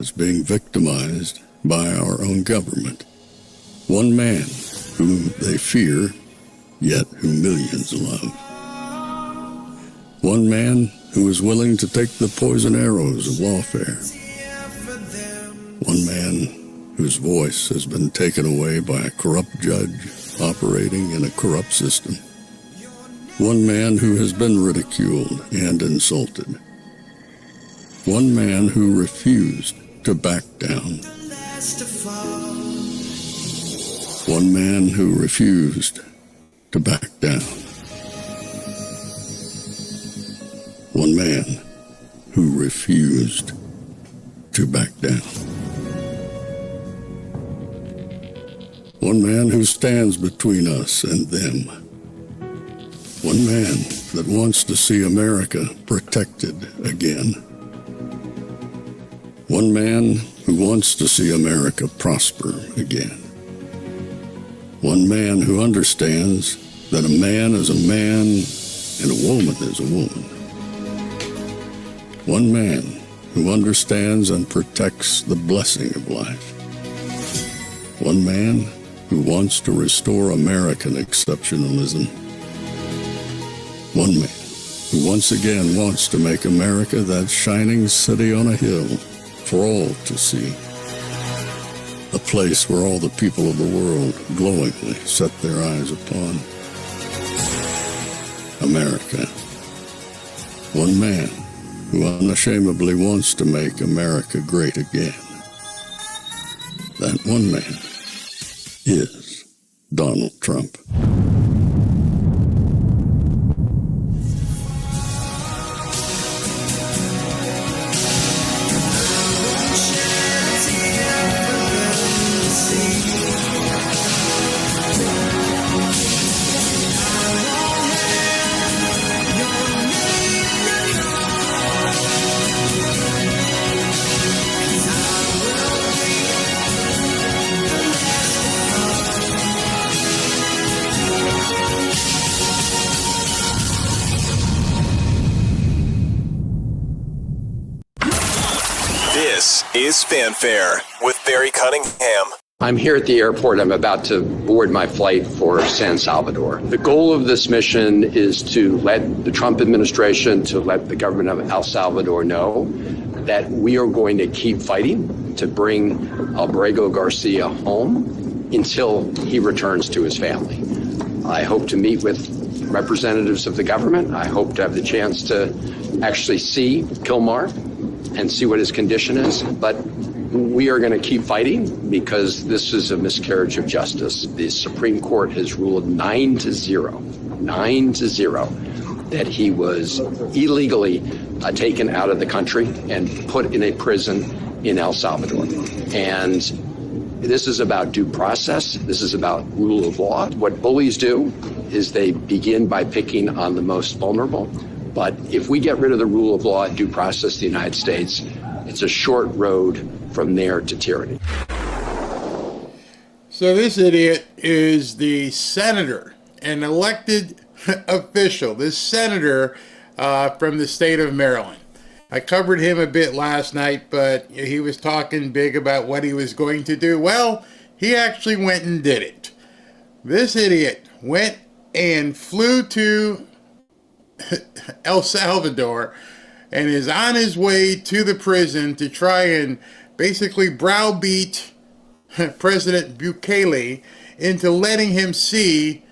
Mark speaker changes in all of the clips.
Speaker 1: is being victimized by our own government. One man whom they fear, yet who millions love. One man who is willing to take the poison arrows of lawfare. One man whose voice has been taken away by a corrupt judge operating in a corrupt system. One man who has been ridiculed and insulted. One man who refused to back down. One man who refused to back down. One man who refused to back down. One man who stands between us and them. One man that wants to see America protected again. One man who wants to see America prosper again. One man who understands that a man is a man and a woman is a woman. One man who understands and protects the blessing of life. One man who wants to restore American exceptionalism. One man who once again wants to make America that shining city on a hill for all to see. A place where all the people of the world glowingly set their eyes upon. America. One man who unashamedly wants to make America great again. That one man is Donald Trump.
Speaker 2: This is Fanfare with Barry Cunningham.
Speaker 3: I'm here at the airport. I'm about to board my flight for San Salvador. The goal of this mission is to let the Trump administration, to let the government of El Salvador know that we are going to keep fighting to bring Albrego Garcia home until he returns to his family. I hope to meet with representatives of the government. I hope to have the chance to actually see Kilmar and see what his condition is. But we are going to keep fighting because this is a miscarriage of justice. The Supreme Court has ruled 9-0, that he was illegally taken out of the country and put in a prison in El Salvador. And this is about due process. This is about rule of law. What bullies do is they begin by picking on the most vulnerable. But if we get rid of the rule of law and due process in the United States, it's a short road from there to tyranny.
Speaker 4: So this idiot is the senator, an elected official, this senator from the state of Maryland. I covered him a bit last night, but he was talking big about what he was going to do. Well, he actually went and did it. This idiot went and flew to El Salvador and is on his way to the prison to try and basically browbeat President Bukele into letting him see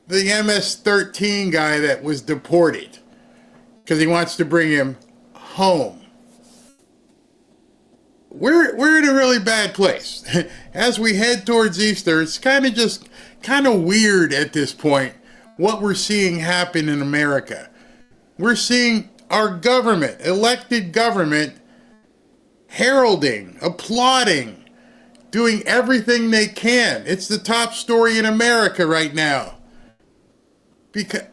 Speaker 4: the MS-13 guy that was deported because he wants to bring him home. We're in a really bad place. As we head towards Easter, it's kind of weird at this point what we're seeing happen in America. We're seeing our government, elected government, heralding, applauding, doing everything they can. It's the top story in America right now.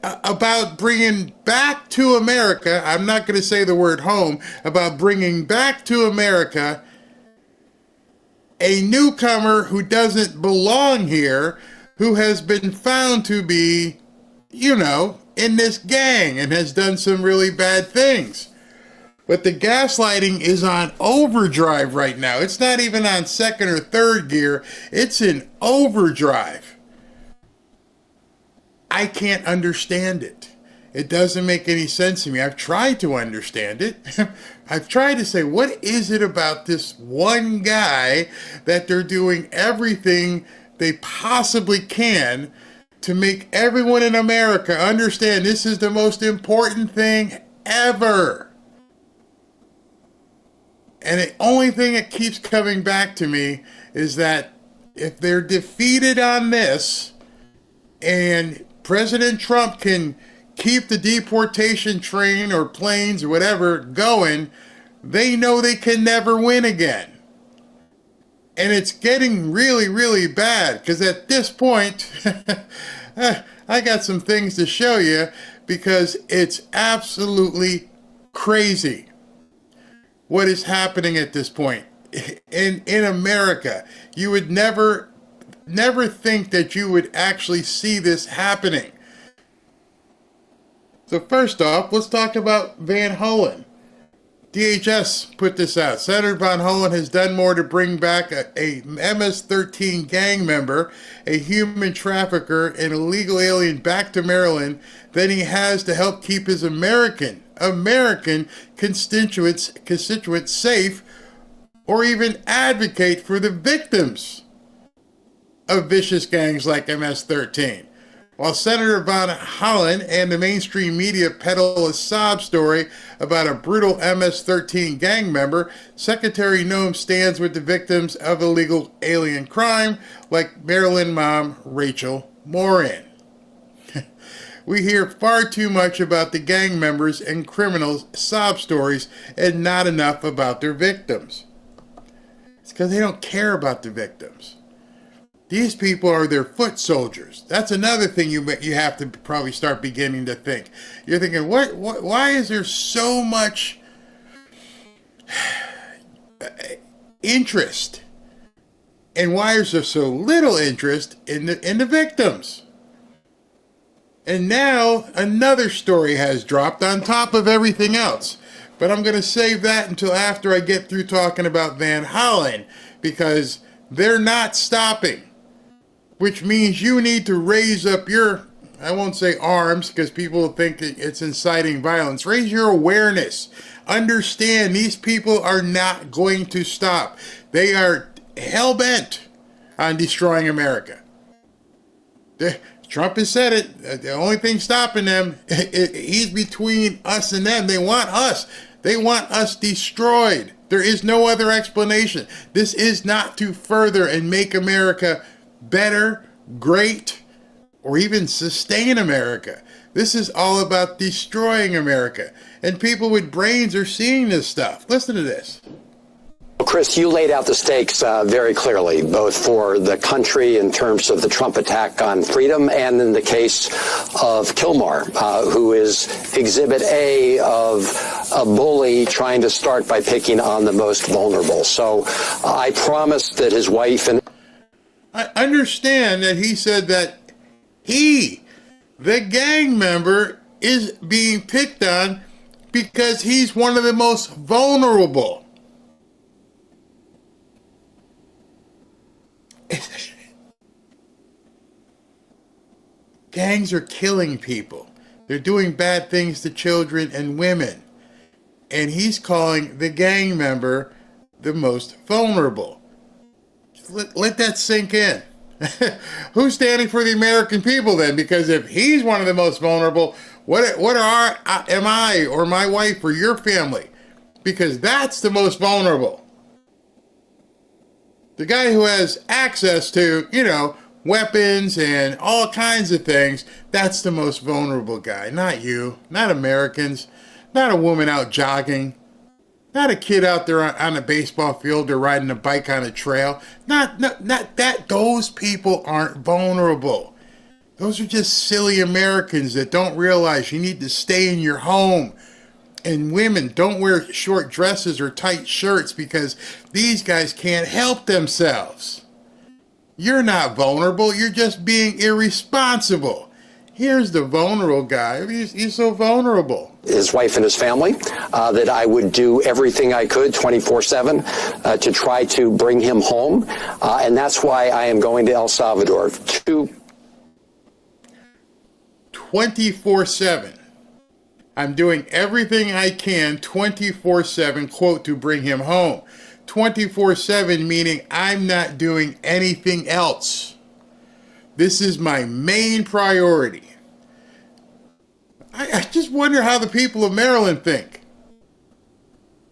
Speaker 4: About bringing back to America, I'm not going to say the word home, about bringing back to America a newcomer who doesn't belong here, who has been found to be, in this gang and has done some really bad things. But the gaslighting is on overdrive right now. It's not even on second or third gear. It's in overdrive. I can't understand it. It doesn't make any sense to me. I've tried to understand it. I've tried to say, what is it about this one guy that they're doing everything they possibly can to make everyone in America understand this is the most important thing ever? And the only thing that keeps coming back to me is that if they're defeated on this and President Trump can keep the deportation train or planes or whatever going, they know they can never win again. And it's getting really, really bad because at this point, I got some things to show you because it's absolutely crazy what is happening at this point in America. You would never think that you would actually see this happening. So first off, let's talk about Van Hollen. DHS put this out. Senator Van Hollen has done more to bring back a MS-13 gang member, a human trafficker, and illegal alien back to Maryland than he has to help keep his American constituents safe, or even advocate for the victims of vicious gangs like MS-13. While Senator Van Hollen and the mainstream media peddle a sob story about a brutal MS-13 gang member, Secretary Noem stands with the victims of illegal alien crime, like Maryland mom Rachel Morin. We hear far too much about the gang members and criminals' sob stories and not enough about their victims. It's because they don't care about the victims. These people are their foot soldiers. That's another thing you have to probably start beginning to think. You're thinking, why is there so much interest? And why is there so little interest in the victims? And now another story has dropped on top of everything else. But I'm going to save that until after I get through talking about Van Hollen, because they're not stopping. Which means you need to raise up your, I won't say arms because people think it's inciting violence. Raise your awareness. Understand these people are not going to stop. They are hell-bent on destroying America. Trump has said it. The only thing stopping them, he's between us and them. They want us. They want us destroyed. There is no other explanation. This is not to further and make America better, great, or even sustain America. This is all about destroying America. And people with brains are seeing this stuff. Listen to this.
Speaker 5: Well, Chris, you laid out the stakes very clearly, both for the country in terms of the Trump attack on freedom and in the case of Kilmar, who is exhibit A of a bully trying to start by picking on the most vulnerable. So I promised that his wife and
Speaker 4: I understand that he said that he, the gang member, is being picked on because he's one of the most vulnerable. Gangs are killing people. They're doing bad things to children and women. And he's calling the gang member the most vulnerable. Let that sink in. Who's standing for the American people then? Because if he's one of the most vulnerable, am I or my wife or your family? Because that's the most vulnerable. The guy who has access to, weapons and all kinds of things, that's the most vulnerable guy. Not you, not Americans, not a woman out jogging. Not a kid out there on a baseball field or riding a bike on a trail. Not that. Those people aren't vulnerable. Those are just silly Americans that don't realize you need to stay in your home. And women, don't wear short dresses or tight shirts because these guys can't help themselves. You're not vulnerable. You're just being irresponsible. Here's the vulnerable guy. He's so vulnerable.
Speaker 5: His wife and his family, that I would do everything I could 24/7 to try to bring him home. And that's why I am going to El Salvador.
Speaker 4: 24/7. I'm doing everything I can 24/7, quote, to bring him home. 24/7 meaning I'm not doing anything else. This is my main priority. I just wonder how the people of Maryland think.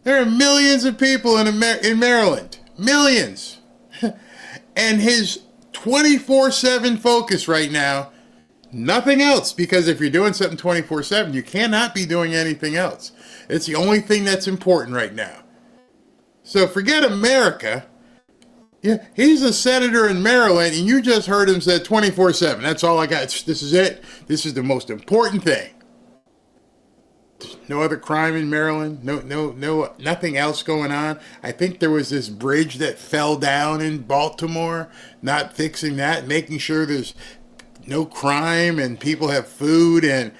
Speaker 4: There are millions of people in Maryland. Millions. And his 24/7 focus right now, nothing else. Because if you're doing something 24/7, you cannot be doing anything else. It's the only thing that's important right now. So forget America. Yeah, he's a senator in Maryland, and you just heard him say 24/7. That's all I got. This is it. This is the most important thing. No other crime in Maryland. No, nothing else going on. I think there was this bridge that fell down in Baltimore. Not fixing that, making sure there's no crime and people have food and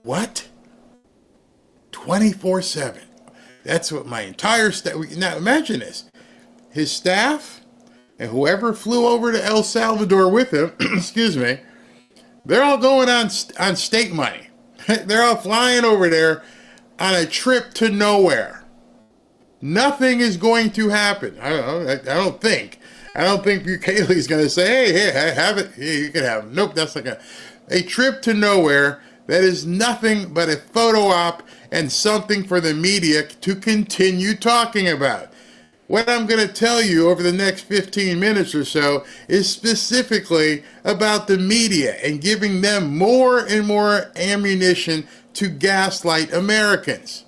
Speaker 4: what? 24/7. That's what my entire staff. Now imagine this: his staff. And whoever flew over to El Salvador with him, excuse me, they're all going on state money. They're all flying over there on a trip to nowhere. Nothing is going to happen. I don't think Kaylee's going to say, hey, have it. Yeah, you can have it. Nope, that's like a trip to nowhere that is nothing but a photo op and something for the media to continue talking about. What I'm going to tell you over the next 15 minutes or so is specifically about the media and giving them more and more ammunition to gaslight Americans.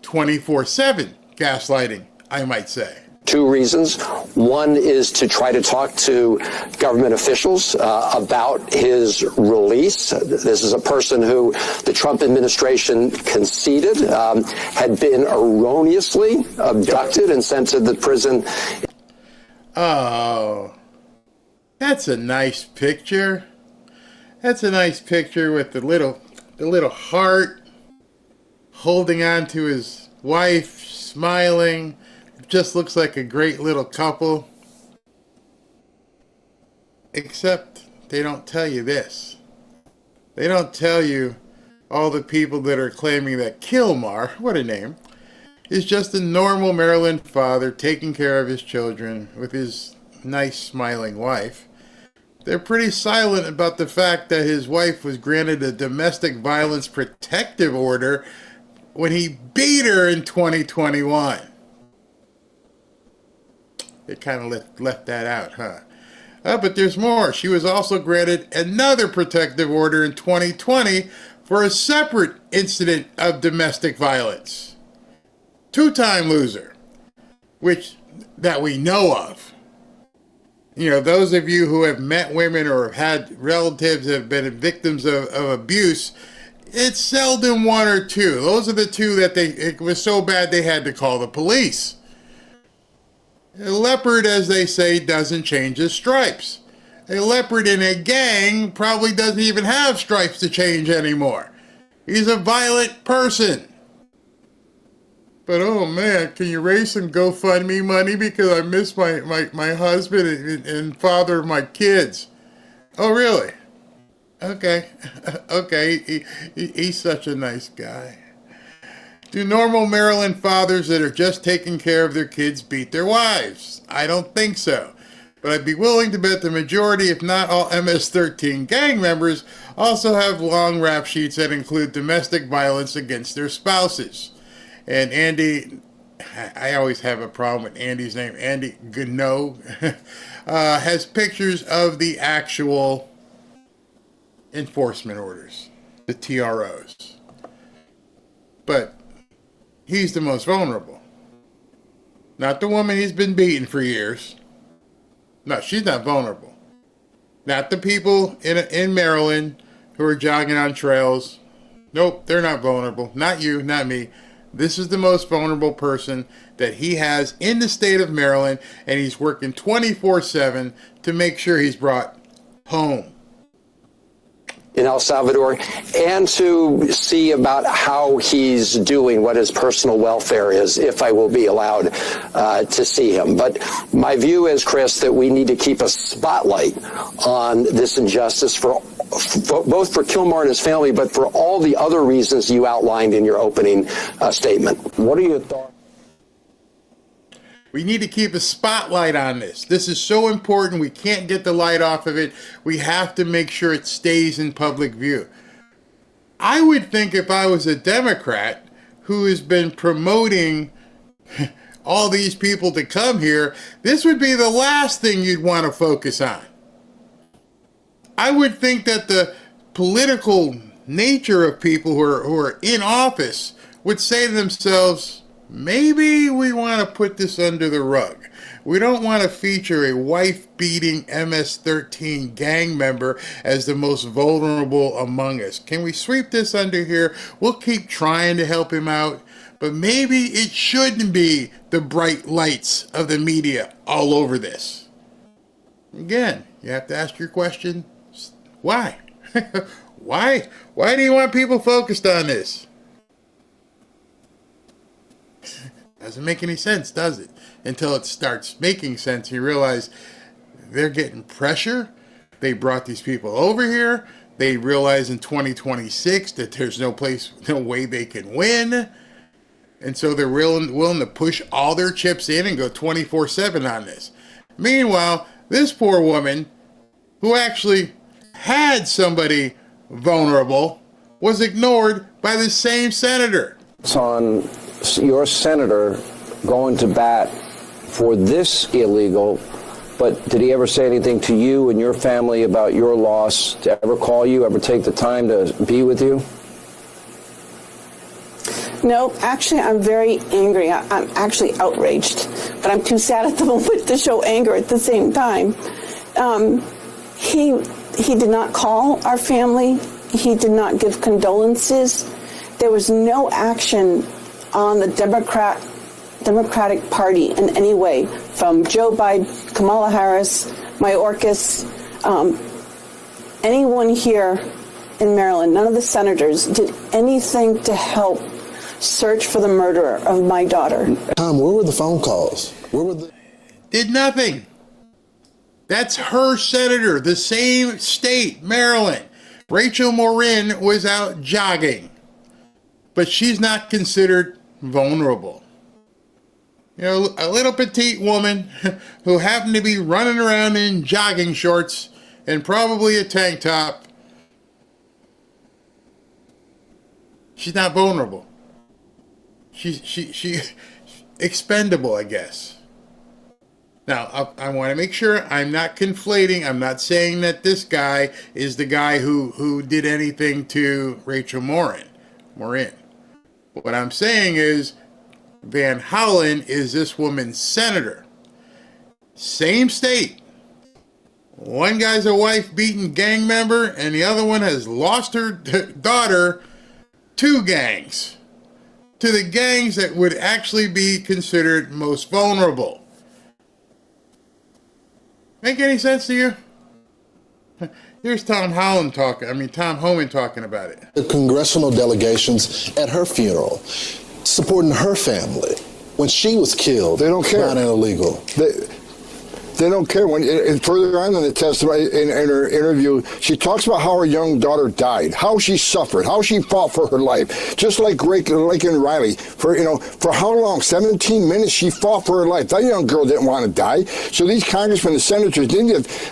Speaker 4: 24/7 gaslighting, I might say.
Speaker 5: Two reasons. One is to try to talk to government officials about his release. This is a person who the Trump administration conceded had been erroneously abducted and sent to the prison.
Speaker 4: Oh, that's a nice picture. That's a nice picture with the little heart holding on to his wife, smiling. Just looks like a great little couple. Except they don't tell you this. They don't tell you all the people that are claiming that Kilmar, what a name, is just a normal Maryland father taking care of his children with his nice smiling wife. They're pretty silent about the fact that his wife was granted a domestic violence protective order when he beat her in 2021. They kind of left that out, huh? But there's more. She was also granted another protective order in 2020 for a separate incident of domestic violence. Two-time loser, that we know of. You know, those of you who have met women or have had relatives that have been victims of abuse, it's seldom one or two. Those are the two that it was so bad they had to call the police. A leopard, as they say, doesn't change his stripes. A leopard in a gang probably doesn't even have stripes to change anymore. He's a violent person. But oh man, can you raise some GoFundMe money because I miss my husband and father of my kids? Oh really? Okay. Okay, he's such a nice guy. Do normal Maryland fathers that are just taking care of their kids beat their wives? I don't think so. But I'd be willing to bet the majority, if not all MS-13 gang members, also have long rap sheets that include domestic violence against their spouses. And Andy, I always have a problem with Andy's name, Andy Gano, has pictures of the actual enforcement orders, the TROs. But he's the most vulnerable. Not the woman he's been beating for years. No, she's not vulnerable. Not the people in Maryland who are jogging on trails. Nope, they're not vulnerable. Not you, not me. This is the most vulnerable person that he has in the state of Maryland, and he's working 24/7 to make sure he's brought home.
Speaker 5: in El Salvador, and to see about how he's doing, what his personal welfare is, if I will be allowed to see him. But my view is, Chris, that we need to keep a spotlight on this injustice for both for Kilmar and his family, but for all the other reasons you outlined in your opening statement. What are your thoughts?
Speaker 4: We need to keep a spotlight on this. This is so important. We can't get the light off of it. We have to make sure it stays in public view. I would think if I was a Democrat who has been promoting all these people to come here, this would be the last thing you'd want to focus on. I would think that the political nature of people who are in office would say to themselves, maybe we want to put this under the rug. We don't want to feature a wife-beating MS-13 gang member as the most vulnerable among us. Can we sweep this under here? We'll keep trying to help him out, but maybe it shouldn't be the bright lights of the media all over this. Again, you have to ask your question, why? Why do you want people focused on this? Doesn't make any sense, does it? Until it starts making sense, you realize they're getting pressure. They brought these people over here. They realize in 2026 that there's no way they can win. And so they're willing to push all their chips in and go 24/7 on this. Meanwhile, this poor woman, who actually had somebody vulnerable, was ignored by the same senator.
Speaker 6: It's on your senator going to bat for this illegal, but did he ever say anything to you and your family about your loss? To ever call you, ever take the time to be with you?
Speaker 7: No, actually, I'm very angry. I'm actually outraged, but I'm too sad at the moment to show anger at the same time. He did not call our family. He did not give condolences. There was no action on the Democratic Party in any way, from Joe Biden, Kamala Harris, Mayorkas, anyone here in Maryland, none of the senators did anything to help search for the murderer of my daughter.
Speaker 8: Tom, where were the phone calls? Where were the...
Speaker 4: Did nothing. That's her senator, the same state, Maryland. Rachel Morin was out jogging, but she's not considered vulnerable. You know, a little petite woman who happened to be running around in jogging shorts and probably a tank top. She's not vulnerable. She's expendable, I guess. Now, I want to make sure I'm not conflating. I'm not saying that this guy is the guy who did anything to Rachel Morin. What I'm saying is Van Hollen is this woman's senator. Same state. One guy's a wife-beaten gang member, and the other one has lost her daughter to gangs. To the gangs that would actually be considered most vulnerable. Make any sense to you? Here's Tom Homan talking about it.
Speaker 8: The congressional delegations at her funeral, supporting her family when she was killed.
Speaker 9: They don't care.
Speaker 8: Not an illegal.
Speaker 9: They don't care. And further on in the testimony, in her interview, she talks about how her young daughter died, how she suffered, how she fought for her life, just like Laken Riley. For how long? 17 minutes she fought for her life. That young girl didn't want to die. So these congressmen and senators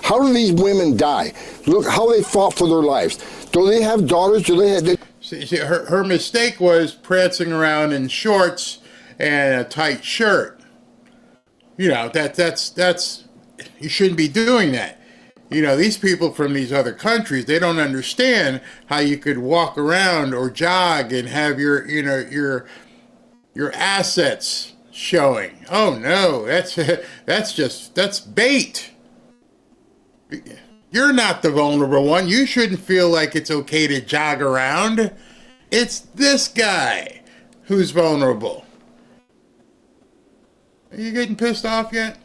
Speaker 9: how do these women die? Look how they fought for their lives. Do they have daughters? Do they have?
Speaker 4: See, her mistake was prancing around in shorts and a tight shirt. You know, that's. You shouldn't be doing that. You know, these people from these other countries, they don't understand how you could walk around or jog and have your assets showing. Oh no, that's bait. You're not the vulnerable one. You shouldn't feel like it's okay to jog around. It's this guy who's vulnerable. Are you getting pissed off yet?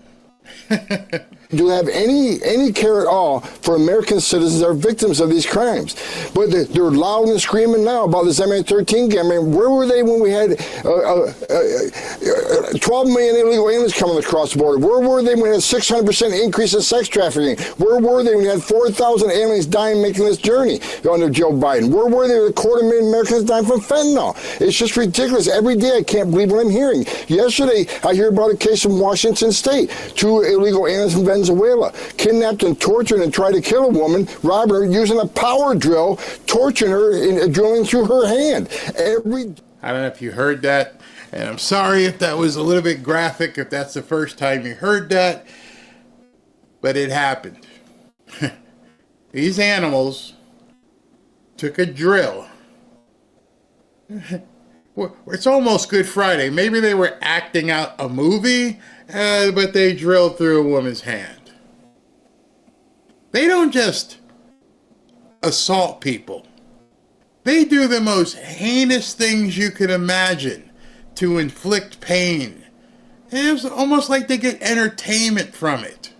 Speaker 9: do have any care at all for American citizens that are victims of these crimes. But they're loud and screaming now about this MH13 game. I mean, where were they when we had 12 million illegal aliens coming across the border? Where were they when we had a 600% increase in sex trafficking? Where were they when we had 4,000 aliens dying making this journey under Joe Biden? Where were they when 250,000 Americans dying from fentanyl? It's just ridiculous. Every day I can't believe what I'm hearing. Yesterday, I hear about a case in Washington State. 2 illegal aliens from Venezuela kidnapped and tortured and tried to kill a woman, robbed her using a power drill, torturing her and drilling through her hand. I don't
Speaker 4: know if you heard that, and I'm sorry if that was a little bit graphic, if that's the first time you heard that, but it happened. These animals took a drill. It's almost Good Friday. Maybe they were acting out a movie, but they drilled through a woman's hand. They don't just assault people. They do the most heinous things you could imagine to inflict pain. And it's almost like they get entertainment from it.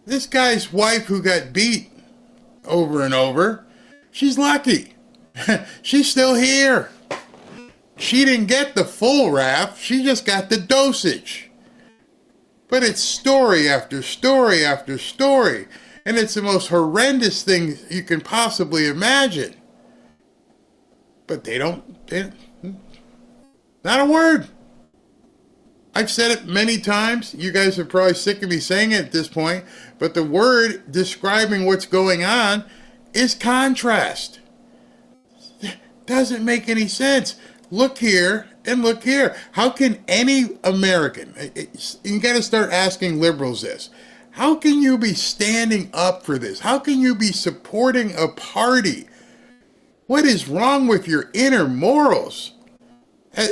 Speaker 4: This guy's wife who got beat over and over, she's lucky. She's still here. She didn't get the full wrath. She just got the dosage. But it's story after story after story. And it's the most horrendous thing you can possibly imagine. But they don't, not a word. I've said it many times. You guys are probably sick of me saying it at this point. But the word describing what's going on is contrast. Doesn't make any sense. Look here and look here. How can any American, you got to start asking liberals this, how can you be standing up for this? How can you be supporting a party? What is wrong with your inner morals?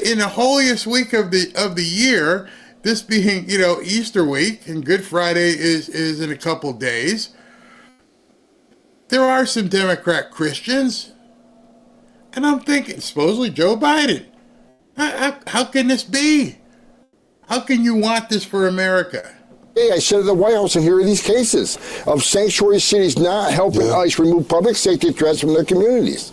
Speaker 4: In the holiest week of the year, this being, Easter week, and Good Friday is in a couple days, there are some Democrat Christians. And I'm thinking, supposedly Joe Biden. How can this be? How can you want this for America?
Speaker 9: Hey, I said at the White House, and here are these cases of sanctuary cities not helping ICE remove public safety threats from their communities.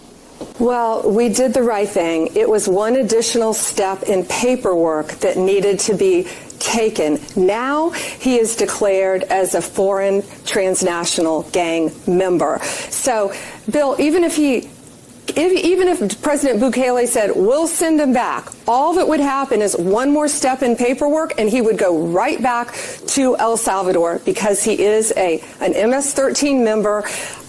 Speaker 10: Well, we did the right thing. It was one additional step in paperwork that needed to be taken. Now he is declared as a foreign transnational gang member. So, Bill, even if President Bukele said, we'll send him back, all that would happen is one more step in paperwork and he would go right back to El Salvador because he is an MS-13 member.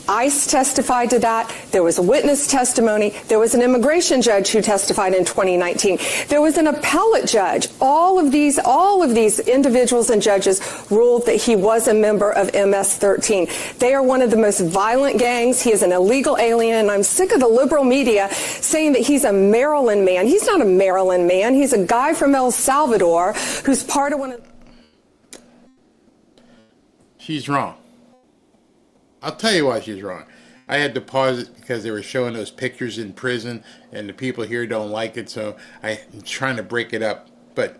Speaker 10: ICE testified to that. There was a witness testimony. There was an immigration judge who testified in 2019. There was an appellate judge. All of these individuals and judges ruled that he was a member of MS-13. They are one of the most violent gangs. He is an illegal alien, and I'm sick of the liberal media saying that he's a Maryland man. He's not a Maryland man. He's a guy from El Salvador who's part of one of...
Speaker 4: She's wrong. I'll tell you why she's wrong. I had to pause it because they were showing those pictures in prison, and the people here don't like it, so I'm trying to break it up, but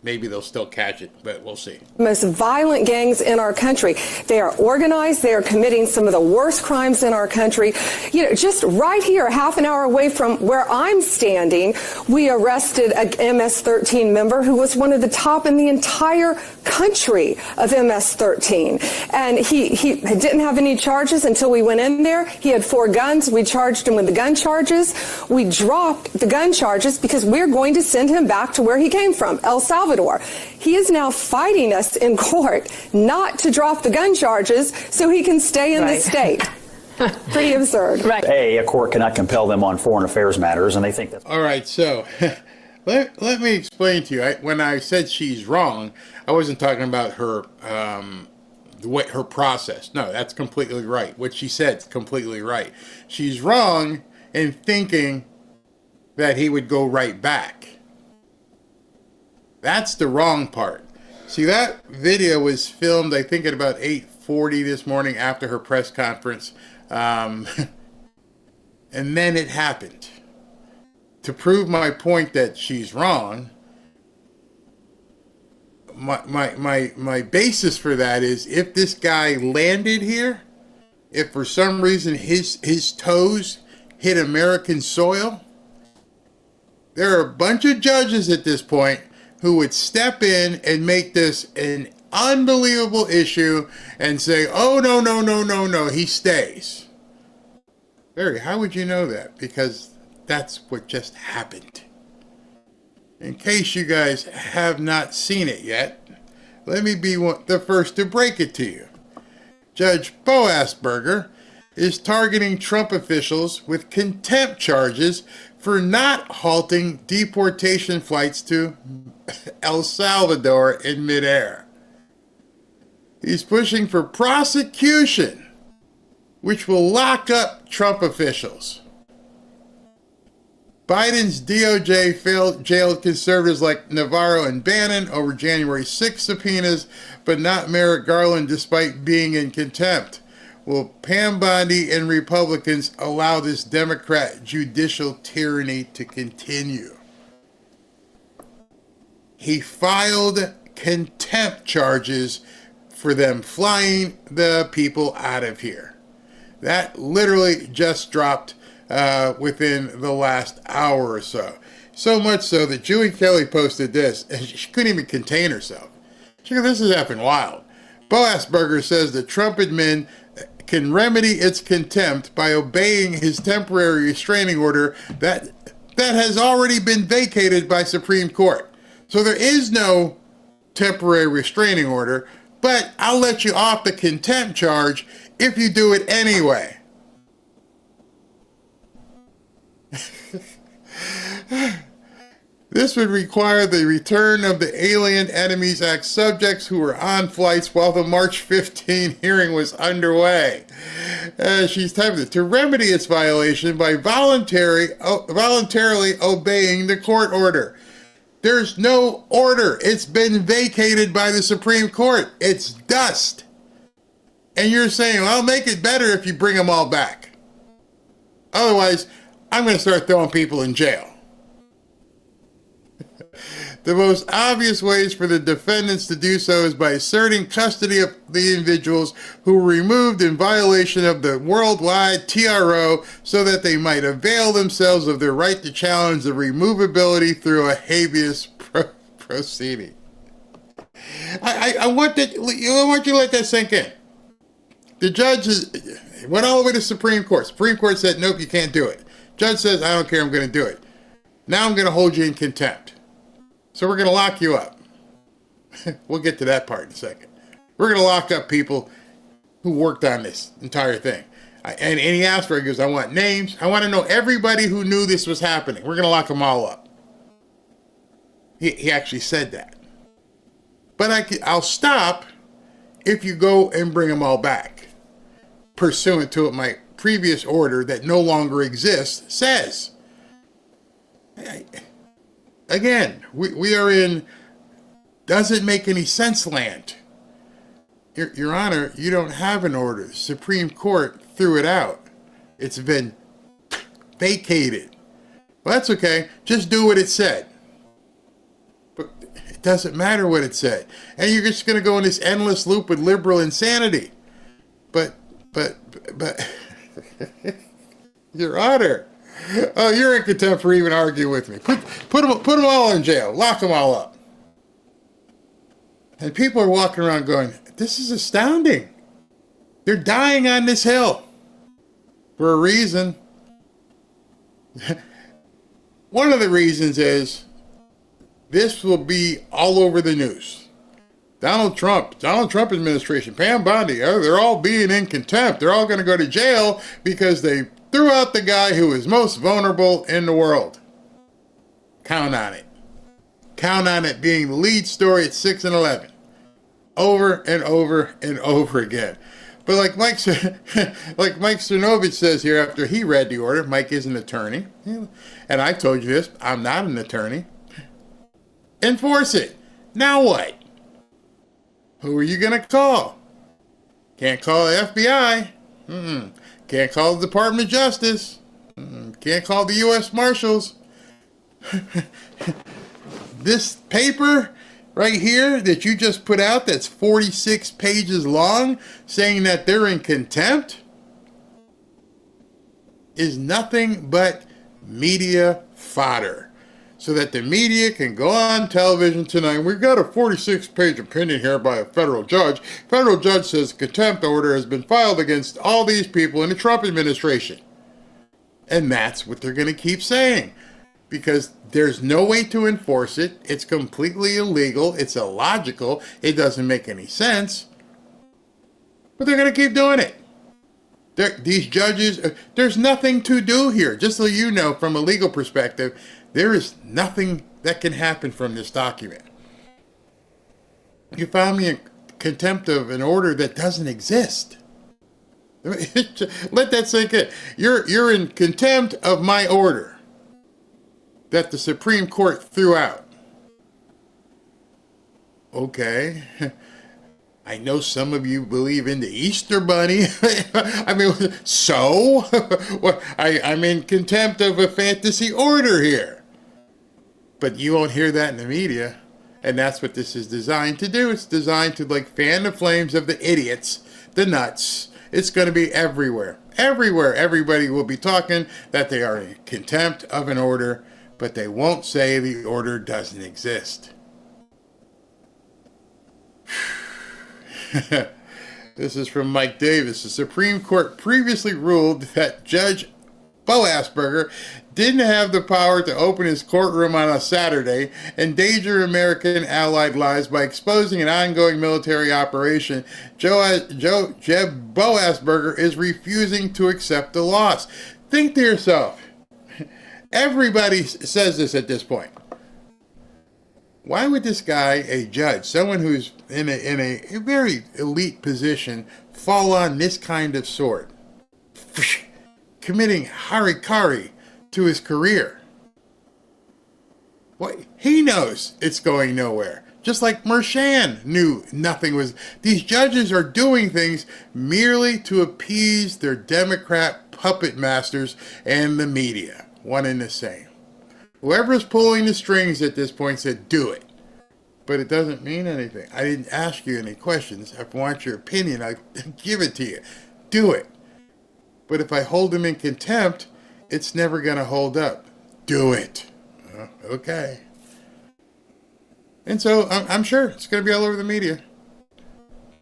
Speaker 4: maybe they'll still catch it, but we'll see.
Speaker 10: Most violent gangs in our country. They are organized. They are committing some of the worst crimes in our country. Just right here, half an hour away from where I'm standing, we arrested a MS-13 member who was one of the top in the entire country of MS-13. And he didn't have any charges until we went in there. He had 4 guns. We charged him with the gun charges. We dropped the gun charges because we're going to send him back to where he came from, El Salvador. He is now fighting us in court not to drop the gun charges so he can stay in the state. Pretty absurd.
Speaker 11: Right. A court cannot compel them on foreign affairs matters, and they think that's...
Speaker 4: All right, so let me explain to you. When I said she's wrong, I wasn't talking about her her process. No, that's completely right. What she said is completely right. She's wrong in thinking that he would go right back. That's the wrong part. See, that video was filmed, I think, at about 8:40 this morning after her press conference. And then it happened. To prove my point that she's wrong, my basis for that is if this guy landed here, if for some reason his toes hit American soil, there are a bunch of judges at this point who would step in and make this an unbelievable issue and say, oh, no, he stays. Barry, how would you know that? Because that's what just happened. In case you guys have not seen it yet, let me be the first to break it to you. Judge Bo Asperger is targeting Trump officials with contempt charges for not halting deportation flights to El Salvador in midair. He's pushing for prosecution, which will lock up Trump officials. Biden's DOJ jailed conservatives like Navarro and Bannon over January 6 subpoenas, but not Merrick Garland despite being in contempt. Will Pam Bondi and Republicans allow this Democrat judicial tyranny to continue? He filed contempt charges for them flying the people out of here. That literally just dropped within the last hour or so. So much so that Julie Kelly posted this, and she couldn't even contain herself. She goes, this is effing wild. Bo Asperger says the Trump admin can remedy its contempt by obeying his temporary restraining order that has already been vacated by Supreme Court. So there is no temporary restraining order, but I'll let you off the contempt charge if you do it anyway. This would require the return of the Alien Enemies Act subjects who were on flights while the March 15 hearing was underway. She's typed it, to remedy its violation by voluntarily obeying the court order. There's no order. It's been vacated by the Supreme Court. It's dust. And you're saying, well, I'll make it better if you bring them all back. Otherwise, I'm going to start throwing people in jail. The most obvious ways for the defendants to do so is by asserting custody of the individuals who were removed in violation of the worldwide TRO so that they might avail themselves of their right to challenge the removability through a habeas proceeding. I want you to let that sink in. The judge went all the way to Supreme Court. Supreme Court said, nope, you can't do it. Judge says, I don't care, I'm going to do it. Now I'm going to hold you in contempt. So we're going to lock you up. We'll get to that part in a second. We're going to lock up people who worked on this entire thing. And he asked for it, he goes, I want names. I want to know everybody who knew this was happening. We're going to lock them all up. He actually said that. But I'll stop if you go and bring them all back, pursuant to what my previous order that no longer exists says. Again, we are in doesn't make any sense land. Your Honor, you don't have an order. The Supreme Court threw it out. It's been vacated. Well, that's okay. Just do what it said. But it doesn't matter what it said. And you're just going to go in this endless loop with liberal insanity. But, Your Honor. Oh, you're in contempt for even arguing with me. Put them all in jail. Lock them all up. And people are walking around going, this is astounding. They're dying on this hill. For a reason. One of the reasons is this will be all over the news. Donald Trump administration, Pam Bondi, they're all being in contempt. They're all going to go to jail because they threw out the guy who is most vulnerable in the world. Count on it. Count on it being the lead story at 6 and 11. Over and over and over again. But like Mike Cernovich says here after he read the order, Mike is an attorney. And I told you this, I'm not an attorney. Enforce it. Now what? Who are you going to call? Can't call the FBI. Can't call the Department of Justice. Can't call the U.S. Marshals. This paper right here that you just put out that's 46 pages long saying that they're in contempt is nothing but media fodder. So that the media can go on television tonight. We've got a 46-page opinion here by a federal judge. Federal judge says contempt order has been filed against all these people in the Trump administration. And that's what they're going to keep saying. Because there's no way to enforce it. It's completely illegal. It's illogical. It doesn't make any sense. But they're going to keep doing it. These judges, there's nothing to do here. Just so you know, from a legal perspective, there is nothing that can happen from this document. You found me in contempt of an order that doesn't exist. Let that sink in. You're in contempt of my order that the Supreme Court threw out. Okay. I know some of you believe in the Easter Bunny. I mean, so? I'm in contempt of a fantasy order here. But you won't hear that in the media. And that's what this is designed to do. It's designed to fan the flames of the idiots, the nuts. It's going to be everywhere. Everywhere. Everybody will be talking that they are in contempt of an order, but they won't say the order doesn't exist. This is from Mike Davis. The Supreme Court previously ruled that Judge Bo Asperger didn't have the power to open his courtroom on a Saturday, endanger American allied lives by exposing an ongoing military operation. Jeb Bo Asperger is refusing to accept the loss. Think to yourself, everybody says this at this point. Why would this guy, a judge, someone who's in a very elite position, fall on this kind of sword? Committing harikari to his career. Well, he knows it's going nowhere. Just like Merchan knew nothing was. These judges are doing things merely to appease their Democrat puppet masters and the media. One and the same. Whoever's pulling the strings at this point said, do it. But it doesn't mean anything. I didn't ask you any questions. If I want your opinion, I'll give it to you. Do it. But if I hold him in contempt, it's never going to hold up. Do it. Okay. And so I'm sure it's going to be all over the media.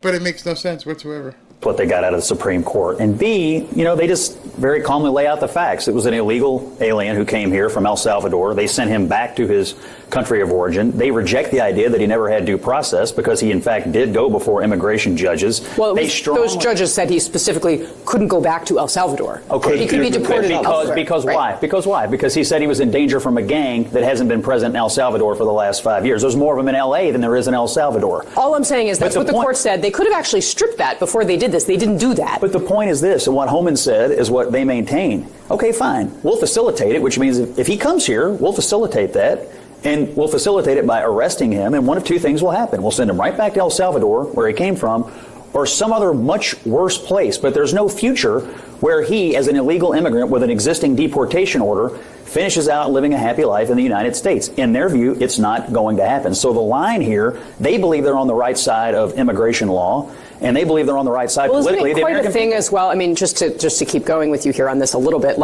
Speaker 4: But it makes no sense whatsoever.
Speaker 11: What they got out of the Supreme Court. And B, they just very calmly lay out the facts. It was an illegal alien who came here from El Salvador. They sent him back to his country of origin. They reject the idea that he never had due process because he, in fact, did go before immigration judges.
Speaker 12: Well, those judges said he specifically couldn't go back to El Salvador.
Speaker 11: Okay.
Speaker 12: He could be deported elsewhere.
Speaker 11: Because
Speaker 12: right?
Speaker 11: why? Because why? Because he said he was in danger from a gang that hasn't been present in El Salvador for the last 5 years. There's more of them in L.A. than there is in El Salvador.
Speaker 12: All I'm saying is that's what the court said. They could have actually stripped that before they did this. They didn't do that.
Speaker 11: But the point is this, and what Hollen said is what they maintain. Okay, fine. We'll facilitate it, which means if he comes here, we'll facilitate that. And we'll facilitate it by arresting him. And one of two things will happen. We'll send him right back to El Salvador, where he came from, or some other much worse place. But there's no future where he, as an illegal immigrant with an existing deportation order, finishes out living a happy life in the United States. In their view, it's not going to happen. So the line here, they believe they're on the right side of immigration law, and they believe they're on the right side politically.
Speaker 12: Isn't it quite a thing as well? I mean, just to keep going with you here on this a little bit,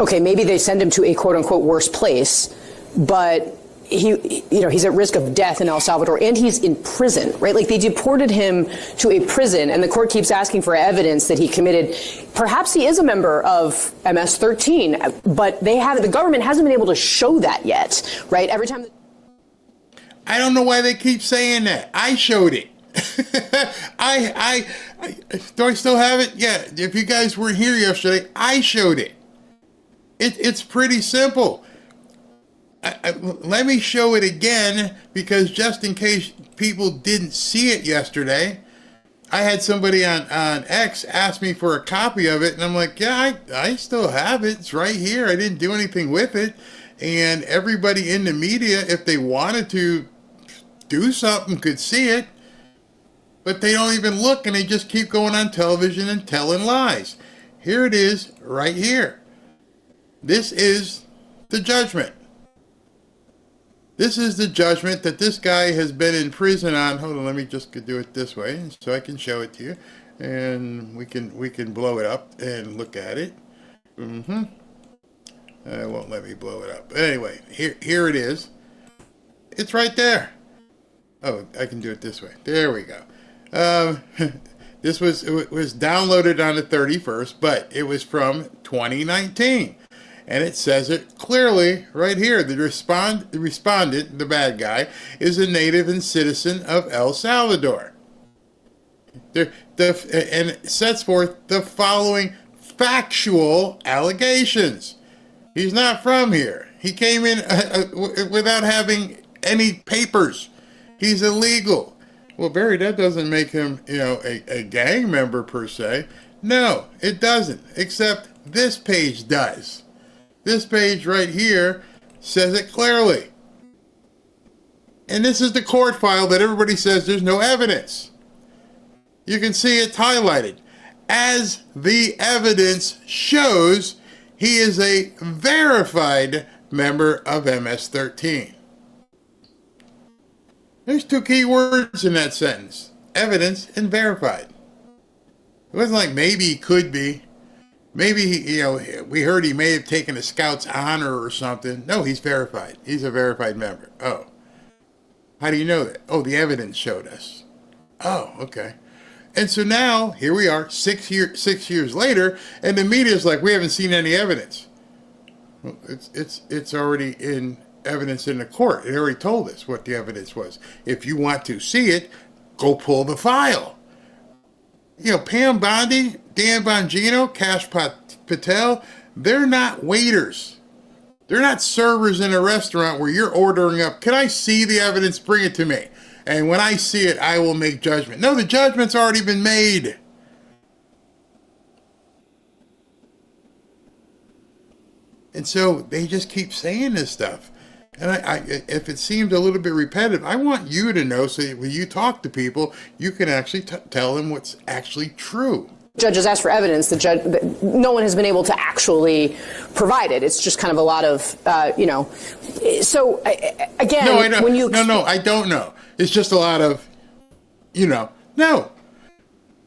Speaker 12: okay, maybe they send him to a quote unquote worse place, but he's at risk of death in El Salvador, and he's in prison, right? They deported him to a prison, and the court keeps asking for evidence that he committed. Perhaps he is a member of MS-13, but the government hasn't been able to show that yet, right? Every time.
Speaker 4: I don't know why they keep saying that. I showed it. Do I still have it? Yeah. If you guys weren't here yesterday, I showed it. It's pretty simple. Let me show it again, because just in case people didn't see it yesterday, I had somebody on X ask me for a copy of it, and I'm like, yeah, I still have it. It's right here. I didn't do anything with it. And everybody in the media, if they wanted to do something, could see it. But they don't even look, and they just keep going on television and telling lies. Here it is, right here. This is the judgment. This is the judgment that this guy has been in prison on. Hold on, let me just do it this way so I can show it to you. And we can blow it up and look at it. It won't let me blow it up. But anyway, here it is. It's right there. Oh, I can do it this way. There we go. It was downloaded on the 31st, but it was from 2019. And it says it clearly right here. The respondent, the bad guy, is a native and citizen of El Salvador. And it sets forth the following factual allegations. He's not from here. He came in without having any papers. He's illegal. Well, Barry, that doesn't make him, a gang member per se. No, it doesn't. Except this page does. This page right here says it clearly. And this is the court file that everybody says there's no evidence. You can see it's highlighted. As the evidence shows, he is a verified member of MS-13. There's two key words in that sentence. Evidence and verified. It wasn't like maybe he could be. Maybe, we heard he may have taken a scout's honor or something. No, he's verified. He's a verified member. Oh. How do you know that? Oh, the evidence showed us. Oh, okay. And so now, here we are, 6 years later, and the media's like, we haven't seen any evidence. Well, it's already in evidence in the court. It already told us what the evidence was. If you want to see it, go pull the file. Pam Bondi, Dan Bongino, Kash Patel, they're not waiters. They're not servers in a restaurant where you're ordering up, can I see the evidence? Bring it to me. And when I see it, I will make judgment. No, the judgment's already been made. And so they just keep saying this stuff. And if it seems a little bit repetitive, I want you to know so that when you talk to people, you can actually tell them what's actually true.
Speaker 12: Judges ask for evidence. No one has been able to actually provide it. It's just kind of a lot of, So again,
Speaker 4: no, I don't know. It's just a lot of, no,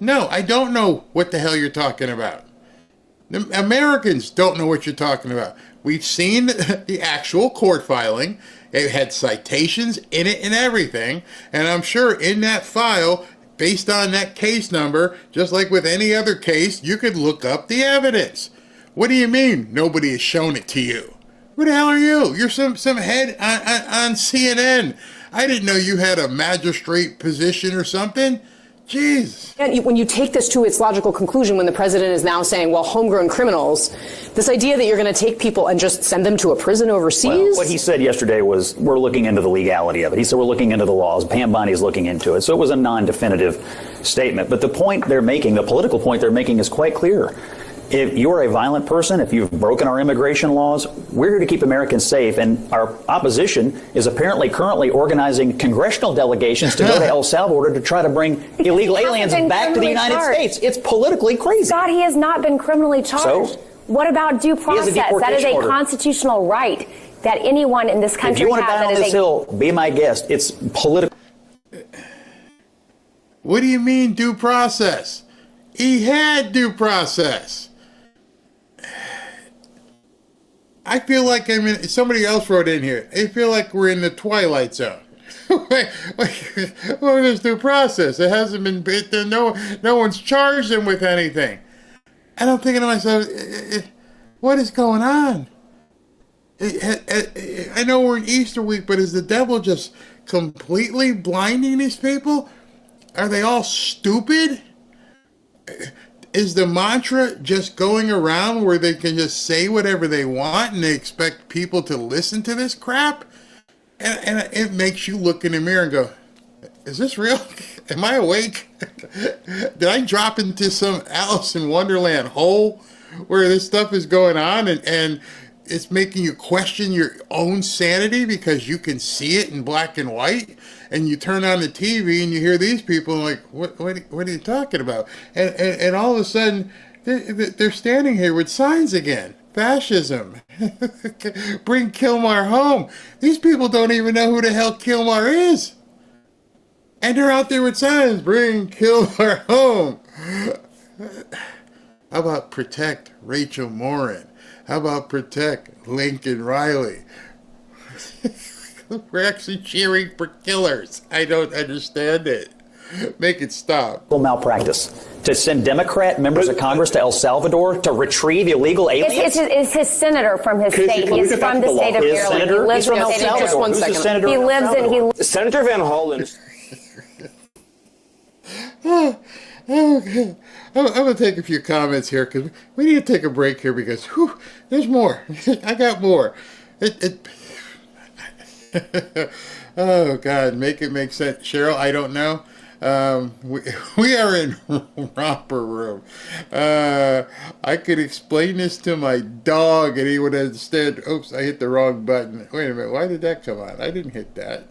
Speaker 4: I don't know what the hell you're talking about. The Americans don't know what you're talking about. We've seen the actual court filing. It had citations in it and everything. And I'm sure in that file, based on that case number, just like with any other case, you could look up the evidence. What do you mean nobody has shown it to you? Who the hell are you? You're some head on CNN. I didn't know you had a magistrate position or something. Jeez.
Speaker 12: And when you take this to its logical conclusion, when the president is now saying, well, homegrown criminals, this idea that you're going to take people and just send them to a prison overseas?
Speaker 11: Well, what he said yesterday was, we're looking into the legality of it. He said, we're looking into the laws. Pam Bondi is looking into it. So it was a non-definitive statement. But the point they're making, the political point they're making, is quite clear. If you're a violent person, if you've broken our immigration laws, we're here to keep Americans safe. And our opposition is apparently currently organizing congressional delegations to go to El Salvador to try to bring illegal aliens back to the United States. It's politically crazy.
Speaker 13: God, he has not been criminally charged.
Speaker 11: So?
Speaker 13: What about due process? That is a constitutional right that anyone in this country has.
Speaker 11: If you want to die on this hill, be my guest. It's political.
Speaker 4: What do you mean due process? He had due process. I feel like somebody else wrote in here. I feel like we're in the Twilight Zone. Well, there's due process. It hasn't been, no one's charged him with anything. And I'm thinking to myself, what is going on? I know we're in Easter week, but is the devil just completely blinding these people? Are they all stupid? Is the mantra just going around where they can just say whatever they want and they expect people to listen to this crap? And it makes you look in the mirror and go, is this real? Am I awake? Did I drop into some Alice in Wonderland hole where this stuff is going on and it's making you question your own sanity because you can see it in black and white? And you turn on the TV and you hear these people like, what are you talking about? And all of a sudden, they're standing here with signs again. fascism. Bring Kilmar home. These people don't even know who the hell Kilmar is. And they're out there with signs, bring Kilmar home. How about protect Rachel Morin? How about protect Lincoln Riley? We're actually cheering for killers. I don't understand it. Make it stop.
Speaker 11: Malpractice. To send Democrat members of Congress to El Salvador to retrieve illegal aliens?
Speaker 13: It's his senator from his state. He's from the state of Maryland. He lives in the state of
Speaker 11: Salvador. Who's the senator?
Speaker 13: He lives in...
Speaker 14: Senator Van Hollen.
Speaker 4: Okay. I'm going to take a few comments here because we need to take a break here because there's more. I got more. Oh, God, make it make sense. Cheryl, I don't know. We are in romper room. I could explain this to my dog and he would understand. Oops, I hit the wrong button. Wait a minute, why did that come on? I didn't hit that.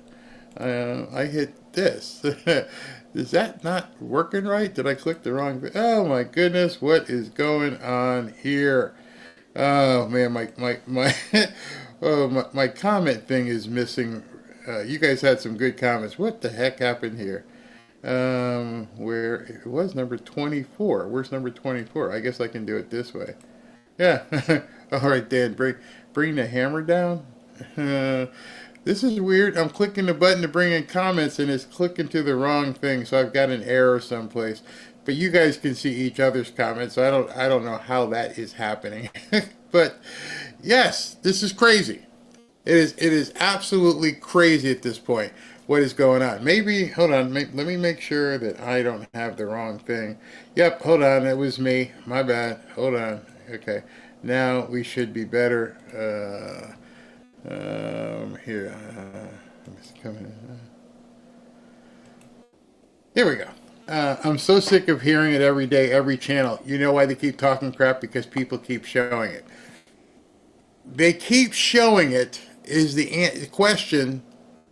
Speaker 4: I hit this. Is that not working right? Did I click the wrong button? Oh my goodness, what is going on here? Oh man, my comment thing is missing. You guys had some good comments. What the heck happened here? Where it was number 24. Where's number 24? I guess I can do it this way. Yeah. All right, Dan, bring the hammer down. This is weird. I'm clicking the button to bring in comments and it's clicking to the wrong thing, so I've got an error someplace. But you guys can see each other's comments, so I don't know how that is happening. But yes, this is crazy. It is absolutely crazy at this point. What is going on? Maybe, hold on, let me make sure that I don't have the wrong thing. Yep, hold on, it was me. My bad. Hold on. Okay. Now we should be better. Here. Here we go. I'm so sick of hearing it every day, every channel. You know why they keep talking crap? Because people keep showing it. They keep showing it is the question.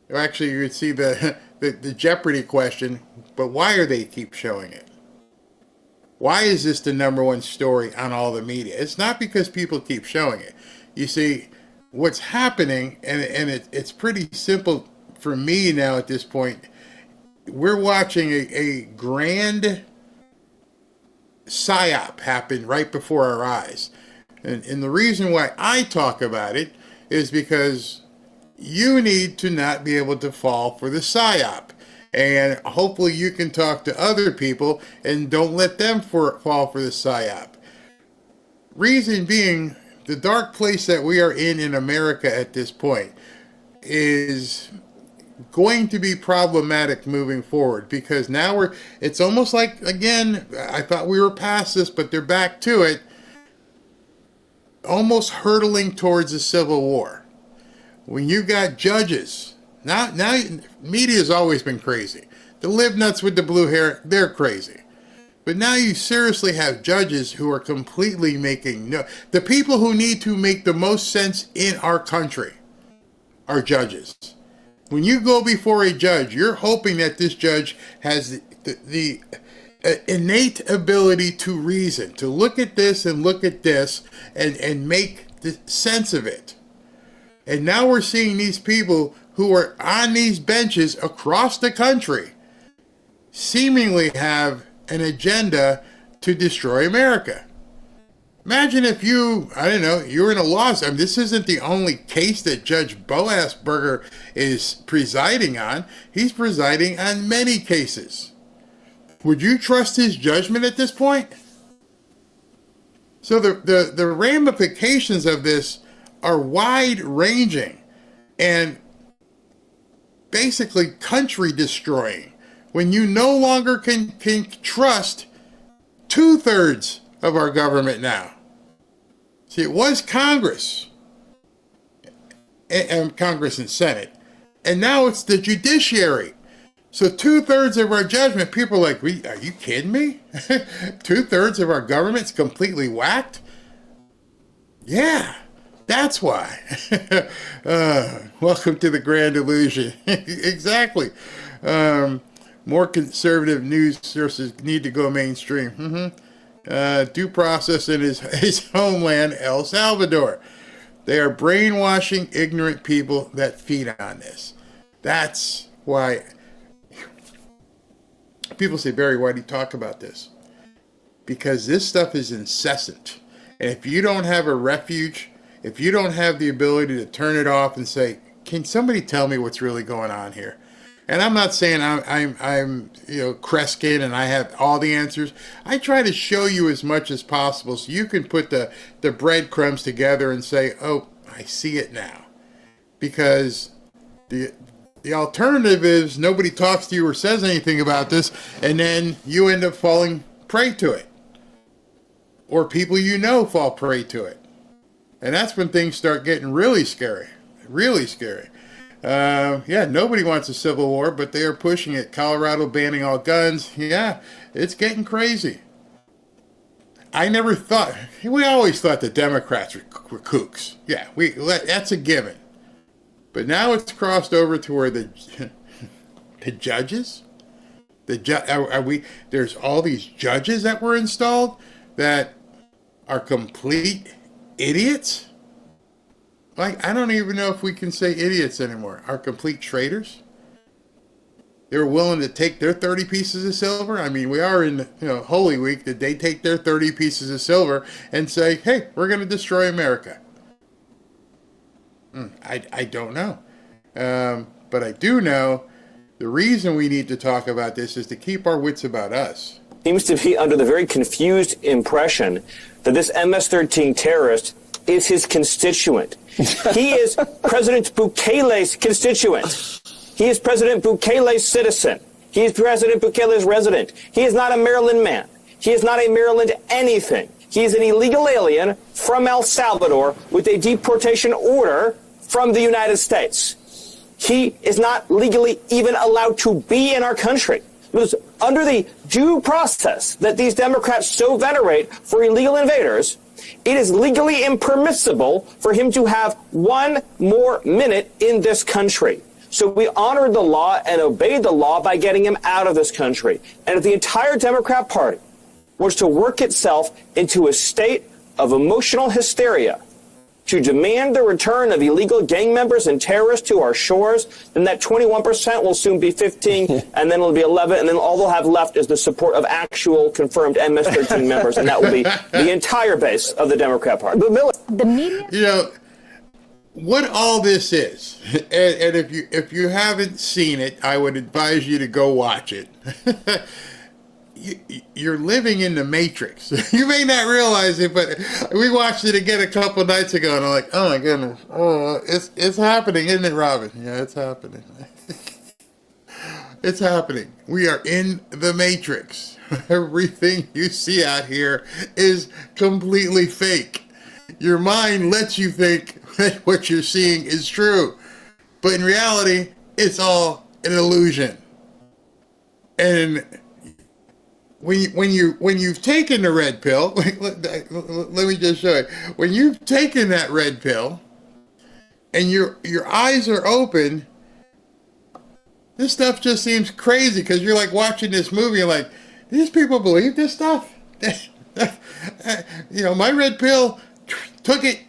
Speaker 4: Or actually, you would see the Jeopardy question. But why are they keep showing it? Why is this the #1 story on all the media? It's not because people keep showing it. You see, what's happening, and it's pretty simple for me now at this point. We're watching a grand psyop happen right before our eyes. And the reason why I talk about it is because you need to not be able to fall for the psyop. And hopefully you can talk to other people and don't let them fall for the psyop. Reason being, the dark place that we are in America at this point is going to be problematic moving forward, because now it's almost like, again, I thought we were past this, but they're back to it, almost hurtling towards a civil war. When you got judges, now media's always been crazy. The live nuts with the blue hair, they're crazy. But now you seriously have judges who are completely the people who need to make the most sense in our country are judges. When you go before a judge, you're hoping that this judge has the innate ability to reason, to look at this and look at this and make the sense of it. And now we're seeing these people who are on these benches across the country seemingly have an agenda to destroy America. Imagine if you were in a lawsuit. I mean, this isn't the only case that Judge Boasberger is presiding on. He's presiding on many cases. Would you trust his judgment at this point? So the ramifications of this are wide-ranging and basically country-destroying. When you no longer can trust 2/3 of our government now. See, it was Congress and Congress and Senate, and now it's the judiciary. So 2/3 of our judgment, people are like, are you kidding me? 2/3 of our government's completely whacked? Yeah, that's why. Welcome to the grand illusion. Exactly. More conservative news sources need to go mainstream. due process in his homeland, El Salvador. They are brainwashing ignorant people that feed on this. That's why people say, Barry, why do you talk about this? Because this stuff is incessant. And if you don't have a refuge, if you don't have the ability to turn it off and say, can somebody tell me what's really going on here? And I'm not saying I'm Kreskin and I have all the answers. I try to show you as much as possible so you can put the breadcrumbs together and say, oh, I see it now. Because the alternative is nobody talks to you or says anything about this, and then you end up falling prey to it. Or people you know fall prey to it. And that's when things start getting really scary. Really scary. Nobody wants a civil war, but they are pushing it. Colorado banning all guns. Yeah, it's getting crazy. We always thought the Democrats were kooks. Yeah, that's a given. But now it's crossed over to where the judges, there's all these judges that were installed that are complete idiots. Like, I don't even know if we can say idiots anymore. Are complete traitors? They were willing to take their 30 pieces of silver. I mean, we are in Holy Week. Did they take their 30 pieces of silver and say, hey, we're going to destroy America? I don't know. But I do know the reason we need to talk about this is to keep our wits about us.
Speaker 14: Seems to be under the very confused impression that this MS-13 terrorist is his constituent. He is President Bukele's constituent. He is President Bukele's citizen. He is President Bukele's resident. He is not a Maryland man. He is not a Maryland anything. He is an illegal alien from El Salvador with a deportation order from the United States. He is not legally even allowed to be in our country. Because under the due process that these Democrats so venerate for illegal invaders, it is legally impermissible for him to have one more minute in this country. So we honored the law and obeyed the law by getting him out of this country. And if the entire Democrat Party was to work itself into a state of emotional hysteria to demand the return of illegal gang members and terrorists to our shores, then that 21% will soon be 15, and then it'll be 11, and then all they'll have left is the support of actual confirmed MS-13 members, and that will be the entire base of the Democrat Party.
Speaker 13: The media?
Speaker 4: What all this is, and if you haven't seen it, I would advise you to go watch it. You're living in the Matrix. You may not realize it, but we watched it again a couple nights ago, and I'm like, oh my goodness, it's happening, isn't it, Robin? Yeah, it's happening. It's happening. We are in the Matrix. Everything you see out here is completely fake. Your mind lets you think that what you're seeing is true, but in reality, it's all an illusion. And when you've taken the red pill, let me just show you. When you've taken that red pill, and your eyes are open, this stuff just seems crazy because you're like watching this movie and like, these people believe this stuff? My red pill took it,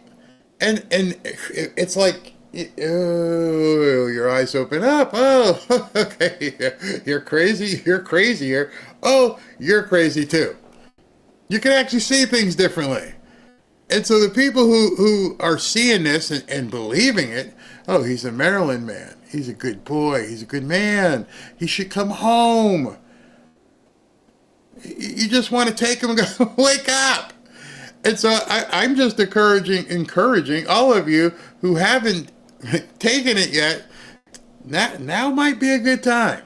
Speaker 4: and it's like, oh, your eyes open up. Oh, okay. You're crazy. You're crazier. Oh, you're crazy too. You can actually see things differently. And so the people who are seeing this and believing it, oh, he's a Maryland man. He's a good boy. He's a good man. He should come home. You just want to take him and go, wake up. And so I'm just encouraging all of you who haven't taken it yet. Now might be a good time.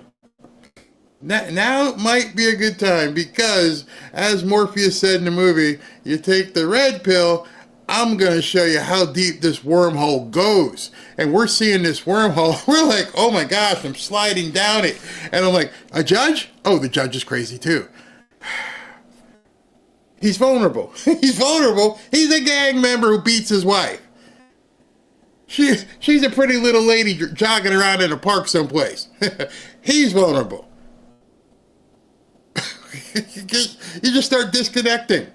Speaker 4: Now might be a good time because, as Morpheus said in the movie, you take the red pill, I'm going to show you how deep this wormhole goes. And we're seeing this wormhole. We're like, oh my gosh, I'm sliding down it. And I'm like, a judge? Oh, the judge is crazy too. He's vulnerable. He's vulnerable. He's a gang member who beats his wife. She's a pretty little lady jogging around in a park someplace. He's vulnerable. you just start disconnecting.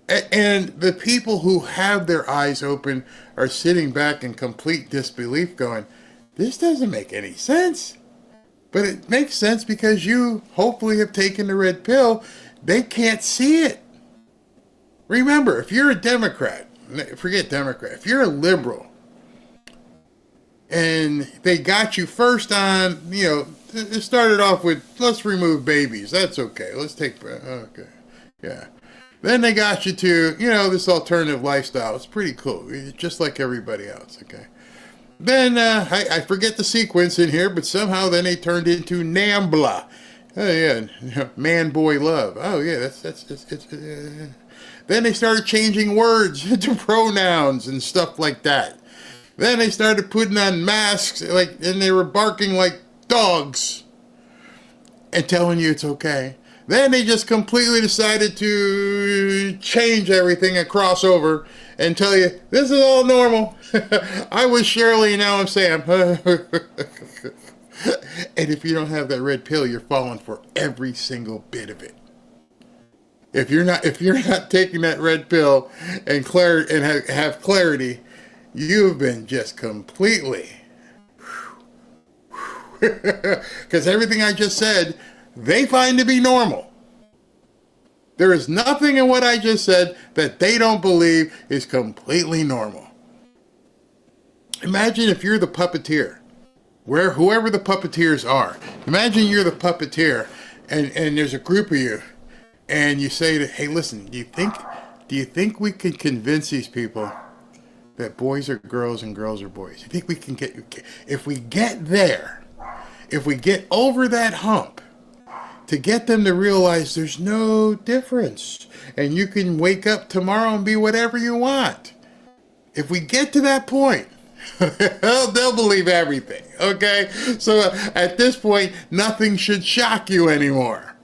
Speaker 4: And the people who have their eyes open are sitting back in complete disbelief going, this doesn't make any sense. But it makes sense because you hopefully have taken the red pill. They can't see it. Remember, if you're a Democrat, forget Democrat, if you're a liberal, and they got you first on, it started off with, let's remove babies. That's okay. Let's take, okay. Yeah. Then they got you to, this alternative lifestyle. It's pretty cool. Just like everybody else, okay? Then, I forget the sequence in here, but somehow then they turned into NAMBLA. Oh, yeah, man-boy love. Oh, yeah, that's Then they started changing words to pronouns and stuff like that. Then they started putting on masks, and they were barking like dogs and telling you it's okay. Then they just completely decided to change everything and cross over and tell you, this is all normal. I was Shirley, now I'm Sam. And if you don't have that red pill, you're falling for every single bit of it. If you're not taking that red pill and have clarity, you've been just completely, because everything I just said, they find to be normal. There is nothing in what I just said that they don't believe is completely normal. Imagine if you're the puppeteer, whoever the puppeteers are. Imagine you're the puppeteer, and there's a group of you, and you say, hey, listen, do you think we could convince these people that boys are girls and girls are boys? You think we can if we get there, if we get over that hump, to get them to realize there's no difference, and you can wake up tomorrow and be whatever you want. If we get to that point, they'll believe everything, okay? So at this point, nothing should shock you anymore.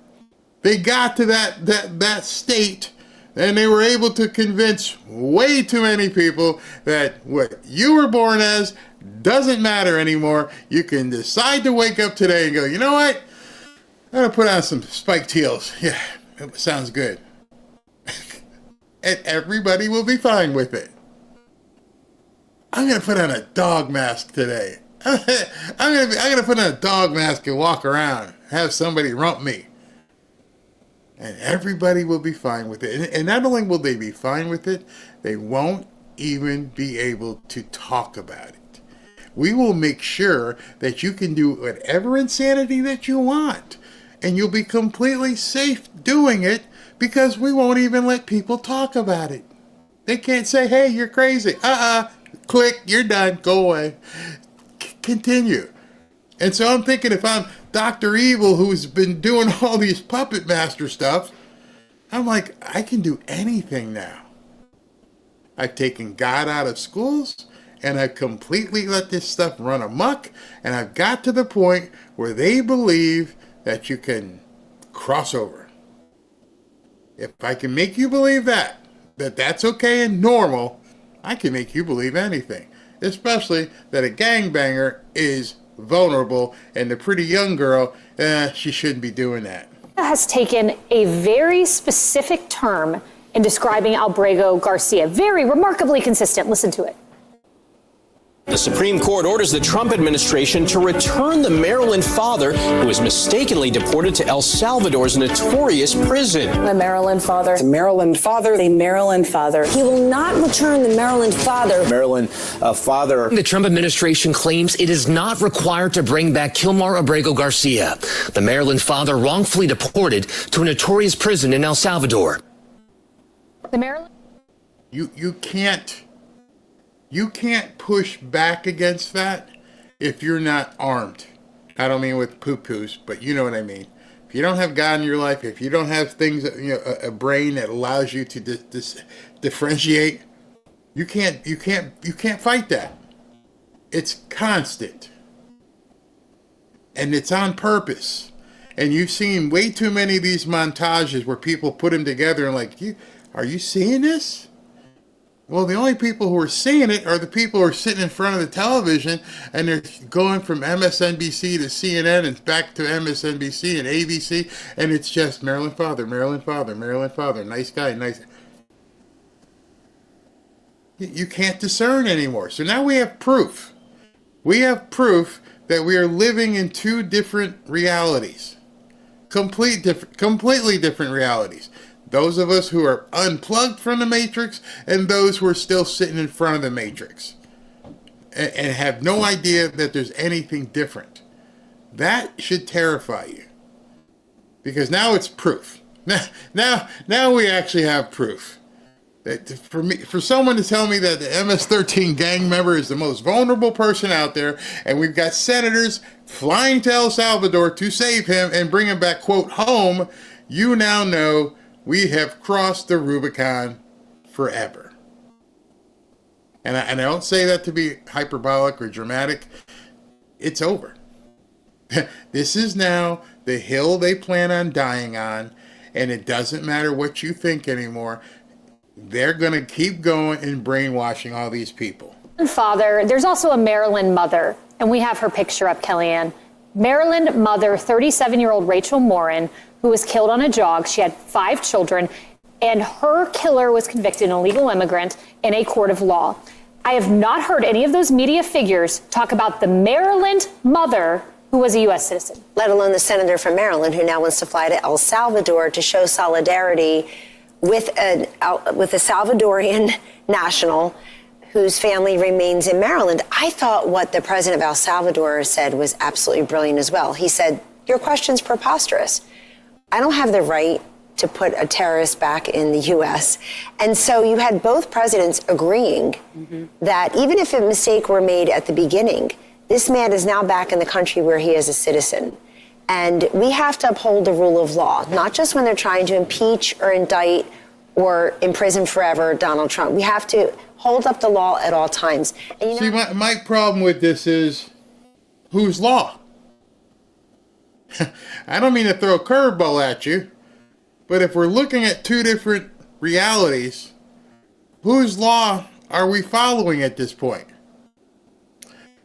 Speaker 4: They got to that state, and they were able to convince way too many people that what you were born as doesn't matter anymore. You can decide to wake up today and go, you know what? I'm going to put on some spiked heels. Yeah, it sounds good. And everybody will be fine with it. I'm going to put on a dog mask today. I'm going to put on a dog mask and walk around, have somebody rump me. And everybody will be fine with it. And not only will they be fine with it, they won't even be able to talk about it. We will make sure that you can do whatever insanity that you want. And you'll be completely safe doing it because we won't even let people talk about it. They can't say, hey, you're crazy. Click, you're done. Go away. Continue. And so I'm thinking, if I'm Dr. Evil, who's been doing all these puppet master stuff, I'm like, I can do anything now. I've taken God out of schools, and I've completely let this stuff run amok, and I've got to the point where they believe that you can cross over. If I can make you believe that's okay and normal, I can make you believe anything. Especially that a gangbanger is vulnerable, and the pretty young girl, she shouldn't be doing that.
Speaker 13: Has taken a very specific term in describing Albrego Garcia. Very remarkably consistent. Listen to it.
Speaker 15: The Supreme Court orders the Trump administration to return the Maryland father who was mistakenly deported to El Salvador's notorious prison.
Speaker 10: The Maryland father.
Speaker 16: The Maryland father. The Maryland father.
Speaker 17: He will not return the Maryland father.
Speaker 18: Maryland father.
Speaker 19: The Trump administration claims it is not required to bring back Kilmar Abrego Garcia, the Maryland father wrongfully deported to a notorious prison in El Salvador.
Speaker 13: The Maryland.
Speaker 4: You can't push back against that if you're not armed. I don't mean with poo-poos, but you know what I mean. If you don't have God in your life, if you don't have things, a brain that allows you to differentiate, you can't fight that. It's constant, and it's on purpose. And you've seen way too many of these montages where people put them together and like, are you seeing this? Well, the only people who are seeing it are the people who are sitting in front of the television, and they're going from MSNBC to CNN and back to MSNBC and ABC, and it's just Maryland father, Maryland father, Maryland father, nice guy, nice. You can't discern anymore. So now we have proof. We have proof that we are living in two different realities. Completely different realities. Those of us who are unplugged from the Matrix and those who are still sitting in front of the Matrix and have no idea that there's anything different. That should terrify you. Because now it's proof. Now we actually have proof. That for someone to tell me that the MS-13 gang member is the most vulnerable person out there, and we've got senators flying to El Salvador to save him and bring him back, quote, home, you now know we have crossed the Rubicon forever. And I don't say that to be hyperbolic or dramatic. It's over. This is now the hill they plan on dying on, and it doesn't matter what you think anymore. They're going to keep going and brainwashing all these people.
Speaker 13: Father, there's also a Maryland mother, and we have her picture up, Kellyanne. Maryland mother, 37-year-old Rachel Morin, who was killed on a jog. She had 5 children, and her killer was convicted, an illegal immigrant, in a court of law. I have not heard any of those media figures talk about the Maryland mother who was a U.S. citizen.
Speaker 17: Let alone the senator from Maryland who now wants to fly to El Salvador to show solidarity with a Salvadorian national whose family remains in Maryland. I thought what the president of El Salvador said was absolutely brilliant as well. He said, your question's preposterous. I don't have the right to put a terrorist back in the U.S. And so you had both presidents agreeing that even if a mistake were made at the beginning, this man is now back in the country where he is a citizen. And we have to uphold the rule of law, not just when they're trying to impeach or indict or imprison forever Donald Trump. We have to hold up the law at all times. And
Speaker 4: See, my problem with this is, whose law? I don't mean to throw a curveball at you, but if we're looking at two different realities, whose law are we following at this point?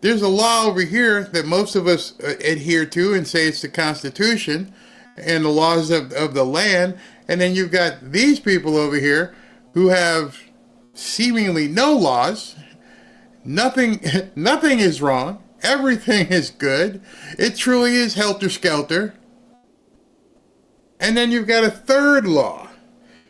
Speaker 4: There's a law over here that most of us adhere to and say it's the Constitution and the laws of the land. And then you've got these people over here who have seemingly no laws. Nothing is wrong. Everything is good. It truly is helter-skelter. And then you've got a third law,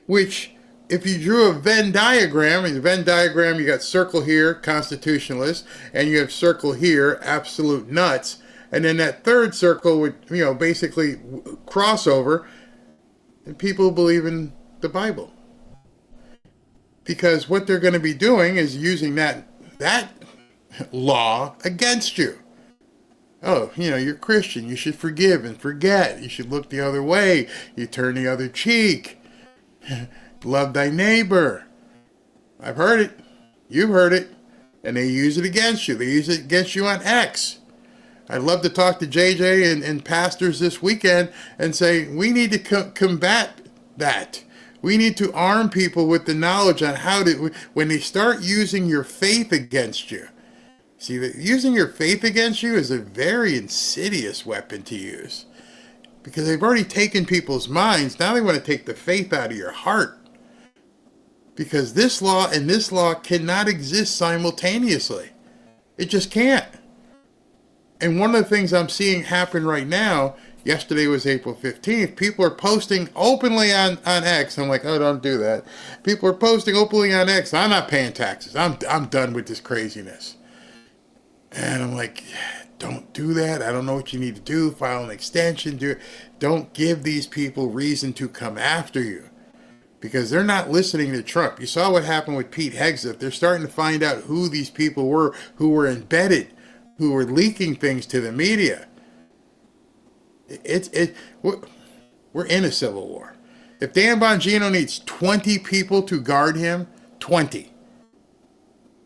Speaker 4: which if you drew a Venn diagram, in the Venn diagram you got circle here, constitutionalist, and you have circle here, absolute nuts, and then that third circle would, basically cross over, and people believe in the Bible. Because what they're going to be doing is using that law against you. Oh, you're Christian, you should forgive and forget, you should look the other way, you turn the other cheek. Love thy neighbor. I've heard it. You've heard it. And they use it against you. They use it against you on X. I'd love to talk to JJ and pastors this weekend and say, we need to combat that. We need to arm people with the knowledge on how to, when they start using your faith against you. See, using your faith against you is a very insidious weapon to use. Because they've already taken people's minds. Now they want to take the faith out of your heart. Because this law and this law cannot exist simultaneously. It just can't. And one of the things I'm seeing happen right now, yesterday was April 15th, people are posting openly on X. I'm like, oh, don't do that. People are posting openly on X. I'm not paying taxes. I'm done with this craziness. And I'm like, don't do that. I don't know what you need to do. File an extension. Don't give these people reason to come after you. Because they're not listening to Trump. You saw what happened with Pete Hegseth. They're starting to find out who these people were who were embedded, who were leaking things to the media. We're in a civil war. If Dan Bongino needs 20 people to guard him, 20.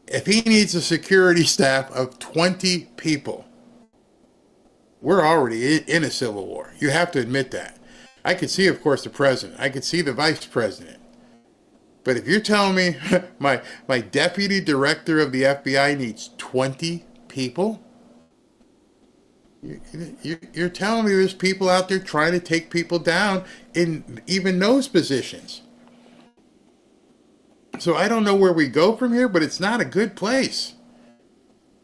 Speaker 4: If he needs a security staff of 20 people, we're already in a civil war. You have to admit that. I could see, of course, the president. I could see the vice president. But if you're telling me my deputy director of the FBI needs 20 people, you're telling me there's people out there trying to take people down in even those positions. So I don't know where we go from here, but it's not a good place.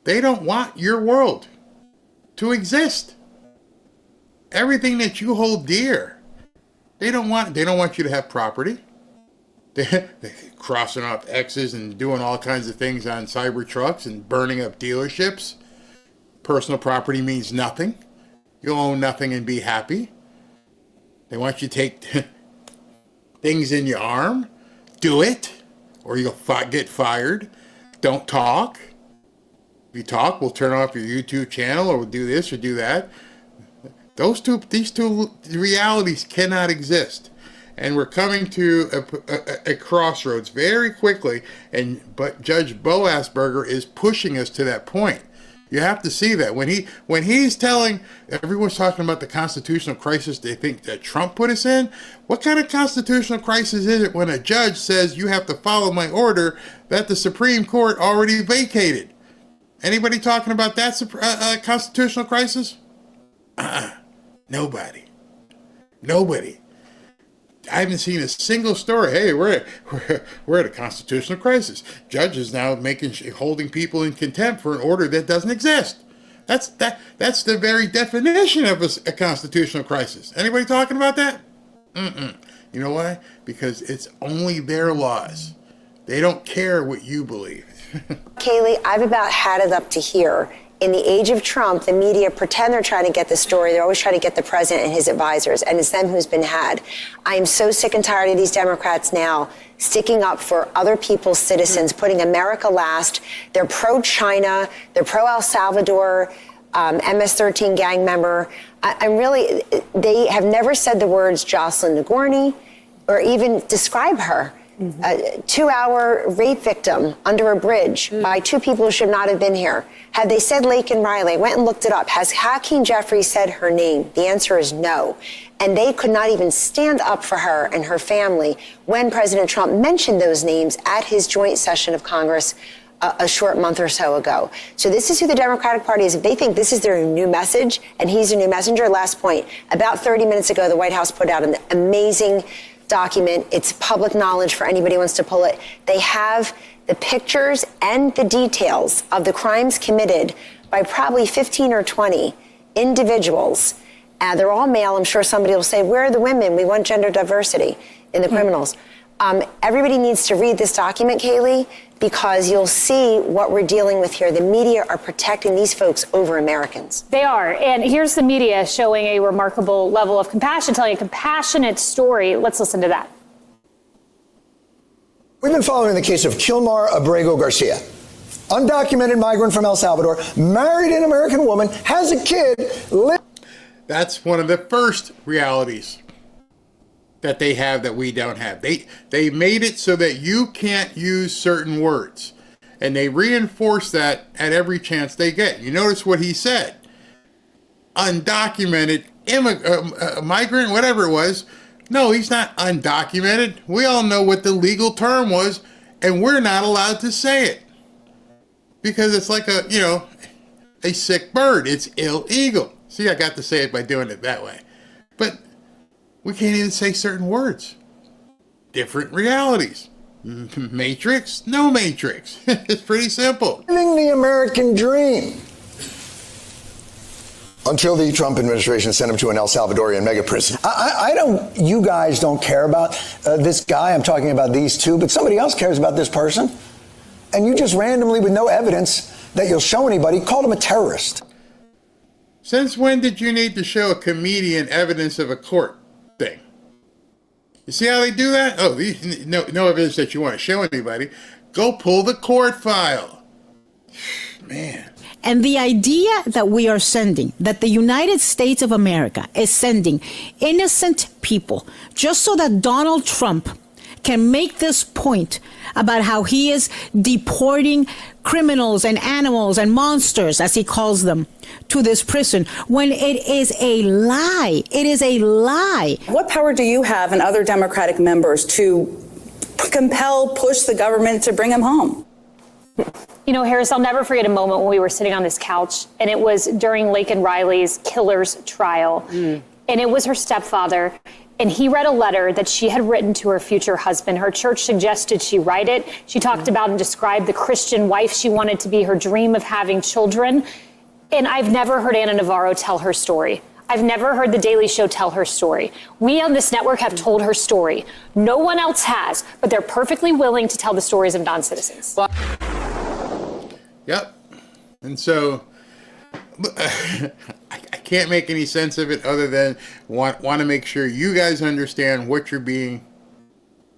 Speaker 4: They don't want your world to exist. Everything that you hold dear, they don't want you to have property. They're crossing off X's and doing all kinds of things on cyber trucks and burning up dealerships. Personal property means nothing. You'll own nothing and be happy. They want you to take things in your arm. Do it, or you'll get fired. Don't talk. If you talk, we'll turn off your YouTube channel, or we'll do this or do that. These two realities cannot exist. And we're coming to a crossroads very quickly, but Judge Bo Asperger is pushing us to that point. You have to see that when he's telling everyone's talking about the constitutional crisis they think that Trump put us in. What kind of constitutional crisis is it when a judge says you have to follow my order that the Supreme Court already vacated? Anybody talking about that constitutional crisis? Nobody. I haven't seen a single story. Hey, we're at a constitutional crisis. Judge is now holding people in contempt for an order that doesn't exist. That's the very definition of a constitutional crisis. Anybody talking about that? You know why? Because it's only their laws. They don't care what you believe.
Speaker 17: Kaylee, I've about had it up to here. In the age of Trump, the media pretend they're trying to get the story. They're always trying to get the president and his advisors, and it's them who's been had. I am so sick and tired of these Democrats now sticking up for other people's citizens, putting America last. They're pro-China. They're pro-El Salvador, MS-13 gang member. They have never said the words Jocelyn Nagorny or even describe her. A 2-hour rape victim under a bridge by two people who should not have been here. Had they said Laken Riley? I went and looked it up. Has Hakeem Jeffries said her name? The answer is no. And they could not even stand up for her and her family when President Trump mentioned those names at his joint session of Congress a short month or so ago. So this is who the Democratic Party is. If they think this is their new message and he's a new messenger, last point. About 30 minutes ago, the White House put out an amazing document. It's public knowledge for anybody who wants to pull it. They have the pictures and the details of the crimes committed by probably 15 or 20 individuals. They're all male. I'm sure somebody will say, where are the women? We want gender diversity in the criminals. Everybody needs to read this document, Kaylee, because you'll see what we're dealing with here. The media are protecting these folks over Americans.
Speaker 13: They are. And here's the media showing a remarkable level of compassion, telling a compassionate story. Let's listen to that.
Speaker 20: We've been following the case of Kilmar Abrego Garcia, undocumented migrant from El Salvador, married an American woman, has a kid.
Speaker 4: That's one of the first realities that they have that we don't have. They made it so that you can't use certain words. And they reinforce that at every chance they get. You notice what he said. Undocumented migrant, whatever it was. No, he's not undocumented. We all know what the legal term was, and we're not allowed to say it. Because it's like a sick bird. It's illegal. See, I got to say it by doing it that way. But we can't even say certain words. Different realities. Matrix, no matrix. It's pretty simple.
Speaker 20: Living the American dream. Until the Trump administration sent him to an El Salvadorian mega prison. You guys don't care about this guy. I'm talking about these two, but somebody else cares about this person. And you just randomly, with no evidence that you'll show anybody, called him a terrorist.
Speaker 4: Since when did you need to show a comedian evidence of a court thing? You see how they do that? Oh, no evidence that you want to show anybody. Go pull the court file. Man.
Speaker 21: And the idea that we are sending, that the United States of America is sending innocent people just so that Donald Trump can make this point about how he is deporting criminals and animals and monsters, as he calls them, to this prison, when it is a lie. It is a lie.
Speaker 16: What power do you have and other Democratic members to compel, push the government to bring him home.
Speaker 13: You know, Harris, I'll never forget a moment when we were sitting on this couch, and it was during Laken Riley's killer's trial. And it was her stepfather, and he read a letter that she had written to her future husband. Her church suggested she write it. She talked about and described the Christian wife she wanted to be, her dream of having children. And I've never heard Ana Navarro tell her story. I've never heard The Daily Show tell her story. We on this network have told her story. No one else has, but they're perfectly willing to tell the stories of non-citizens.
Speaker 4: Yep. And so I can't make any sense of it other than want to make sure you guys understand what you're being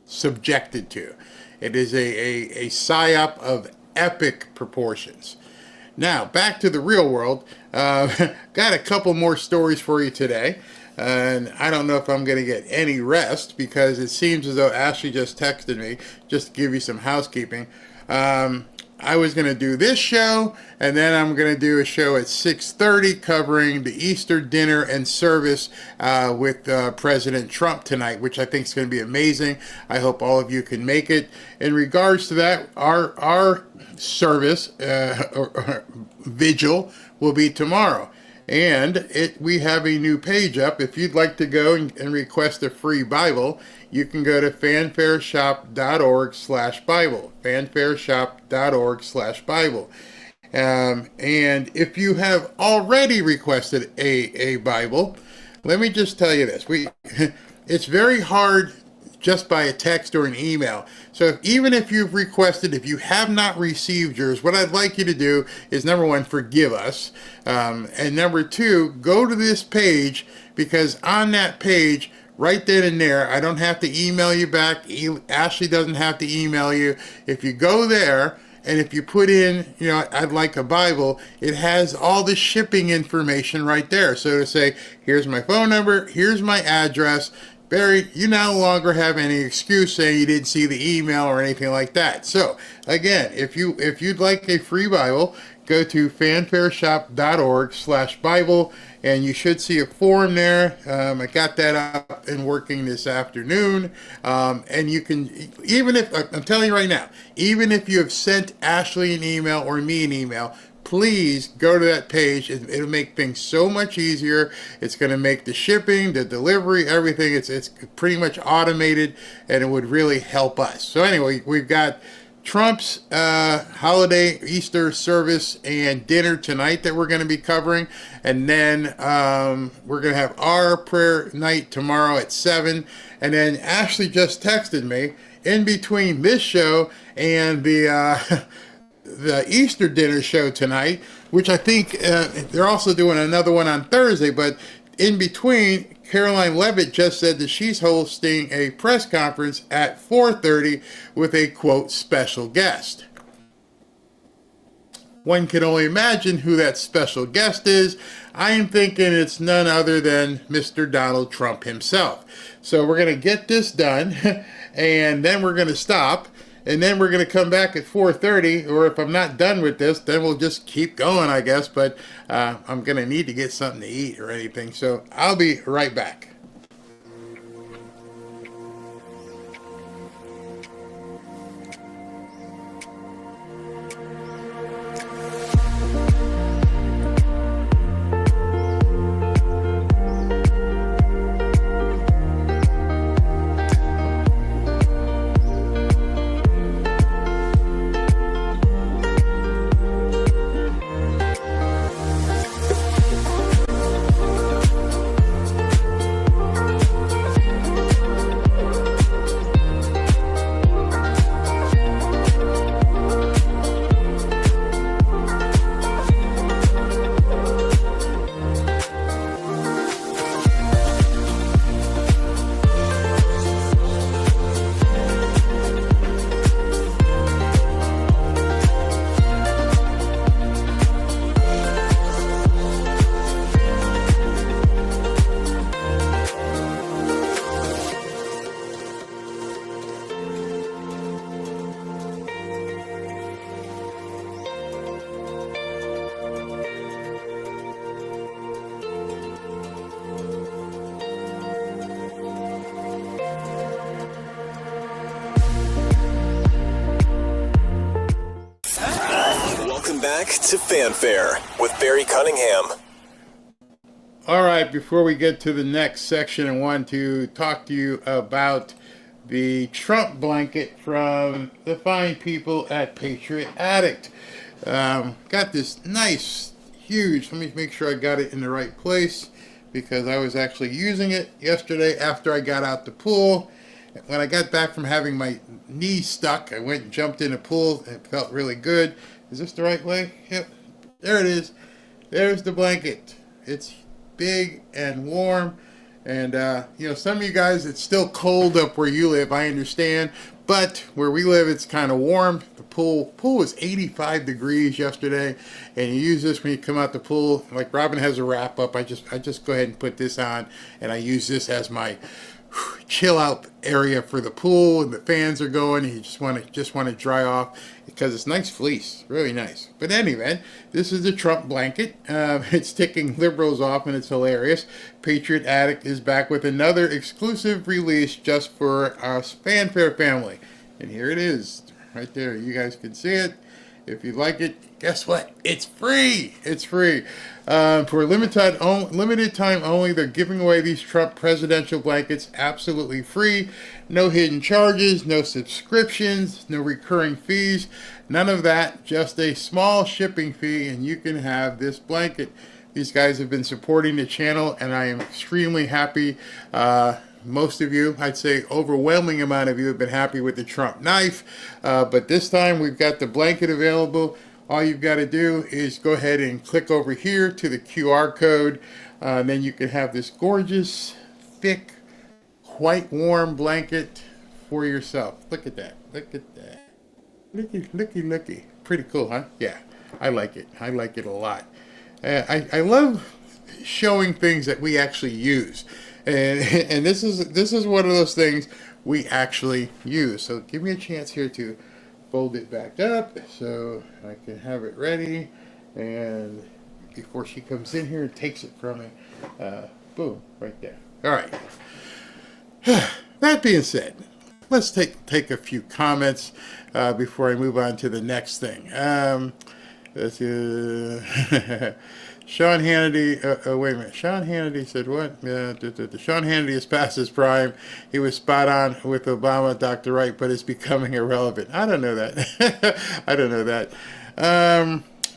Speaker 4: subjected to. It is a psyop of epic proportions. Now, back to the real world. Got a couple more stories for you today. And I don't know if I'm going to get any rest because it seems as though Ashley just texted me just to give you some housekeeping. I was going to do this show, and then I'm going to do a show at 6:30 covering the Easter dinner and service with President Trump tonight, which I think is going to be amazing. I hope all of you can make it. In regards to that, our service or vigil will be tomorrow. And we have a new page up. If you'd like to go and request a free Bible, you can go to fanfareshop.org/Bible. fanfareshop.org/Bible. And if you have already requested a Bible, let me just tell you this. It's very hard just by a text or an email. So even if you've requested, if you have not received yours, what I'd like you to do is, number one, forgive us. And number two, go to this page, because on that page, right then and there, I don't have to email you back. Ashley doesn't have to email you. If you go there, and if you put in, I'd like a Bible, it has all the shipping information right there. So to say, here's my phone number, here's my address, Barry, you no longer have any excuse saying you didn't see the email or anything like that. So again, if you'd like a free Bible, go to fanfareshop.org/Bible, and you should see a form there. I got that up and working this afternoon. And you can, even if, I'm telling you right now, even if you have sent Ashley an email or me an email, please go to that page. It'll make things so much easier. It's going to make the shipping, the delivery, everything. It's pretty much automated, and it would really help us. So anyway, we've got Trump's holiday Easter service and dinner tonight that we're going to be covering. And then we're going to have our prayer night tomorrow at 7. And then Ashley just texted me in between this show and the Easter dinner show tonight, which I think they're also doing another one on Thursday. But in between, Karoline Leavitt just said that she's hosting a press conference at 4:30 with a, quote, special guest. One can only imagine who that special guest is. I am thinking it's none other than Mr. Donald Trump himself. So we're going to get this done, and then we're going to stop. And then we're going to come back at 4:30, or if I'm not done with this, then we'll just keep going, I guess. But I'm going to need to get something to eat or anything. So I'll be right back.
Speaker 2: back to Fanfare with Barry Cunningham.
Speaker 4: All right, before we get to the next section, I want to talk to you about the Trump blanket from the fine people at Patriot Addict. Got this nice, huge, let me make sure I got it in the right place, because I was actually using it yesterday after I got out the pool. When I got back from having my knee stuck, I went and jumped in the pool. It felt really good. Is this the right way? Yep. There it is. There's the blanket. It's big and warm. And, some of you guys, it's still cold up where you live, I understand. But where we live, it's kind of warm. The pool was 85 degrees yesterday. And you use this when you come out the pool. Like Robin has a wrap up. I just go ahead and put this on. And I use this as my chill out area for the pool, and the fans are going, and you just want to dry off, because it's nice fleece, really nice. But anyway, this is the Trump blanket. It's ticking liberals off, and it's hilarious. Patriot Addict is back with another exclusive release just for our Fanfare family, and here it is right there. You guys can see it. If you like it, guess what? It's free. It's free. For limited time only, they're giving away these Trump presidential blankets absolutely free. No hidden charges, no subscriptions, no recurring fees, none of that. Just a small shipping fee, and you can have this blanket. These guys have been supporting the channel, and I am extremely happy. Most of you, I'd say overwhelming amount of you, have been happy with the Trump knife. But this time we've got the blanket available. All you've got to do is go ahead and click over here to the QR code. And then you can have this gorgeous, thick, quite warm blanket for yourself. Look at that. Look at that. Looky. Pretty cool, huh? Yeah, I like it. I like it a lot. I love showing things that we actually use. And this is one of those things we actually use. So give me a chance here to fold it back up so I can have it ready. And before she comes in here and takes it from me, boom, right there. All right. That being said, let's take a few comments before I move on to the next thing. Sean Hannity, wait a minute. Sean Hannity said what? Sean Hannity is past his prime. He was spot on with Obama, Dr. Wright, but is becoming irrelevant. I don't know that. I don't know that.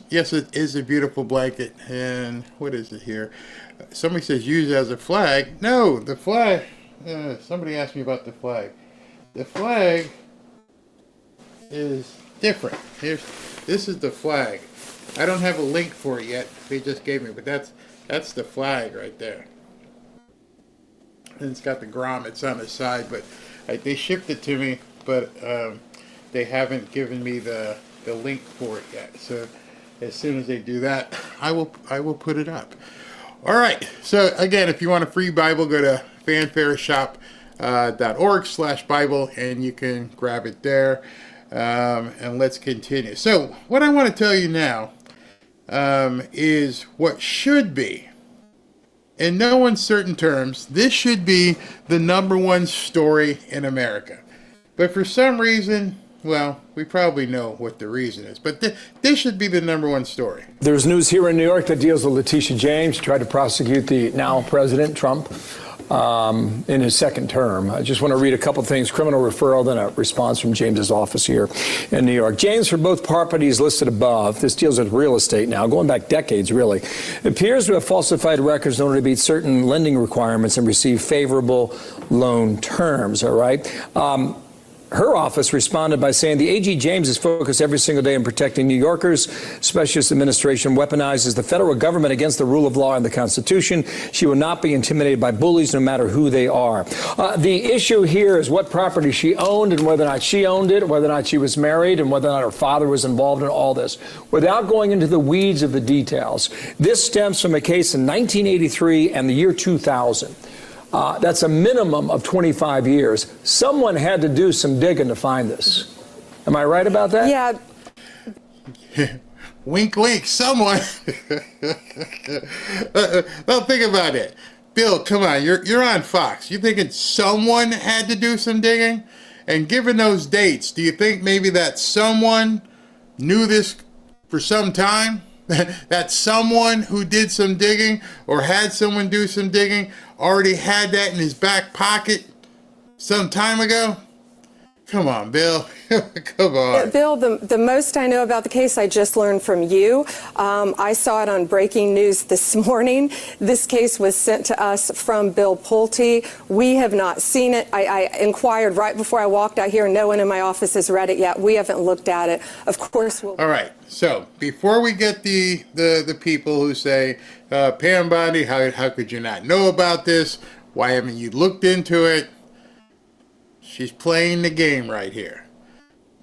Speaker 4: Yes, it is a beautiful blanket. And what is it here? Somebody says use it as a flag. No, the flag. Somebody asked me about the flag. The flag is different. This is the flag. I don't have a link for it yet. They just gave me, but that's the flag right there. And it's got the grommets on the side, but they shipped it to me, but they haven't given me the link for it yet. So as soon as they do that, I will put it up. All right. So again, if you want a free Bible, go to fanfareshop.org/Bible, and you can grab it there. And let's continue. So what I want to tell you now is what should be, in no uncertain terms, this should be the #1 story in America. But for some reason, well, we probably know what the reason is, but this should be the #1 story.
Speaker 1: There's news here in New York that deals with Letitia James, who tried to prosecute the now President Trump in his second term. I just want to read a couple things. Criminal referral, then a response from James's office here in New York. James, for both properties listed above, this deals with real estate now, going back decades, really, appears to have falsified records in order to meet certain lending requirements and receive favorable loan terms, all right? Her office responded by saying the AG James is focused every single day on protecting New Yorkers. Specialist administration weaponizes the federal government against the rule of law and the Constitution. She will not be intimidated by bullies, no matter who they are. The issue here is what property she owned and whether or not she owned it, whether or not she was married, and whether or not her father was involved in all this. Without going into the weeds of the details, this stems from a case in 1983 and the year 2000. That's a minimum of 25 years. Someone had to do some digging to find this. Am I right about that?
Speaker 10: Yeah.
Speaker 4: Wink, wink, someone. Well, think about it. Bill, come on, you're on Fox. You thinking someone had to do some digging? And given those dates, do you think maybe that someone knew this for some time, that someone who did some digging or had someone do some digging already had that in his back pocket some time ago? Come on, Bill. Come on.
Speaker 10: Bill, the most I know about the case, I just learned from you. I saw it on breaking news this morning. This case was sent to us from Bill Pulte. We have not seen it. I inquired right before I walked out here. No one in my office has read it yet. We haven't looked at it. Of course, we'll.
Speaker 4: All right. So before we get the people who say, Pam Bondi, how could you not know about this? Why haven't you looked into it? She's playing the game right here.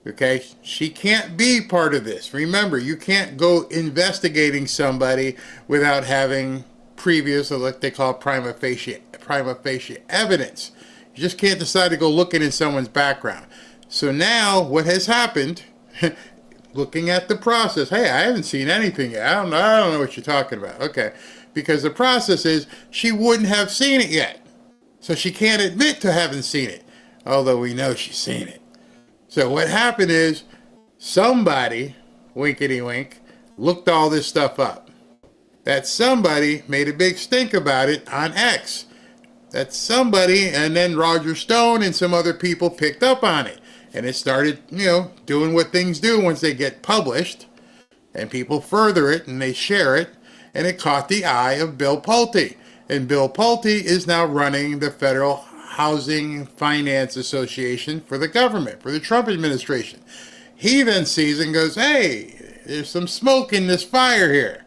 Speaker 4: Okay? She can't be part of this. Remember, you can't go investigating somebody without having previous, or what they call prima facie evidence. You just can't decide to go looking in someone's background. So now what has happened, looking at the process, hey, I haven't seen anything yet. I don't know what you're talking about. Okay. Because the process is she wouldn't have seen it yet. So she can't admit to having seen it. Although we know she's seen it. So what happened is somebody, winkety wink, looked all this stuff up. That somebody made a big stink about it on X. That somebody, and then Roger Stone and some other people picked up on it. And it started, doing what things do once they get published. And people further it and they share it. And it caught the eye of Bill Pulte. And Bill Pulte is now running the Federal Housing Finance Association for the government, for the Trump administration. He then sees and goes, hey, there's some smoke in this fire here.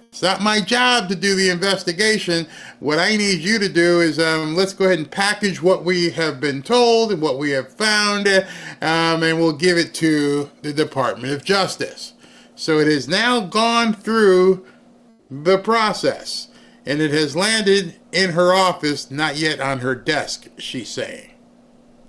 Speaker 4: It's not my job to do the investigation. What I need you to do is let's go ahead and package what we have been told and what we have found, and we'll give it to the Department of Justice. So it has now gone through the process. And it has landed in her office, not yet on her desk, she's saying.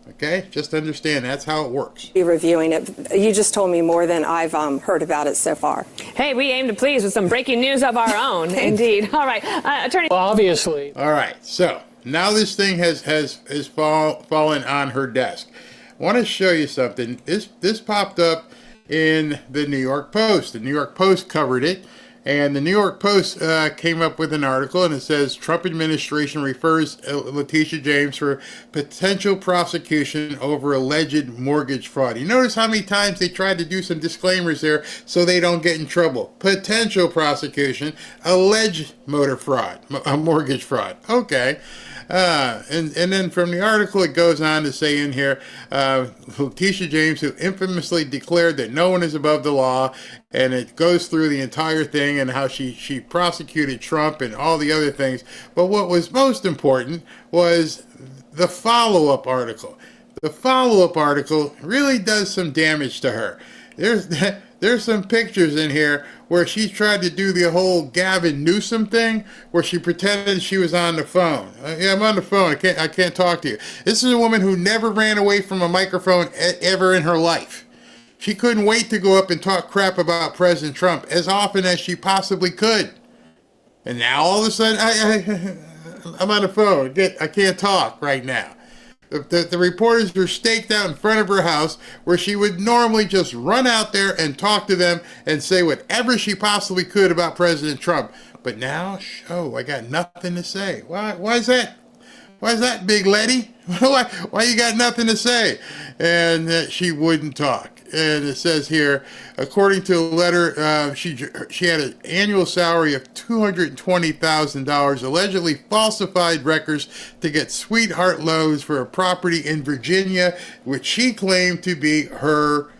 Speaker 4: Okay? Just understand that's how it works.
Speaker 10: Be reviewing it. You just told me more than I've heard about it so far.
Speaker 3: Hey, we aim to please with some breaking news of our own. Indeed. All right. Attorney.
Speaker 4: Well, obviously. All right. So now this thing has fallen on her desk. I want to show you something. This popped up in the New York Post. The New York Post covered it. And the New York Post came up with an article, and it says, Trump administration refers Letitia James for potential prosecution over alleged mortgage fraud. You notice how many times they tried to do some disclaimers there so they don't get in trouble. Potential prosecution, alleged mortgage fraud. Okay. And then from the article, it goes on to say in here, Letitia James, who infamously declared that no one is above the law, and it goes through the entire thing and how she prosecuted Trump and all the other things. But what was most important was the follow-up article. The follow-up article really does some damage to her. There's some pictures in here where she tried to do the whole Gavin Newsom thing, where she pretended she was on the phone. Yeah, I'm on the phone. I can't talk to you. This is a woman who never ran away from a microphone ever in her life. She couldn't wait to go up and talk crap about President Trump as often as she possibly could. And now all of a sudden, I'm on the phone. I can't talk right now. The reporters were staked out in front of her house where she would normally just run out there and talk to them and say whatever she possibly could about President Trump. But now, I got nothing to say. Why is that? Why is that, Big Letty? Why you got nothing to say? And she wouldn't talk. And it says here, according to a letter, she had an annual salary of $220,000, allegedly falsified records to get sweetheart loans for a property in Virginia, which she claimed to be her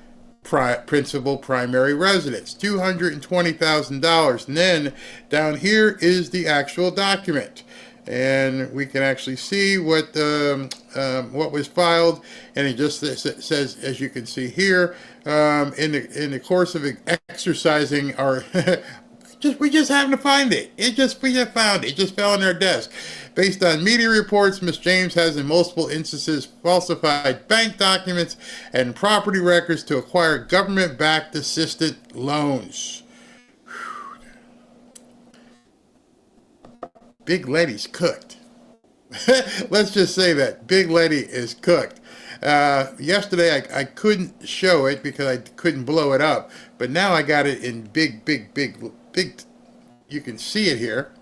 Speaker 4: principal primary residence. $220,000. And then down here is the actual document. And we can actually see what was filed, and it just says, as you can see here, in the course of exercising our, we just happened to find it. We just found it. It just fell on our desk. Based on media reports, Ms. James has in multiple instances falsified bank documents and property records to acquire government-backed assisted loans. Big Letty's cooked. Let's just say that Big Letty is cooked. Yesterday I couldn't show it because I couldn't blow it up, but now I got it in big. You can see it here.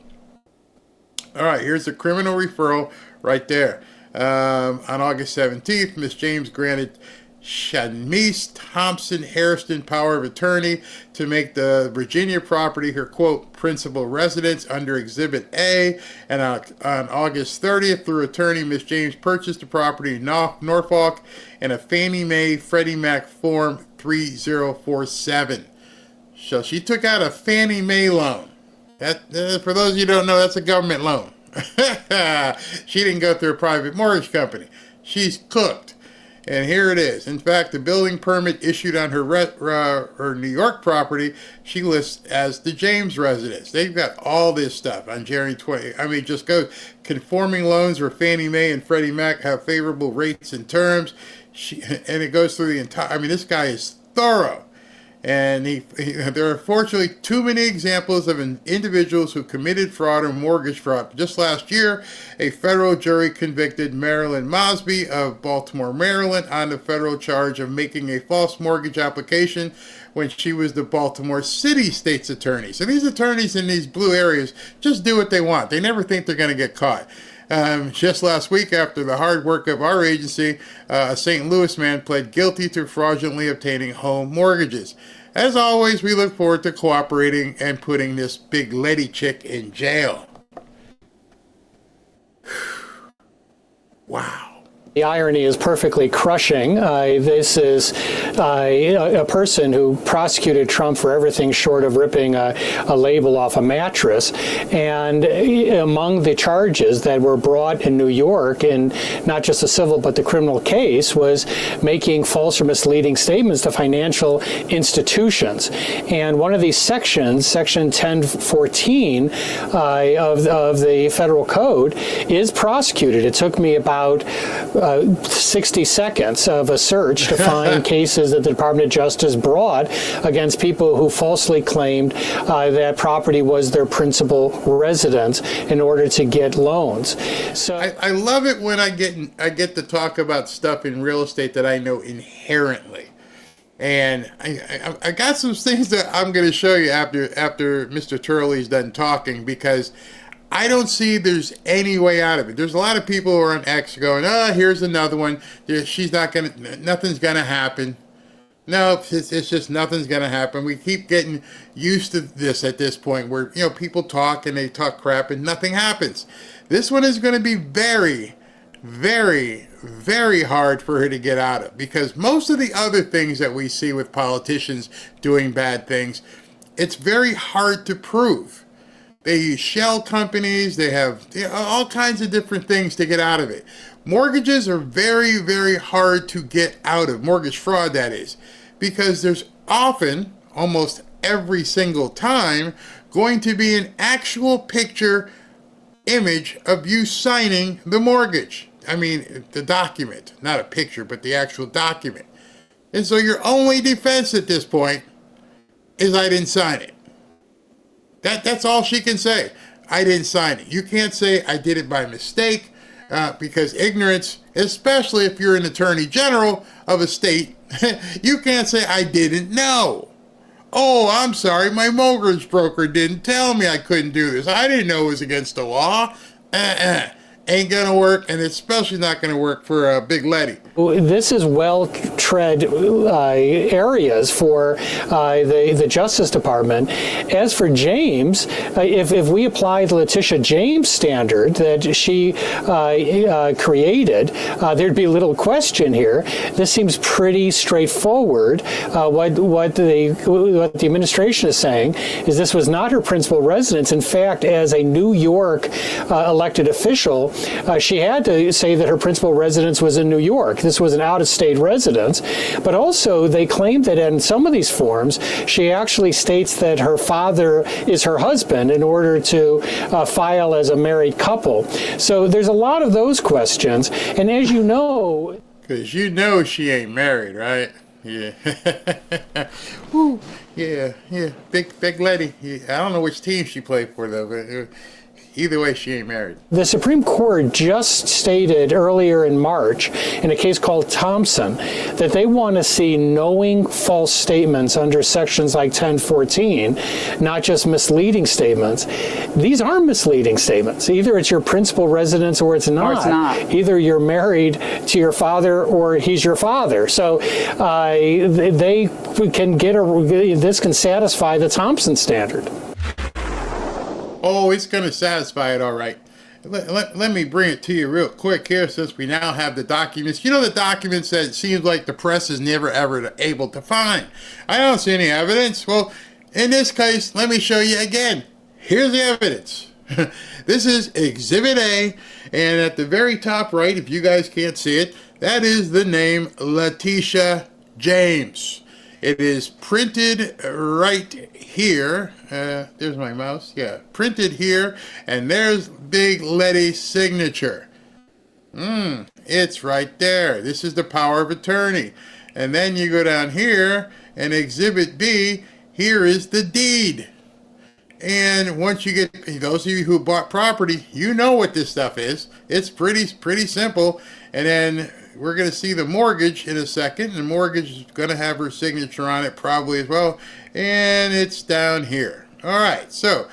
Speaker 4: All right, here's the criminal referral right there. On August 17th, Ms. James granted Shanice Thompson Hairston power of attorney to make the Virginia property her, quote, principal residence under Exhibit A. And on August 30th, through attorney, Ms. James purchased the property in Norfolk in a Fannie Mae Freddie Mac Form 3047. So she took out a Fannie Mae loan. That, for those of you who don't know, that's a government loan. She didn't go through a private mortgage company. She's cooked. And here it is. In fact, the building permit issued on her New York property, she lists as the James residence. They've got all this stuff on January 20. I mean, just go. Conforming loans where Fannie Mae and Freddie Mac have favorable rates and terms. And it goes through the entire. I mean, this guy is thorough. And there are fortunately too many examples of individuals who committed fraud or mortgage fraud. Just last year, a federal jury convicted Marilyn Mosby of Baltimore, Maryland, on the federal charge of making a false mortgage application when she was the Baltimore City state's attorney. So these attorneys in these blue areas just do what they want. They never think they're going to get caught. Just last week, after the hard work of our agency, a St. Louis man pled guilty to fraudulently obtaining home mortgages. As always, we look forward to cooperating and putting this big Letty chick in jail. Wow.
Speaker 5: The irony is perfectly crushing. This is a person who prosecuted Trump for everything short of ripping a label off a mattress. And among the charges that were brought in New York, in not just the civil but the criminal case, was making false or misleading statements to financial institutions. And one of these sections, Section 1014 of the federal code, is prosecuted. It took me about 60 seconds of a search to find cases that the Department of Justice brought against people who falsely claimed that property was their principal residence in order to get loans. So
Speaker 4: I love it when I get to talk about stuff in real estate that I know inherently. And I got some things that I'm going to show you after Mr. Turley's done talking, because I don't see there's any way out of it. There's a lot of people who are on X going, here's another one. Nothing's going to happen. No, it's just nothing's going to happen. We keep getting used to this at this point where, people talk and they talk crap and nothing happens. This one is going to be very, very, very hard for her to get out of, because most of the other things that we see with politicians doing bad things, it's very hard to prove. They use shell companies. They have all kinds of different things to get out of it. Mortgages are very, very hard to get out of. Mortgage fraud, that is. Because there's often, almost every single time, going to be an actual picture image of you signing the mortgage. I mean, the document. Not a picture, but the actual document. And so your only defense at this point is I didn't sign it. That's all she can say. I didn't sign it. You can't say I did it by mistake, because ignorance, especially if you're an attorney general of a state, you can't say I didn't know. Oh, I'm sorry, my mortgage broker didn't tell me I couldn't do this. I didn't know it was against the law. Ain't gonna work, and especially not gonna work for Big Letty.
Speaker 5: This is well-tread areas for the Justice Department. As for James, if we apply the Letitia James standard that she created, there'd be little question here. This seems pretty straightforward. What the administration is saying is this was not her principal residence. In fact, as a New York elected official, she had to say that her principal residence was in New York. This was an out-of-state residence. But also, they claim that in some of these forms, she actually states that her father is her husband in order to file as a married couple. So there's a lot of those questions. And as you know...
Speaker 4: Because you know she ain't married, right? Yeah. Woo. Yeah. Big Letty. I don't know which team she played for, though. But Either way, she ain't married.
Speaker 5: The Supreme Court just stated earlier in March in a case called Thompson that they want to see knowing false statements under sections like 1014, not just misleading statements. These are misleading statements. Either it's your principal residence or it's not.
Speaker 6: Or it's not.
Speaker 5: Either you're married to your father or he's your father. So they can this can satisfy the Thompson standard.
Speaker 4: Oh, it's going to satisfy it, all right. Let me bring it to you real quick here, since we now have the documents. You know, the documents that it seems like the press is never ever able to find. I don't see any evidence. Well, in this case, let me show you again. Here's the evidence. This is Exhibit A, and at the very top right, if you guys can't see it, that is the name Letitia James. It is printed right here. There's my mouse. Yeah, printed here. And there's Big Letty's signature. It's right there. This is the power of attorney. And then you go down here, and Exhibit B, here is the deed. And once you get, those of you who bought property, you know what this stuff is. It's pretty simple. And then we're going to see the mortgage in a second. The mortgage is going to have her signature on it probably as well. And it's down here. All right, so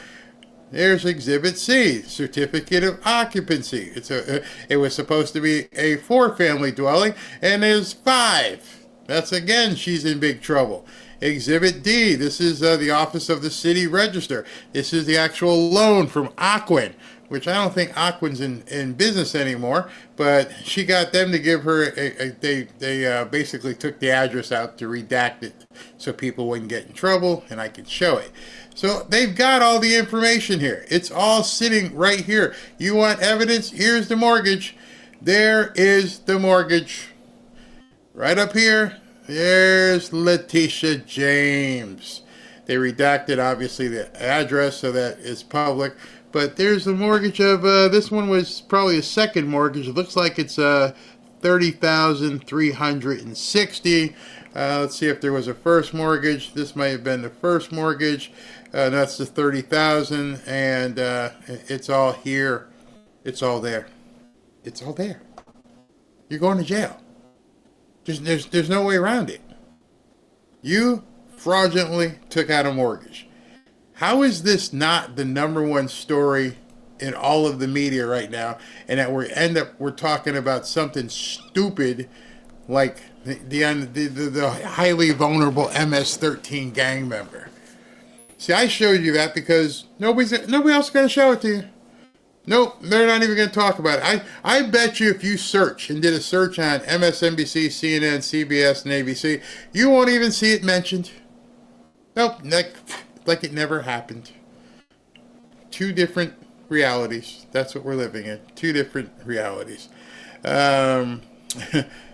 Speaker 4: there's Exhibit C, Certificate of Occupancy. It was supposed to be a 4-family dwelling, and there's 5. That's, again, she's in big trouble. Exhibit D, this is the Office of the City Register. This is the actual loan from Ocwen, which I don't think Ocwen's in business anymore, but she got them to give her, they basically took the address out to redact it so people wouldn't get in trouble, and I could show it. So they've got all the information here. It's all sitting right here. You want evidence? Here's the mortgage. There is the mortgage. Right up here, there's Letitia James. They redacted, obviously, the address so that it's public. But there's the mortgage of, this one was probably a second mortgage. It looks like it's $30,360. Let's see if there was a first mortgage. This might have been the first mortgage. That's the $30,000, and it's all here. It's all there. It's all there. You're going to jail. There's no way around it. You fraudulently took out a mortgage. How is this not the #1 story in all of the media right now, and that we're talking about something stupid like the highly vulnerable MS-13 gang member? See, I showed you that because nobody else is going to show it to you. Nope, they're not even going to talk about it. I bet you if you search and did a search on MSNBC, CNN, CBS, and ABC, you won't even see it mentioned. Nope, like it never happened. 2 different realities. That's what we're living in. 2 different realities.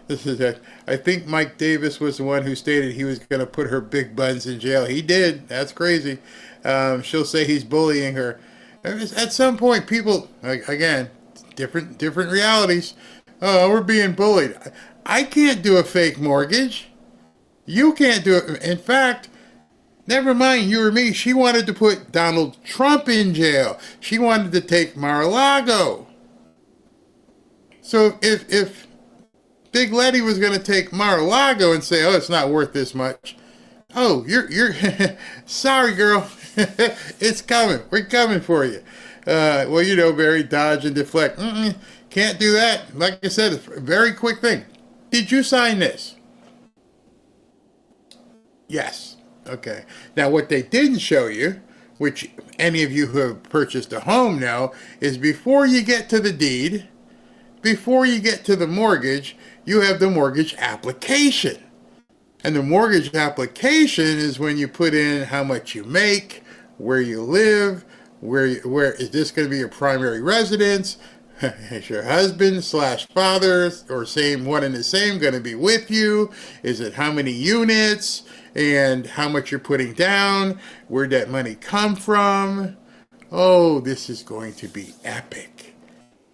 Speaker 4: This is it. I think Mike Davis was the one who stated he was going to put her big buns in jail. He did. That's crazy. She'll say he's bullying her. At some point, people, again, different realities. Oh, we're being bullied. I can't do a fake mortgage. You can't do it. In fact, never mind you or me. She wanted to put Donald Trump in jail. She wanted to take Mar-a-Lago. So if Big Letty was going to take Mar-a-Lago and say, oh, it's not worth this much. Oh, you're sorry, girl. It's coming. We're coming for you. Well, you know, Barry, dodge and deflect. Can't do that. Like I said, it's a very quick thing. Did you sign this? Yes. Okay. Now, what they didn't show you, which any of you who have purchased a home know, is before you get to the deed, before you get to the mortgage, you have the mortgage application. And the mortgage application is when you put in how much you make, where you live, where is this going to be your primary residence, is your husband/father or same one and the same going to be with you, is it how many units, and how much you're putting down, where'd that money come from. Oh, this is going to be epic.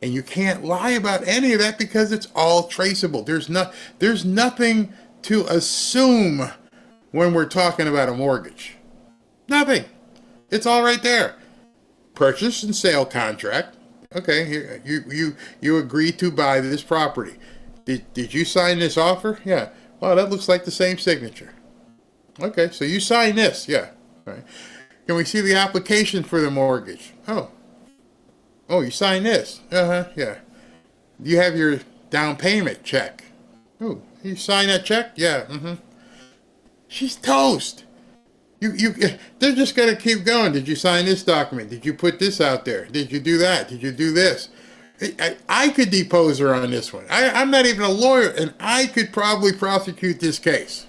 Speaker 4: And you can't lie about any of that because it's all traceable. There's nothing to assume when we're talking about a mortgage. Nothing. It's all right there. purchase and sale contract. Okay, here, you agreed to buy this property. Did you sign this offer? Yeah. Well, that looks like the same signature. Okay, so you signed this. Yeah. All right. Can we see the application for the mortgage? Oh, you signed this. Yeah. You have your down payment check. Oh, you signed that check? Yeah. She's toast. They're just gonna keep going. Did you sign this document? Did you put this out there? Did you do that? Did you do this? I could depose her on this one. I'm not even a lawyer, and I could probably prosecute this case.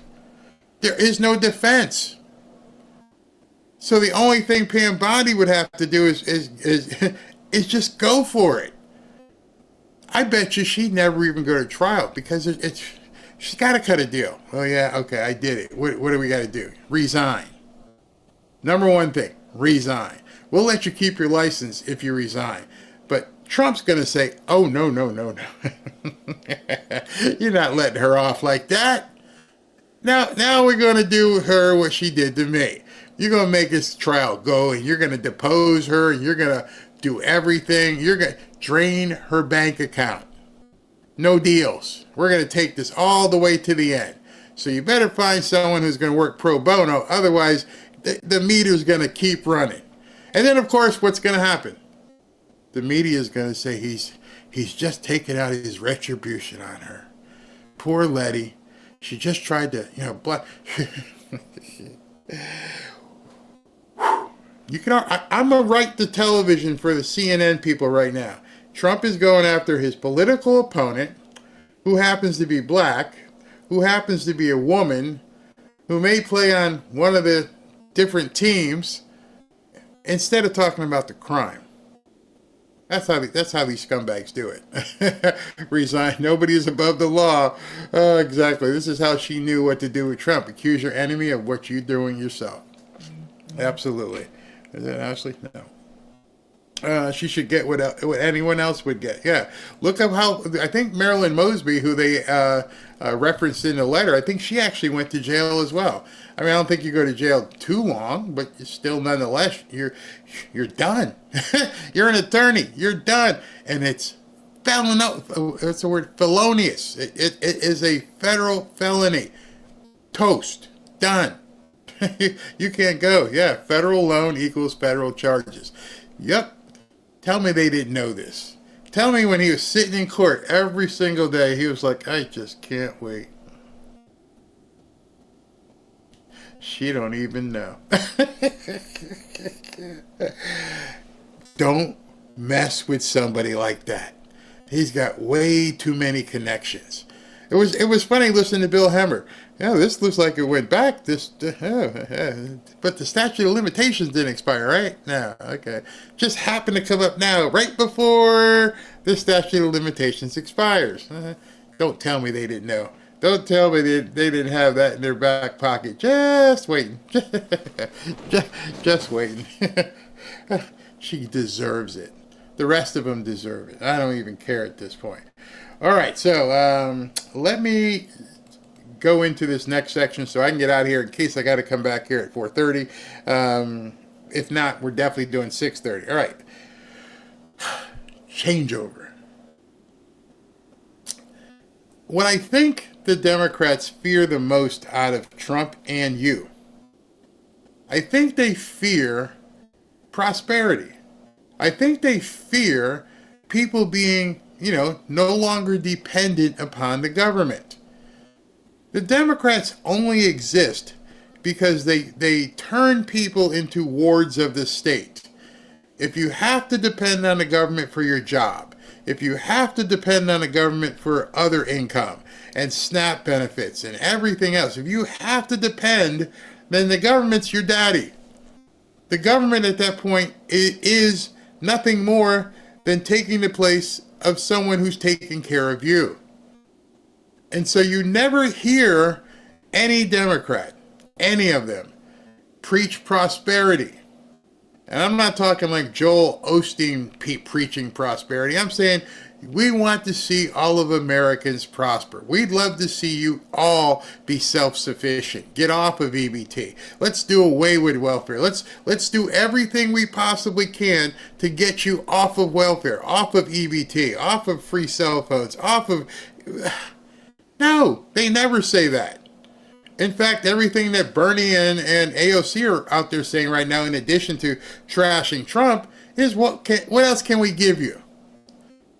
Speaker 4: There is no defense. So the only thing Pam Bondi would have to do is just go for it. I bet you she'd never even go to trial because she's got to cut a deal. Oh yeah, okay, I did it. What do we got to do? Resign. Number one thing, resign. We'll let you keep your license if you resign. But Trump's going to say, oh, no. You're not letting her off like that. Now we're going to do her what she did to me. You're going to make this trial go, and you're going to depose her, and you're going to do everything. You're going to drain her bank account. No deals. We're going to take this all the way to the end. So you better find someone who's going to work pro bono. Otherwise, the meter's going to keep running. And then, of course, what's going to happen? The media is going to say he's just taking out his retribution on her. Poor Letty. She just tried to, I'm going to write the television for the CNN people right now. Trump is going after his political opponent, who happens to be black, who happens to be a woman, who may play on one of the different teams, instead of talking about the crime. That's how these scumbags do it. Resign. Nobody is above the law. Exactly. This is how she knew what to do with Trump. Accuse your enemy of what you're doing yourself. Absolutely. Is that Ashley? No. She should get what anyone else would get. Yeah. Look up how, I think Marilyn Mosby, who they referenced in the letter, I think she actually went to jail as well. I mean, I don't think you go to jail too long, but still, nonetheless, you're done. You're an attorney. You're done. And it's that's the word, felonious. It is a federal felony. Toast. Done. You can't go. Yeah, federal loan equals federal charges. Yep. Tell me they didn't know this. Tell me when he was sitting in court every single day, he was like, I just can't wait. She don't even know. Don't mess with somebody like that. He's got way too many connections. It was funny listening to Bill Hemmer. Yeah, this looks like it went back. But the statute of limitations didn't expire, right? No, okay. Just happened to come up now, right before the statute of limitations expires. Don't tell me they didn't know. Don't tell me they didn't have that in their back pocket. Just waiting. Just waiting. She deserves it. The rest of them deserve it. I don't even care at this point. All right, so let me go into this next section so I can get out of here in case I got to come back here at 4:30. If not, we're definitely doing 6:30. All right. Changeover. What I think the Democrats fear the most out of Trump and you, I think they fear prosperity. I think they fear people being, no longer dependent upon the government. The Democrats only exist because they turn people into wards of the state. If you have to depend on the government for your job, if you have to depend on the government for other income and SNAP benefits and everything else, if you have to depend, then the government's your daddy. The government at that point is nothing more than taking the place of someone who's taking care of you. And so you never hear any Democrat, any of them, preach prosperity. And I'm not talking like Joel Osteen preaching prosperity. I'm saying we want to see all of Americans prosper. We'd love to see you all be self-sufficient. Get off of EBT. Let's do away with welfare. Let's do everything we possibly can to get you off of welfare, off of EBT, off of free cell phones, off of... No, they never say that. In fact, everything that Bernie and AOC are out there saying right now, in addition to trashing Trump, is what else can we give you?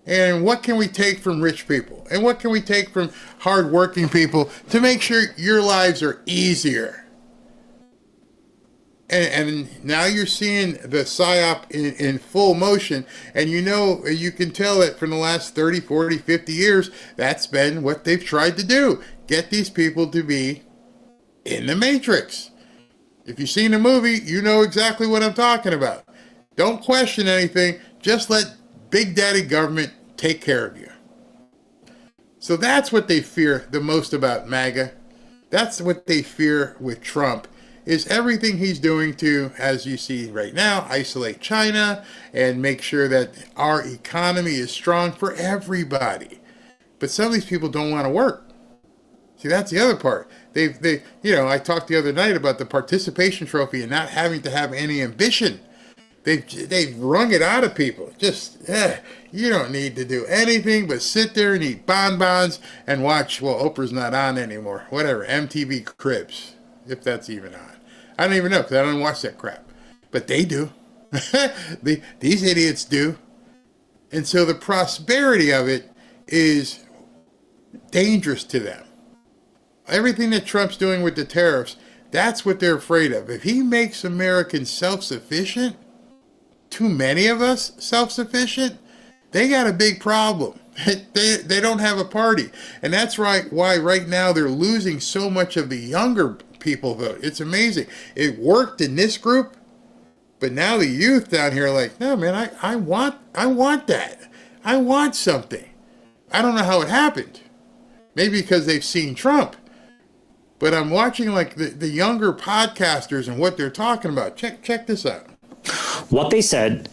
Speaker 4: And what can we take from rich people? And what can we take from hardworking people to make sure your lives are easier? And now you're seeing the PSYOP in full motion. And you can tell that from the last 30, 40, 50 years, that's been what they've tried to do. Get these people to be in the Matrix. If you've seen the movie, you know exactly what I'm talking about. Don't question anything. Just let Big Daddy government take care of you. So that's what they fear the most about MAGA. That's what they fear with Trump, is everything he's doing to, as you see right now, isolate China and make sure that our economy is strong for everybody. But some of these people don't want to work. See, that's the other part. I talked the other night about the participation trophy and not having to have any ambition. They've wrung it out of people. You don't need to do anything but sit there and eat bonbons and watch, Oprah's not on anymore. Whatever, MTV Cribs, if that's even on. I don't even know because I don't watch that crap. But they do. These idiots do. And so the prosperity of it is dangerous to them. Everything that Trump's doing with the tariffs, that's what they're afraid of. If he makes Americans self-sufficient, too many of us self-sufficient, they got a big problem. They don't have a party. And that's why right now they're losing so much of the younger people vote. It's amazing. It worked in this group, but now the youth down here are like, no, man, I want that. I want something. I don't know how it happened. Maybe because they've seen Trump. But I'm watching like the younger podcasters and what they're talking about. Check this out.
Speaker 6: What they said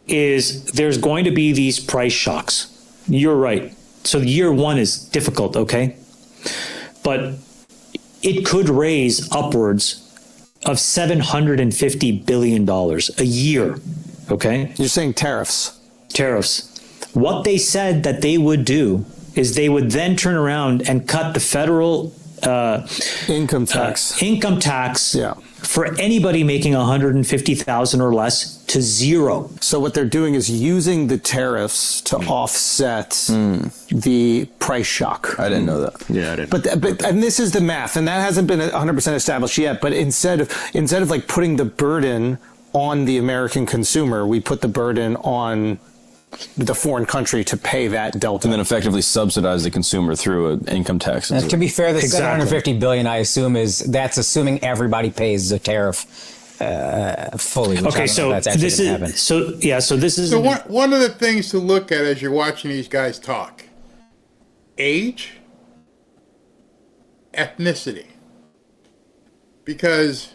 Speaker 6: is there's going to be these price shocks. You're right. So year one is difficult, okay? But it could raise upwards of $750 billion a year, okay?
Speaker 22: You're saying tariffs.
Speaker 6: Tariffs. What they said that they would do is they would then turn around and cut the federal
Speaker 22: income tax.
Speaker 6: For anybody making $150,000 or less to zero.
Speaker 22: So what they're doing is using the tariffs to offset the price shock.
Speaker 23: I didn't know that.
Speaker 22: Yeah, I didn't. But and this is the math, and that hasn't been 100% established yet. But instead of like putting the burden on the American consumer, we put the burden on the foreign country to pay that delta,
Speaker 23: and then effectively subsidize the consumer through an income tax.
Speaker 24: To be fair, the $750 billion, I assume, that's assuming everybody pays the tariff fully.
Speaker 6: Okay, so this is
Speaker 4: one of the things to look at as you're watching these guys talk: age, ethnicity, because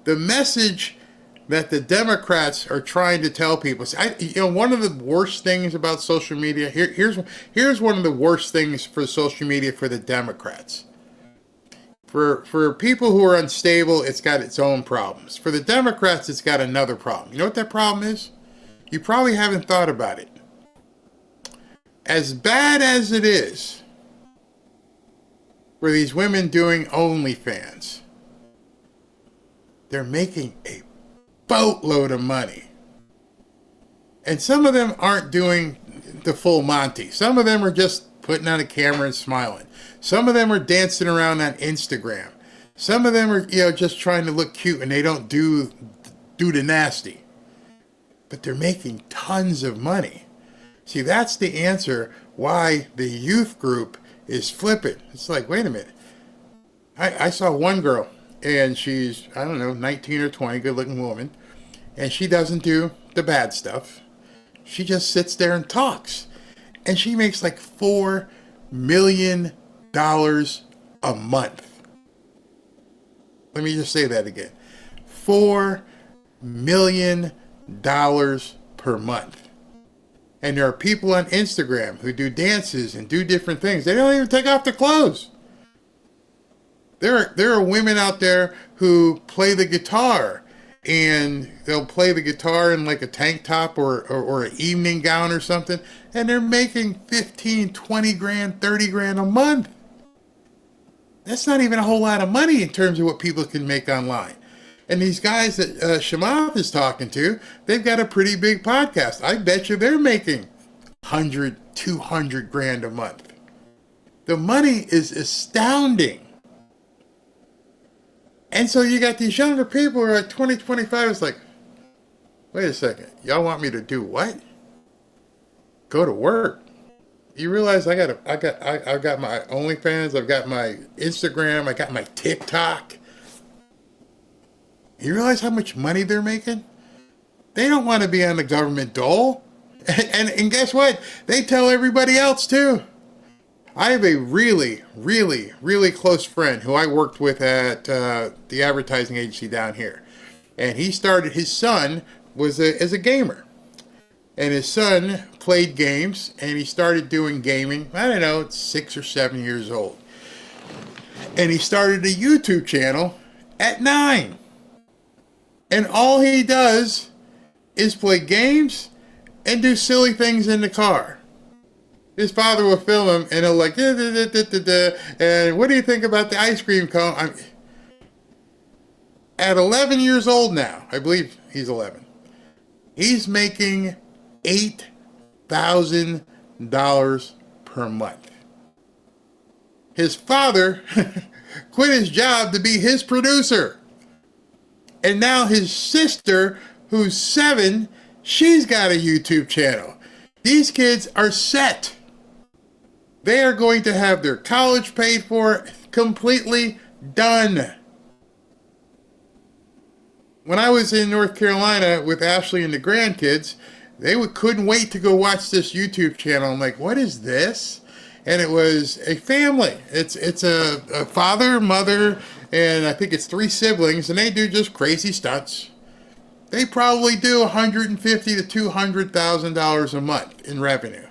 Speaker 4: the message that the Democrats are trying to tell people. One of the worst things about social media, here's one of the worst things for social media for the Democrats. For people who are unstable, it's got its own problems. For the Democrats, it's got another problem. You know what that problem is? You probably haven't thought about it. As bad as it is for these women doing OnlyFans, they're making a boatload of money. And some of them aren't doing the full Monty. Some of them are just putting on a camera and smiling. Some of them are dancing around on Instagram. Some of them are, just trying to look cute and they don't do the nasty. But they're making tons of money. See, that's the answer why the youth group is flipping. It's like, wait a minute. I saw one girl and she's, 19 or 20, good looking woman. And she doesn't do the bad stuff. She just sits there and talks. And she makes like $4 million a month. Let me just say that again. $4 million per month. And there are people on Instagram who do dances and do different things. They don't even take off their clothes. There are women out there who play the guitar, and they'll play the guitar in like a tank top or an evening gown or something, and they're making 15, 20 grand, 30 grand a month. That's not even a whole lot of money in terms of what people can make online. And these guys that Shamath is talking to, they've got a pretty big podcast. I bet you they're making 100, 200 grand a month. The money is astounding. And so you got these younger people who are at 20, 25. It's like, wait a second. Y'all want me to do what? Go to work. You realize I got my OnlyFans. I've got my Instagram. I got my TikTok. You realize how much money they're making? They don't want to be on the government dole. And guess what? They tell everybody else too. I have a really, really, really close friend who I worked with at the advertising agency down here. And he started, his son was as a gamer. And his son played games, and he started doing gaming, I don't know, 6 or 7 years old. And he started a YouTube channel at 9. And all he does is play games and do silly things in the car. His father will film him, and he'll like, da, da, da, da, da, da, and what do you think about the ice cream cone? At 11 years old now, I believe he's 11, he's making $8,000 per month. His father quit his job to be his producer. And now his sister, who's 7, she's got a YouTube channel. These kids are set. They are going to have their college paid for, completely done. When I was in North Carolina with Ashley and the grandkids, they couldn't wait to go watch this YouTube channel. I'm like, what is this? And it was a family. It's a father, mother, and I think it's 3 siblings, and they do just crazy stunts. They probably do $150,000 to $200,000 a month in revenue.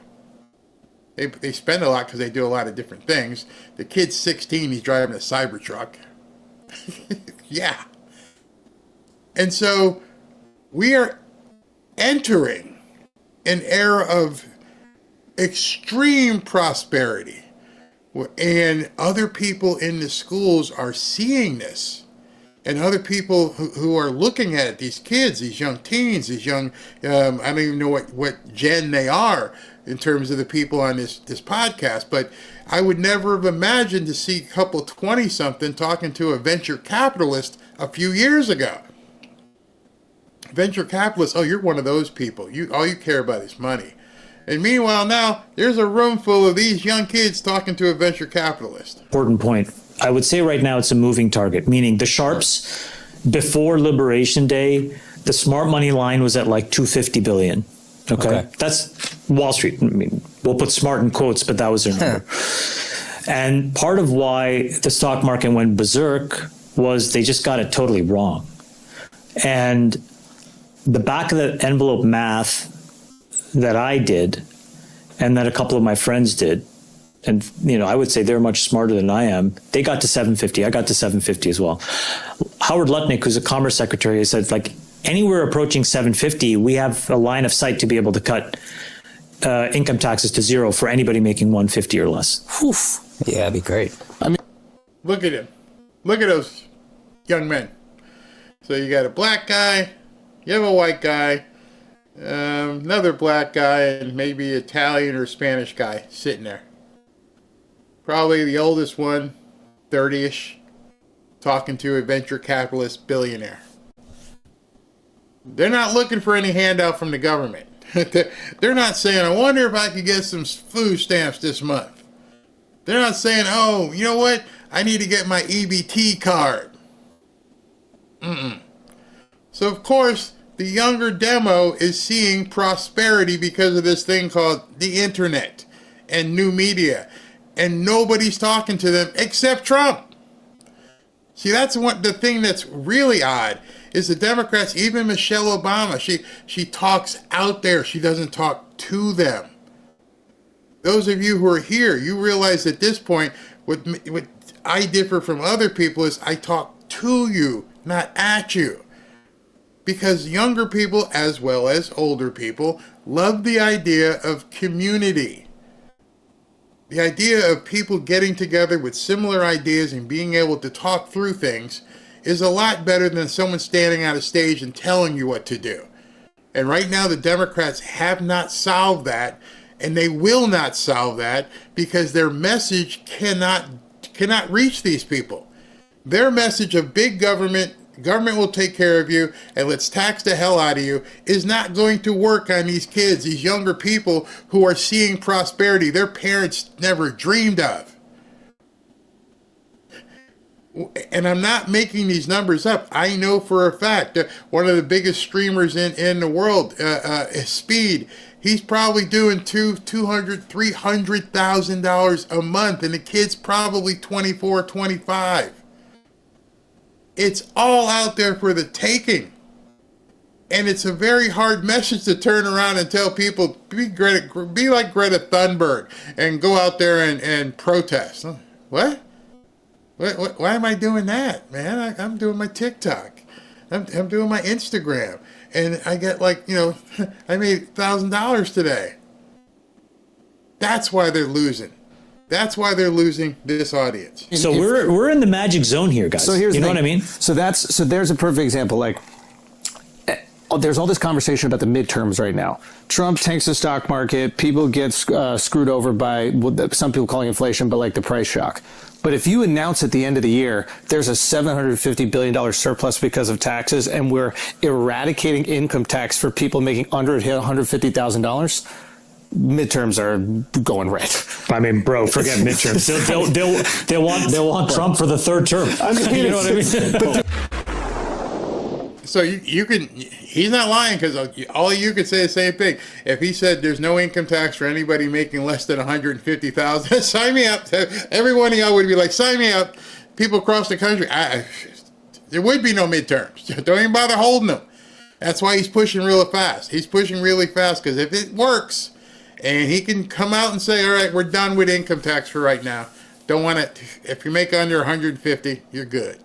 Speaker 4: They spend a lot because they do a lot of different things. The kid's 16, he's driving a Cybertruck. Yeah. And so we are entering an era of extreme prosperity. And other people in the schools are seeing this. And other people who are looking at it, these kids, these young teens, these young, I don't even know what gen they are in terms of the people on this podcast, but I would never have imagined to see a couple 20-something talking to a venture capitalist a few years ago. Venture capitalists, oh, you're one of those people. All you care about is money. And meanwhile, now, there's a room full of these young kids talking to a venture capitalist.
Speaker 6: Important point. I would say right now it's a moving target, meaning the sharps, before Liberation Day, the smart money line was at like 250 billion. Okay. That's Wall Street. I mean, we'll put smart in quotes, but that was their number. And part of why the stock market went berserk was they just got it totally wrong. And the back of the envelope math that I did and that a couple of my friends did, and I would say they're much smarter than I am, they got to 750. I got to 750 as well. Howard Lutnick, who's a commerce secretary, said like anywhere approaching 750, we have a line of sight to be able to cut income taxes to 0 for anybody making 150 or less. Whew.
Speaker 24: Yeah, that'd be great.
Speaker 4: I mean, look at him. Look at those young men. So you got a black guy, you have a white guy, another black guy, and maybe Italian or Spanish guy sitting there. Probably the oldest one, 30-ish, talking to a venture capitalist billionaire. They're not looking for any handout from the government. They're not saying, I wonder if I could get some food stamps this month. They're not saying, oh, you know what? I need to get my EBT card. So, of course, the younger demo is seeing prosperity because of this thing called the internet and new media. And nobody's talking to them except Trump. See, that's the thing that's really odd is the Democrats, even Michelle Obama, she talks out there. She doesn't talk to them. Those of you who are here, you realize at this point, what I differ from other people is I talk to you, not at you. Because younger people, as well as older people, love the idea of community. The idea of people getting together with similar ideas and being able to talk through things is a lot better than someone standing on a stage and telling you what to do. And right now the Democrats have not solved that, and they will not solve that because their message cannot reach these people. Their message of big government will take care of you, and let's tax the hell out of you, is not going to work on these kids, these younger people who are seeing prosperity their parents never dreamed of. And I'm not making these numbers up. I know for a fact that one of the biggest streamers in the world, Speed, he's probably doing $200,000, $300,000 a month, and the kid's probably 24, 25. It's all out there for the taking. And it's a very hard message to turn around and tell people, be like Greta Thunberg and go out there and protest. What? Why am I doing that, man? I'm doing my TikTok. I'm doing my Instagram. And I get I made $1,000 today. That's why they're losing. That's why they're losing this audience.
Speaker 6: So we're in the magic zone here, guys.
Speaker 22: So here's
Speaker 6: you know
Speaker 22: the thing.
Speaker 6: what I mean?
Speaker 22: So there's a perfect example. There's all this conversation about the midterms right now. Trump tanks the stock market. People get screwed over by some people calling inflation, but the price shock. But if you announce at the end of the year there's a $750 billion surplus because of taxes, and we're eradicating income tax for people making under $150,000. Midterms are going red.
Speaker 6: I mean, bro, forget midterms. They'll want Trump for the third term. You know what I mean?
Speaker 4: So you can. He's not lying, because all you could say the same thing. If he said there's no income tax for anybody making less than $150,000, sign me up. Every one of y'all would be like, sign me up. People across the country, there would be no midterms. Don't even bother holding them. That's why he's pushing really fast. He's pushing really fast because if it works, and he can come out and say, all right, we're done with income tax for right now. Don't want it. If you make under 150, you're good.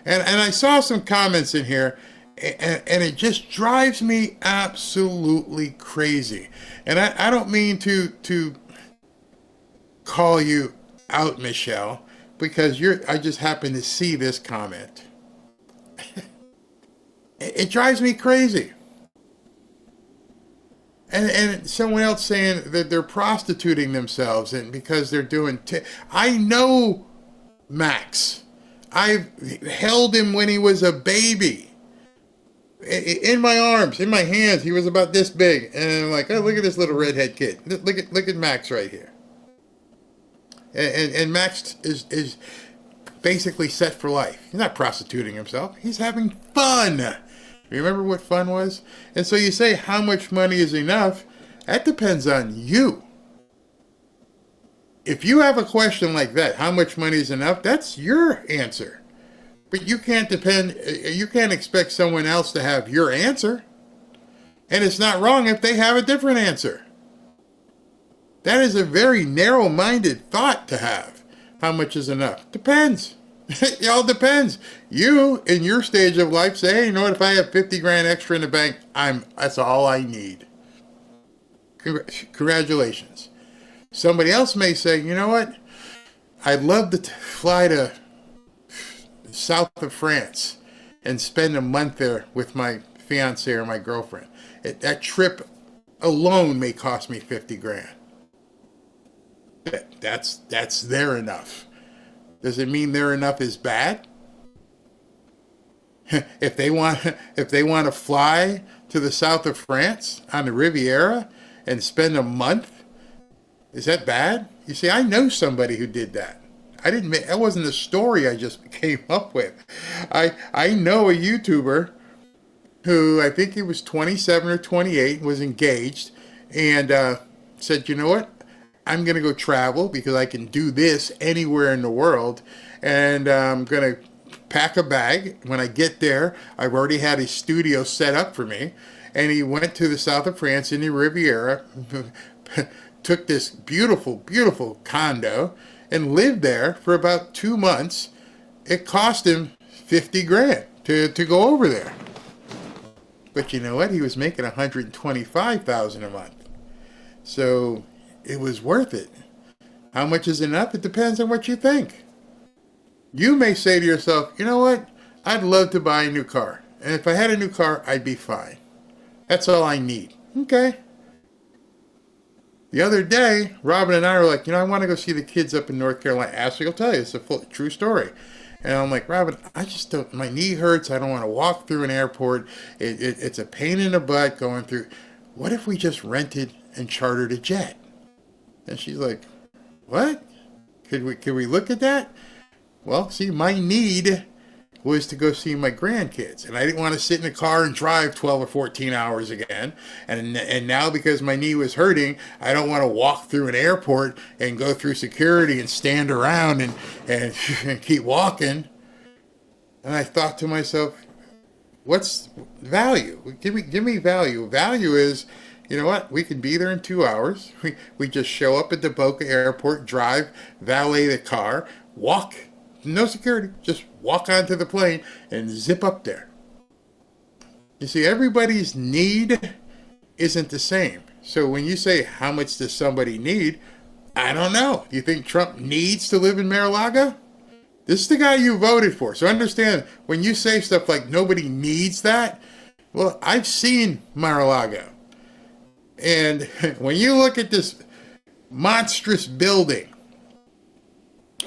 Speaker 4: And I saw some comments in here, and it just drives me absolutely crazy. And I don't mean to call you out, Michelle, because I just happened to see this comment. It drives me crazy. And someone else saying that they're prostituting themselves and because they're doing... I know Max. I've held him when he was a baby. In my arms, in my hands, he was about this big. And I'm like, oh, look at this little redhead kid. Look at Max right here. And Max is basically set for life. He's not prostituting himself. He's having fun. Remember what fun was? And so you say, how much money is enough? That depends on you. If you have a question like that, how much money is enough? That's your answer. But you can't expect someone else to have your answer. And it's not wrong if they have a different answer. That is a very narrow-minded thought to have. How much is enough? Depends. It all depends. You, in your stage of life, say, hey, you know what, if I have 50 grand extra in the bank, that's all I need. Congratulations. Somebody else may say, you know what, I'd love to fly to south of France and spend a month there with my fiance or my girlfriend. That trip alone may cost me 50 grand. That's their enough. Does it mean their enough is bad? If they want to fly to the south of France on the Riviera and spend a month, is that bad? You see, I know somebody who did that. That wasn't a story I just came up with. I know a YouTuber who, I think he was 27 or 28, was engaged, and said, you know what? I'm going to go travel because I can do this anywhere in the world, and I'm going to pack a bag. When I get there, I've already had a studio set up for me. And he went to the south of France in the Riviera, took this beautiful, beautiful condo and lived there for about 2 months. It cost him 50 grand to go over there. But you know what? He was making $125,000 a month. So it was worth it. How much is enough? It depends on what you think. You may say to yourself, you know what? I'd love to buy a new car. And if I had a new car, I'd be fine. That's all I need. Okay. The other day, Robin and I were like, I want to go see the kids up in North Carolina. Ashley will tell you, it's a true story. And I'm like, Robin, I just don't, my knee hurts. I don't want to walk through an airport. It's a pain in the butt going through. What if we just rented and chartered a jet? And she's like, what? Could we look at that? Well, see, my need was to go see my grandkids. And I didn't want to sit in a car and drive 12 or 14 hours again. And now because my knee was hurting, I don't want to walk through an airport and go through security and stand around and keep walking. And I thought to myself, what's value? Give me value. Value is, you know what? We can be there in 2 hours. We just show up at the Boca Airport, drive, valet the car, walk. No security, just walk onto the plane and zip up there. You see, everybody's need isn't the same. So when you say, how much does somebody need? I don't know. You think Trump needs to live in Mar-a-Lago? This is the guy you voted for. So understand, when you say stuff like nobody needs that, well, I've seen Mar-a-Lago. And when you look at this monstrous building,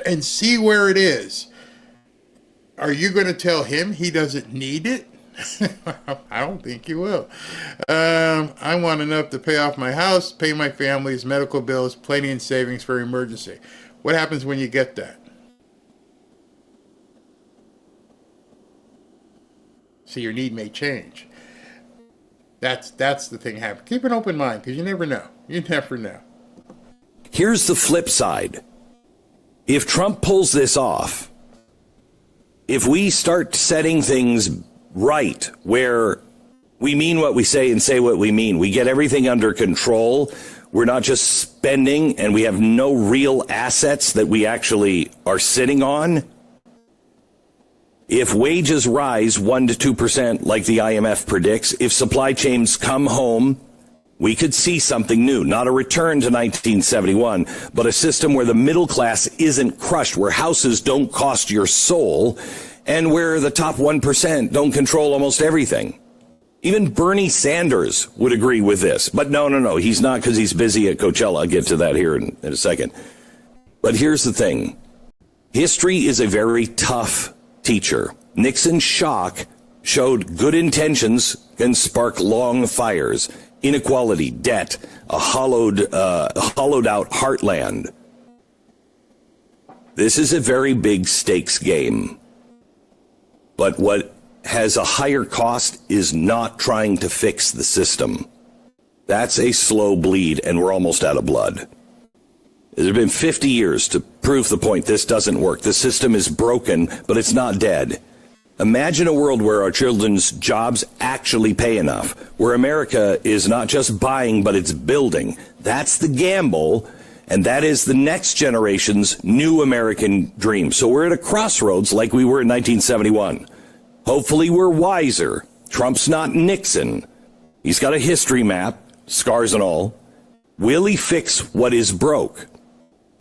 Speaker 4: and see where it is, are you going to tell him he doesn't need it? I don't think you will. I want enough to pay off my house, pay my family's medical bills, plenty in savings for emergency. What happens when you get that? See, your need may change. That's the thing happening. Keep an open mind, because you never know. You never know.
Speaker 7: Here's the flip side. If Trump pulls this off, if we start setting things right, where we mean what we say and say what we mean, we get everything under control, we're not just spending and we have no real assets that we actually are sitting on. If wages rise 1 to 2% like the IMF predicts, if supply chains come home, we could see something new, not a return to 1971, but a system where the middle class isn't crushed, where houses don't cost your soul, and where the top 1% don't control almost everything. Even Bernie Sanders would agree with this. But no, he's not, because he's busy at Coachella. I'll get to that here in a second. But here's the thing. History is a very tough teacher. Nixon's shock showed good intentions can spark long fires. Inequality, debt, a hollowed out heartland. This is a very big stakes game. But what has a higher cost is not trying to fix the system. That's a slow bleed, and we're almost out of blood. There's been 50 years to prove the point this doesn't work. The system is broken, but it's not dead. Imagine a world where our children's jobs actually pay enough, where America is not just buying, but it's building. That's the gamble, and that is the next generation's new American dream. So we're at a crossroads like we were in 1971. Hopefully we're wiser. Trump's not Nixon. He's got a history map, scars and all. Will he fix what is broke?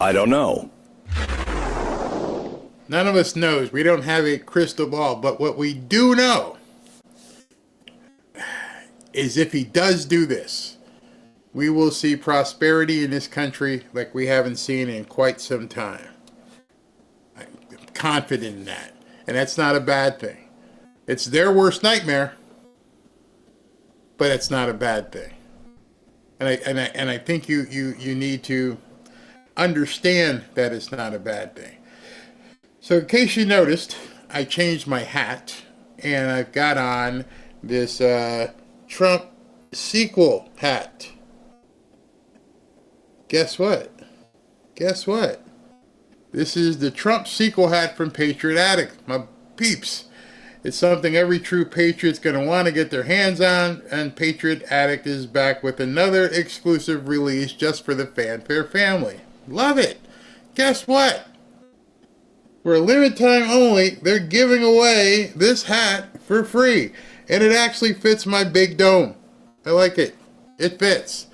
Speaker 7: I don't know.
Speaker 4: None of us knows. We don't have a crystal ball. But what we do know is if he does do this, we will see prosperity in this country like we haven't seen in quite some time. I'm confident in that. And that's not a bad thing. It's their worst nightmare, but it's not a bad thing. And I think you need to understand that it's not a bad thing. So in case you noticed, I changed my hat, and I've got on this Trump sequel hat. Guess what? This is the Trump sequel hat from Patriot Addict, my peeps. It's something every true patriot's going to want to get their hands on, and Patriot Addict is back with another exclusive release just for the Fanfare family. Love it. Guess what? For a limited time only, they're giving away this hat for free, and it actually fits my big dome. I like it. It fits.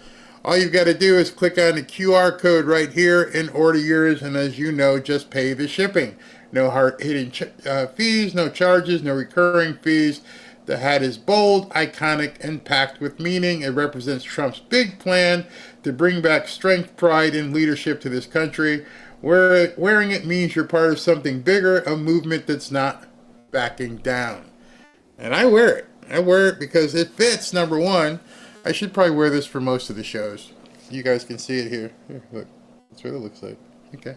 Speaker 4: All you've got to do is click on the QR code right here and order yours, and as you know, just pay the shipping. No hard-hitting fees, no charges, no recurring fees. The hat is bold, iconic, and packed with meaning. It represents Trump's big plan to bring back strength, pride, and leadership to this country. Wearing it means you're part of something bigger, a movement that's not backing down. And I wear it. I wear it because it fits, number one. I should probably wear this for most of the shows. You guys can see it here. Here, look. That's what it looks like. Okay.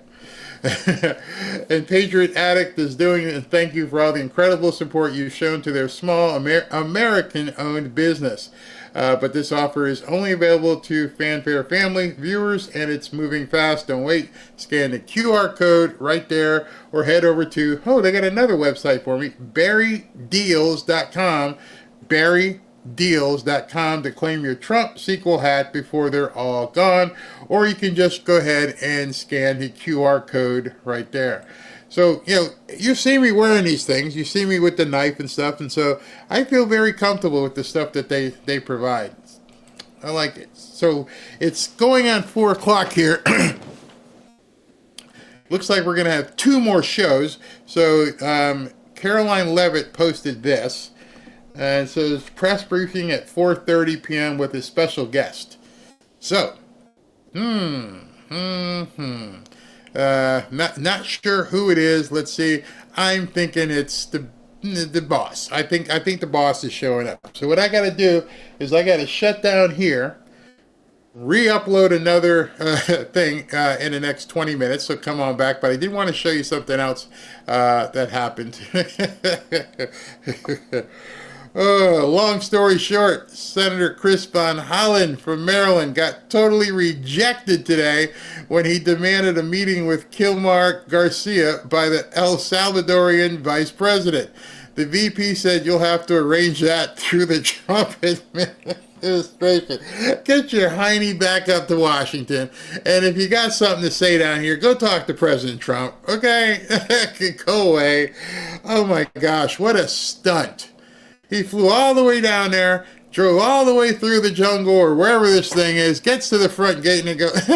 Speaker 4: And Patriot Addict is doing it, and thank you for all the incredible support you've shown to their small American-owned business. But this offer is only available to Fanfare family viewers, and it's moving fast. Don't wait. Scan the QR code right there, or head over to, they got another website for me, barrydeals.com. barrydeals.com to claim your Trump sequel hat before they're all gone, or you can just go ahead and scan the QR code right there. So, you see me wearing these things, you see me with the knife and stuff, and so I feel very comfortable with the stuff that they provide. I like it. So it's going on 4 o'clock here. Looks like we're going to have 2 more shows. So Karoline Leavitt posted this. And it says press briefing at 4:30 p.m. with a special guest. So, not sure who it is. Let's see. I'm thinking it's the boss. I think the boss is showing up. So what I got to do is I got to shut down here, re-upload another thing in the next 20 minutes. So come on back. But I did want to show you something else that happened. Long story short, Senator Chris von Hollen from Maryland got totally rejected today when he demanded a meeting with Kilmar Garcia by the El Salvadorian vice president. The VP said you'll have to arrange that through the Trump administration. Get your hiney back up to Washington, and if you got something to say down here, go talk to President Trump, okay? Go away. Oh my gosh, what a stunt. He flew all the way down there, drove all the way through the jungle or wherever this thing is, gets to the front gate and goes,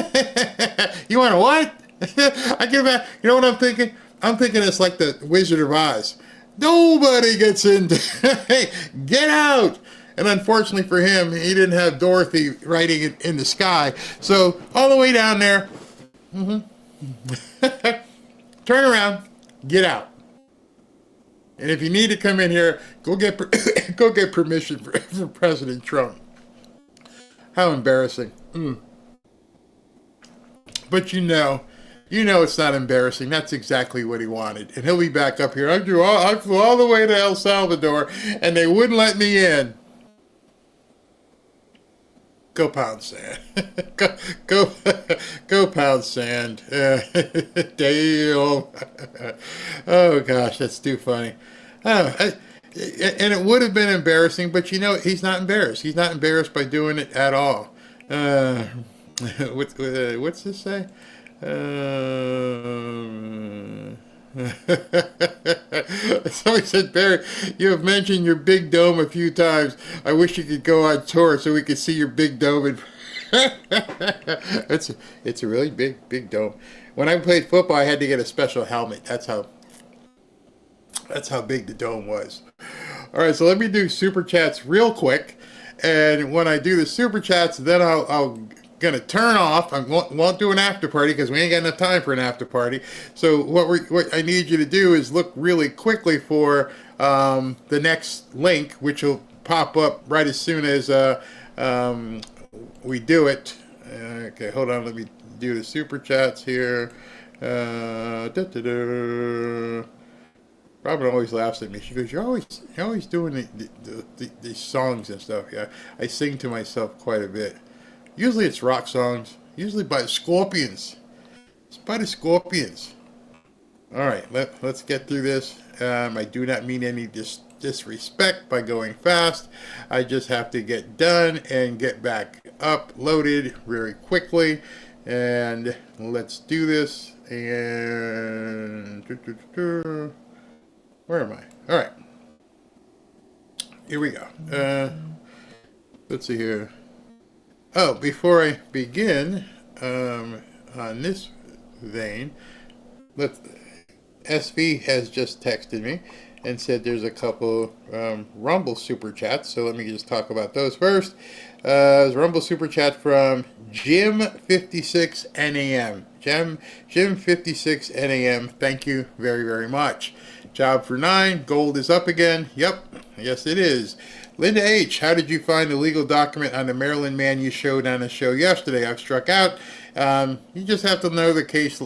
Speaker 4: you want to what? I get back. You know what I'm thinking? I'm thinking it's like the Wizard of Oz. Nobody gets in. Hey, get out. And unfortunately for him, he didn't have Dorothy writing it in the sky. So all the way down there, turn around, get out. And if you need to come in here, go get permission for President Trump. How embarrassing. But you know it's not embarrassing. That's exactly what he wanted. And he'll be back up here. I flew all the way to El Salvador, and they wouldn't let me in. Go pound sand. go pound sand. Damn. Oh gosh, that's too funny. And it would have been embarrassing, but he's not embarrassed. He's not embarrassed by doing it at all. What's this say? Somebody said, Barry, you have mentioned your big dome a few times. I wish you could go on tour so we could see your big dome. It's a really big dome. When I played football, I had to get a special helmet. That's how big the dome was. All right, so let me do super chats real quick. And when I do the super chats, then I'll gonna turn off. I won't do an after party because we ain't got enough time for an after party. So what I need you to do is look really quickly for the next link, which will pop up right as soon as we do it. Okay, hold on. Let me do the super chats here. Robin always laughs at me. She goes, "You're always doing these songs and stuff." Yeah, I sing to myself quite a bit. Usually it's rock songs. Usually by the Scorpions. It's by the Scorpions. All right, let's get through this. I do not mean any disrespect by going fast. I just have to get done and get back uploaded very quickly. And let's do this. And where am I? All right. Here we go. Let's see here. Oh, before I begin, on this vein, SV has just texted me and said there's a couple Rumble super chats, so let me just talk about those first. Rumble super chat from Jim56NAM. Jim56NAM, thank you very, very much. Job for 9, gold is up again. Yep, yes it is. Linda H., how did you find the legal document on the Maryland man you showed on the show yesterday? I've struck out. You just have to know the case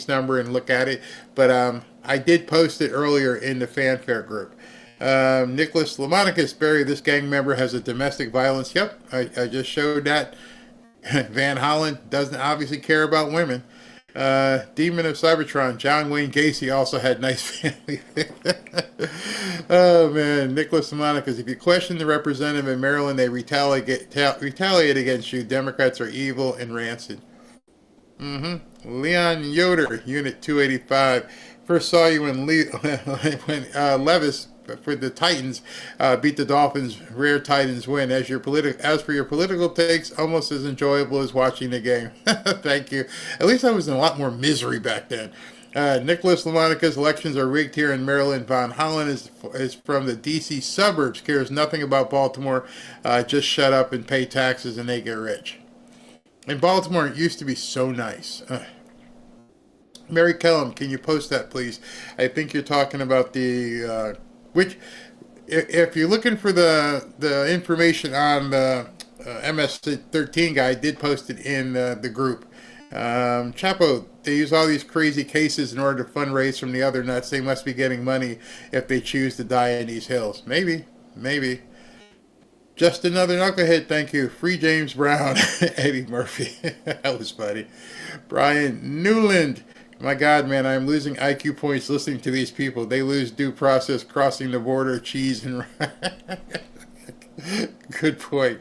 Speaker 4: number and look at it. But I did post it earlier in the fanfare group. Nicholas Lamonicus, Barry, this gang member has a domestic violence. Yep, I just showed that. Van Hollen doesn't obviously care about women. Demon of Cybertron, John Wayne Gacy also had nice family. Oh man, Nicholas Lamonicus, if you question the representative in Maryland, they retaliate against you. Democrats are evil and rancid. Leon Yoder, Unit 285. First saw you when Levis for the Titans beat the Dolphins. Rare Titans win. As for your political takes, almost as enjoyable as watching the game. Thank you. At least I was in a lot more misery back then. Nicholas Lamonicus, elections are rigged here in Maryland. Von Hollen is from the D.C. suburbs, cares nothing about Baltimore. Just shut up and pay taxes and they get rich. In Baltimore, it used to be so nice. Mary Kellum, can you post that, please? I think you're talking about the if you're looking for the information on the MS-13 guy, I did post it in the group. Chapo, they use all these crazy cases in order to fundraise from the other nuts. They must be getting money if they choose to die in these hills. Maybe. Just another knucklehead, thank you. Free James Brown, Eddie Murphy. That was funny. Brian Newland. My God, man, I'm losing IQ points listening to these people. They lose due process crossing the border, cheese and good point,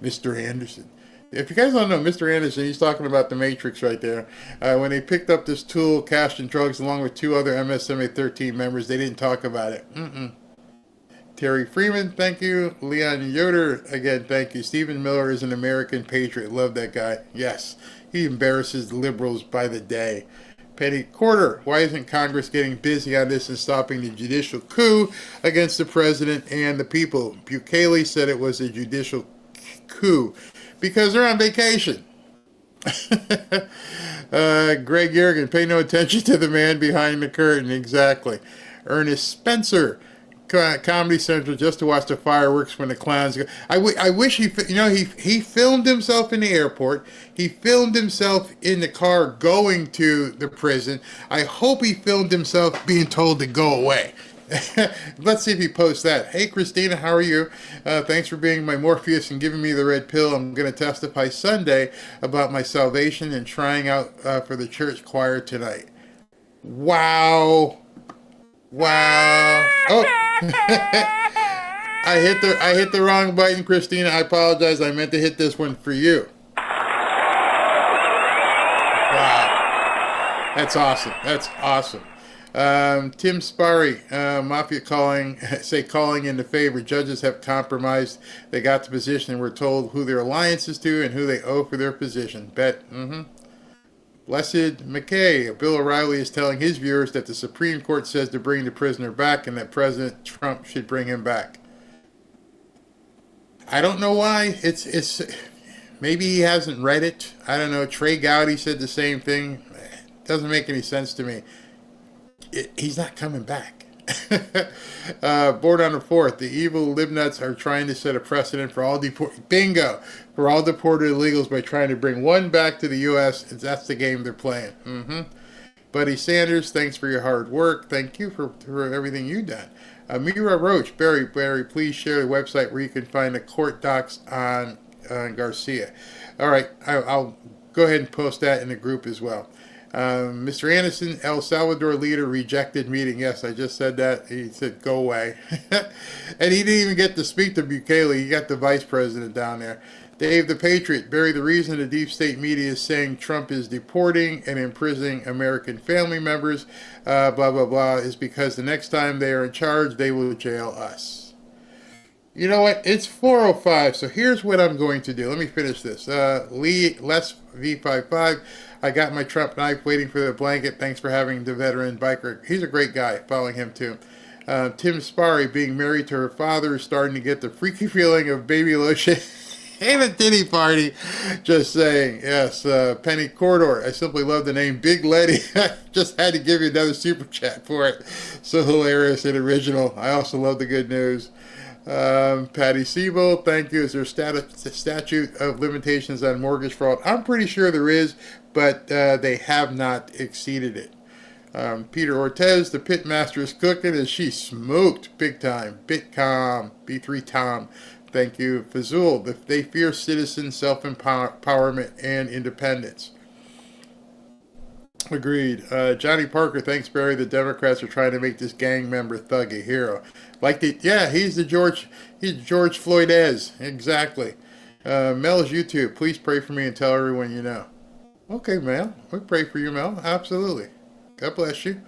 Speaker 4: Mr. Anderson. If you guys don't know, Mr. Anderson, he's talking about the Matrix right there. When they picked up this tool, cash and drugs, along with 2 other MSMA-13 members, they didn't talk about it. Terry Freeman, thank you. Leon Yoder, again, thank you. Stephen Miller is an American patriot. Love that guy. Yes, he embarrasses the liberals by the day. Penny Quarter, why isn't Congress getting busy on this and stopping the judicial coup against the president and the people? Bukele said it was a judicial coup because they're on vacation. Greg Yergin, pay no attention to the man behind the curtain. Exactly. Ernest Spencer, Comedy Central, just to watch the fireworks when the clowns go. I wish he filmed himself in the airport. He filmed himself in the car going to the prison. I hope he filmed himself being told to go away. Let's see if he posts that. Hey, Christina, how are you? Thanks for being my Morpheus and giving me the red pill. I'm going to testify Sunday about my salvation and trying out for the church choir tonight. Wow. Oh. I hit the wrong button, Christina. I apologize. I meant to hit this one for you. Wow. That's awesome. Tim Sparry, Mafia calling into favor. Judges have compromised. They got the position and were told who their alliance is to and who they owe for their position. Bet. Blessed McKay, Bill O'Reilly is telling his viewers that the Supreme Court says to bring the prisoner back and that President Trump should bring him back. I don't know why. It's maybe he hasn't read it. I don't know. Trey Gowdy said the same thing. It doesn't make any sense to me. He's not coming back. Board on the 4th. The evil libnuts are trying to set a precedent for all deported illegals by trying to bring one back to the U.S. That's the game they're playing. Buddy Sanders, thanks for your hard work. Thank you for everything you've done. Mira Roach, Barry, please share the website where you can find the court docs on Garcia. All right, I'll go ahead and post that in the group as well. Mr. Anderson, El Salvador leader, rejected meeting. Yes, I just said that. He said, go away. And he didn't even get to speak to Bukele. He got the vice president down there. Dave the Patriot, Barry, the reason the deep state media is saying Trump is deporting and imprisoning American family members, blah, blah, blah, is because the next time they are in charge, they will jail us. You know what? It's 4:05, so here's what I'm going to do. Let me finish this. Les V55, I got my Trump knife waiting for the blanket. Thanks for having the veteran biker. He's a great guy, following him too. Tim Sparry, being married to her father, is starting to get the freaky feeling of baby lotion. Ain't a titty party. Just saying. Yes, Penny Corridor. I simply love the name Big Letty. Just had to give you another super chat for it. So hilarious and original. I also love the good news. Patty Siebel, thank you. Is there statute of limitations on mortgage fraud? I'm pretty sure there is, but they have not exceeded it. Peter Ortez, the pitmaster is cooking as she smoked big time. Bitcom, B3 Tom. Thank you. Fazul, they fear citizen self-empowerment and independence. Agreed. Johnny Parker, thanks, Barry. The Democrats are trying to make this gang member thug a hero. He's George Floydez. Exactly. Mel's YouTube, please pray for me and tell everyone you know. Okay, Mel. We pray for you, Mel. Absolutely. God bless you.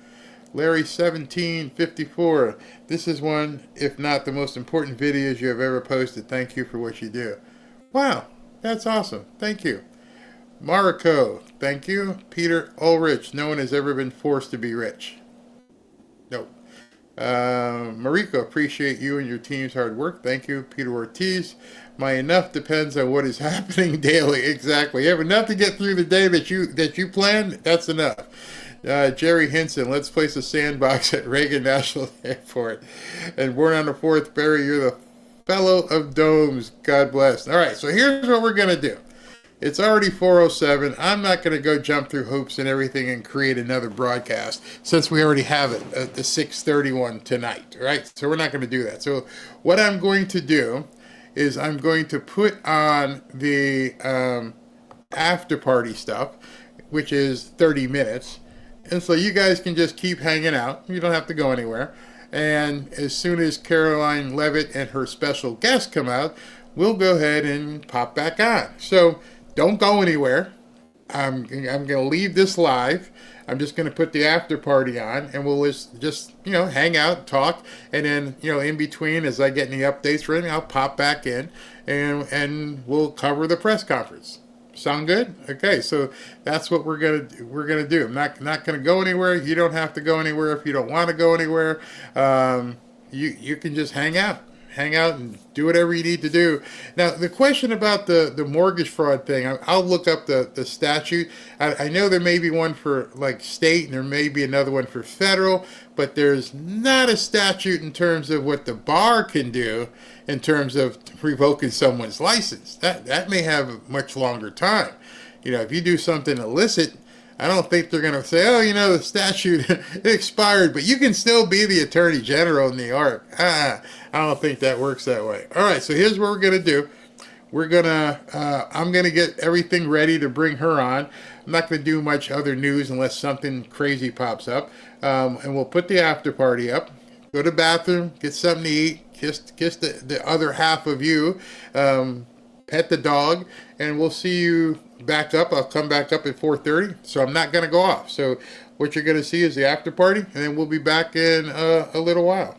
Speaker 4: Larry 1754. This is one, if not the most important videos you have ever posted. Thank you for what you do. Wow, that's awesome. Thank you. Mariko, thank you. Peter Ulrich, no one has ever been forced to be rich. Nope. Mariko, appreciate you and your team's hard work. Thank you. Peter Ortiz, my enough depends on what is happening daily. Exactly. You have enough to get through the day that you planned. That's enough. Jerry Hinson, let's place a sandbox at Reagan National Airport. And born on the 4th, Barry, you're the fellow of domes. God bless. All right, so here's what we're going to do. It's already 4:07. I'm not going to go jump through hoops and everything and create another broadcast since we already have it at the 6:31 tonight, right? So we're not going to do that. So what I'm going to do is I'm going to put on the after party stuff, which is 30 minutes. And so you guys can just keep hanging out. You don't have to go anywhere. And as soon as Karoline Leavitt and her special guest come out, we'll go ahead and pop back on. So don't go anywhere. I'm going to leave this live. I'm just going to put the after party on, and we'll just hang out, talk, and then in between, as I get any updates for anything, I'll pop back in, and we'll cover the press conference. Sound good? Okay, so that's what we're gonna do. I'm not gonna go anywhere. You don't have to go anywhere if you don't want to go anywhere. You can just hang out and do whatever you need to do. Now, the question about the mortgage fraud thing, I'll look up the statute. I know there may be one for like state and there may be another one for federal, but there's not a statute in terms of what the bar can do in terms of revoking someone's license. That may have a much longer time. If you do something illicit, I don't think they're going to say, the statute it expired, but you can still be the Attorney General in New York. I don't think that works that way. All right, so here's what we're going to do. I'm going to get everything ready to bring her on. I'm not going to do much other news unless something crazy pops up. And we'll put the after party up, go to the bathroom, get something to eat, kiss the other half of you, pet the dog, and we'll see you back up. I'll come back up at 4:30, so I'm not going to go off. So what you're going to see is the after party, and then we'll be back in a little while.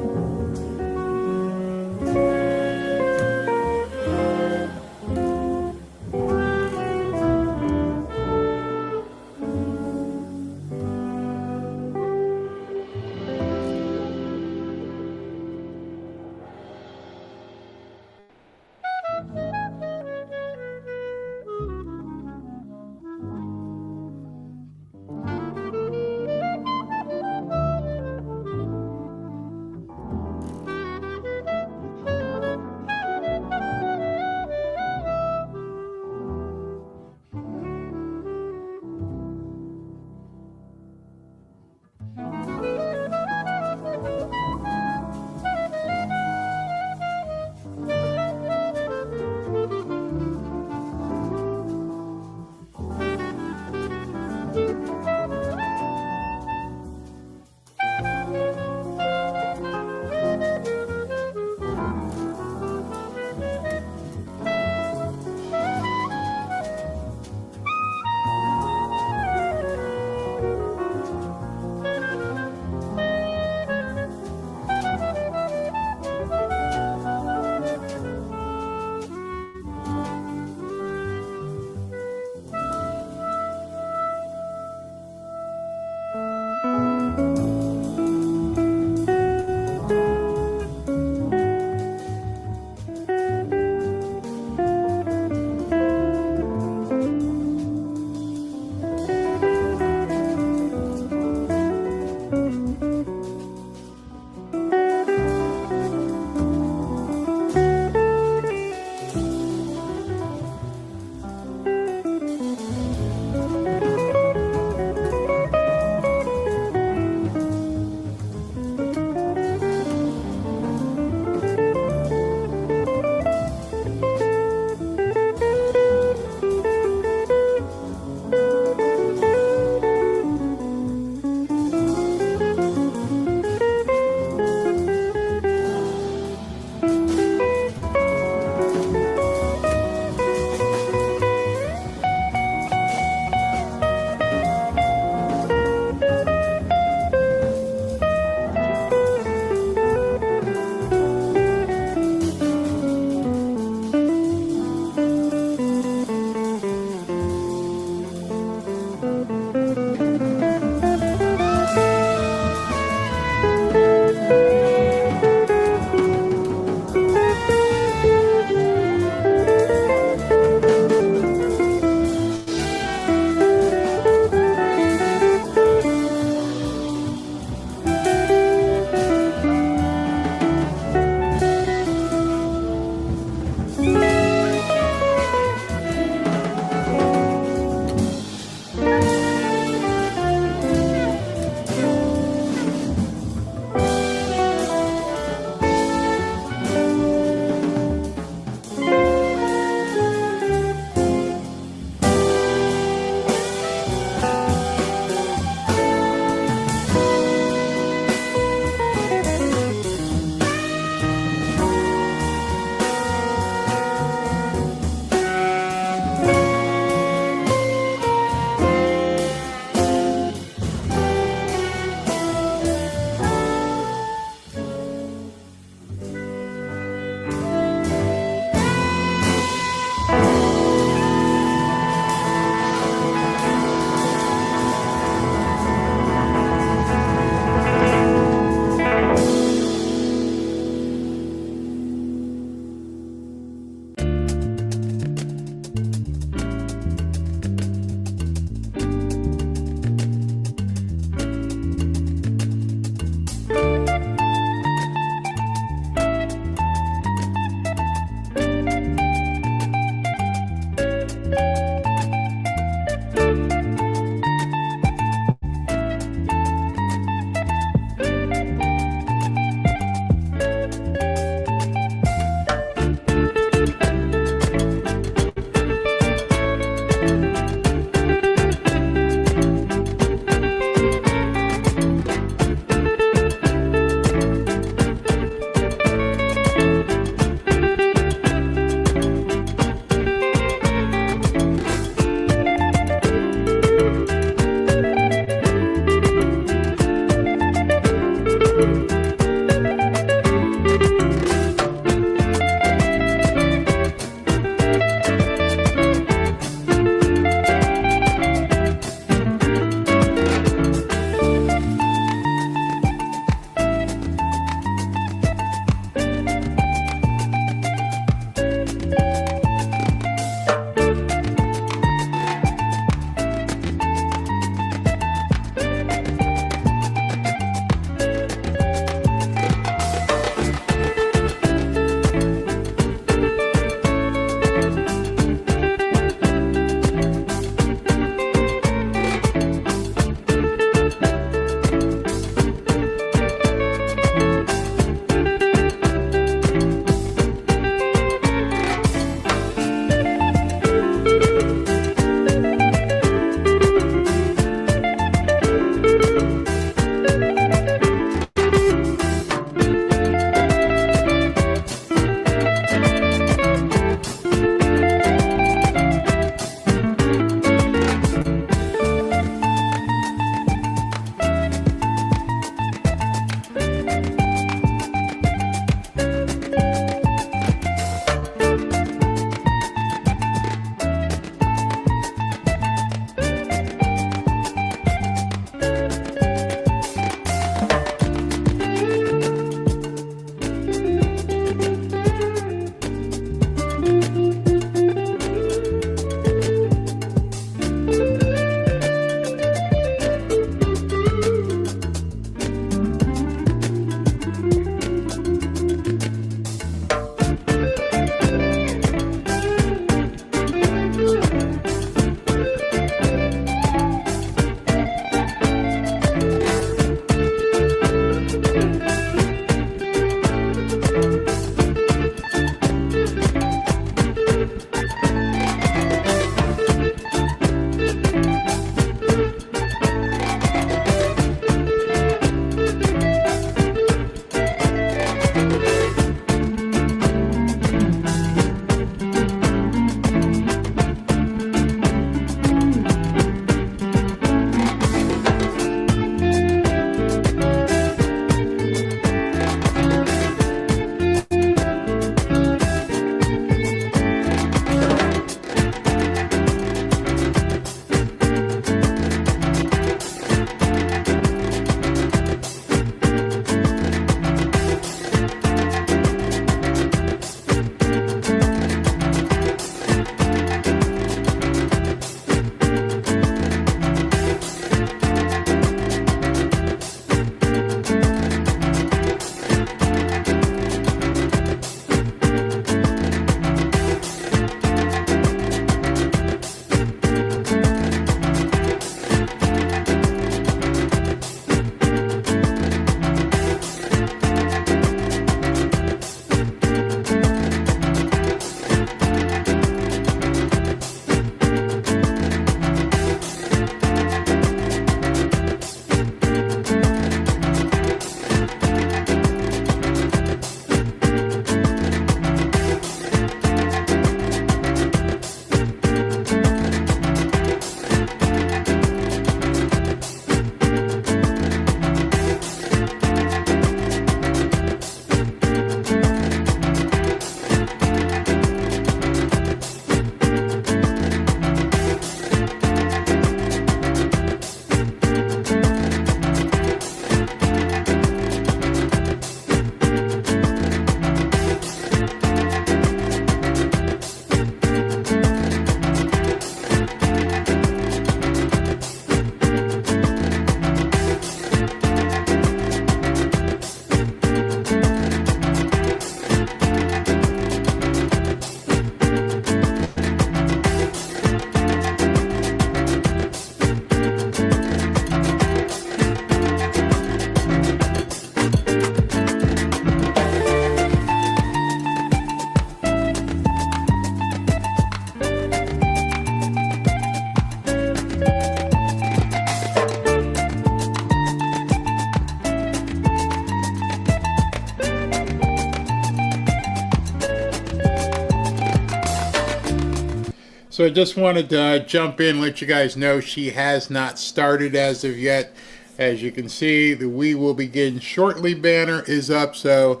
Speaker 4: So I just wanted to jump in, let you guys know she has not started as of yet. As you can see, the "We Will Begin Shortly" banner is up, so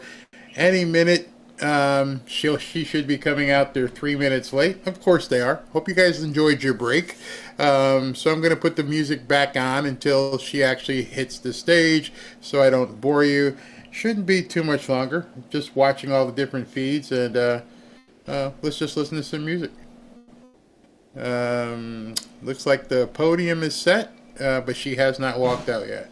Speaker 4: any minute she should be coming out there 3 minutes late. Of course they are. Hope you guys enjoyed your break. So I'm going to put the music back on until she actually hits the stage so I don't bore you. Shouldn't be too much longer. Just watching all the different feeds, and let's just listen to some music. Looks like the podium is set, but she has not walked out yet.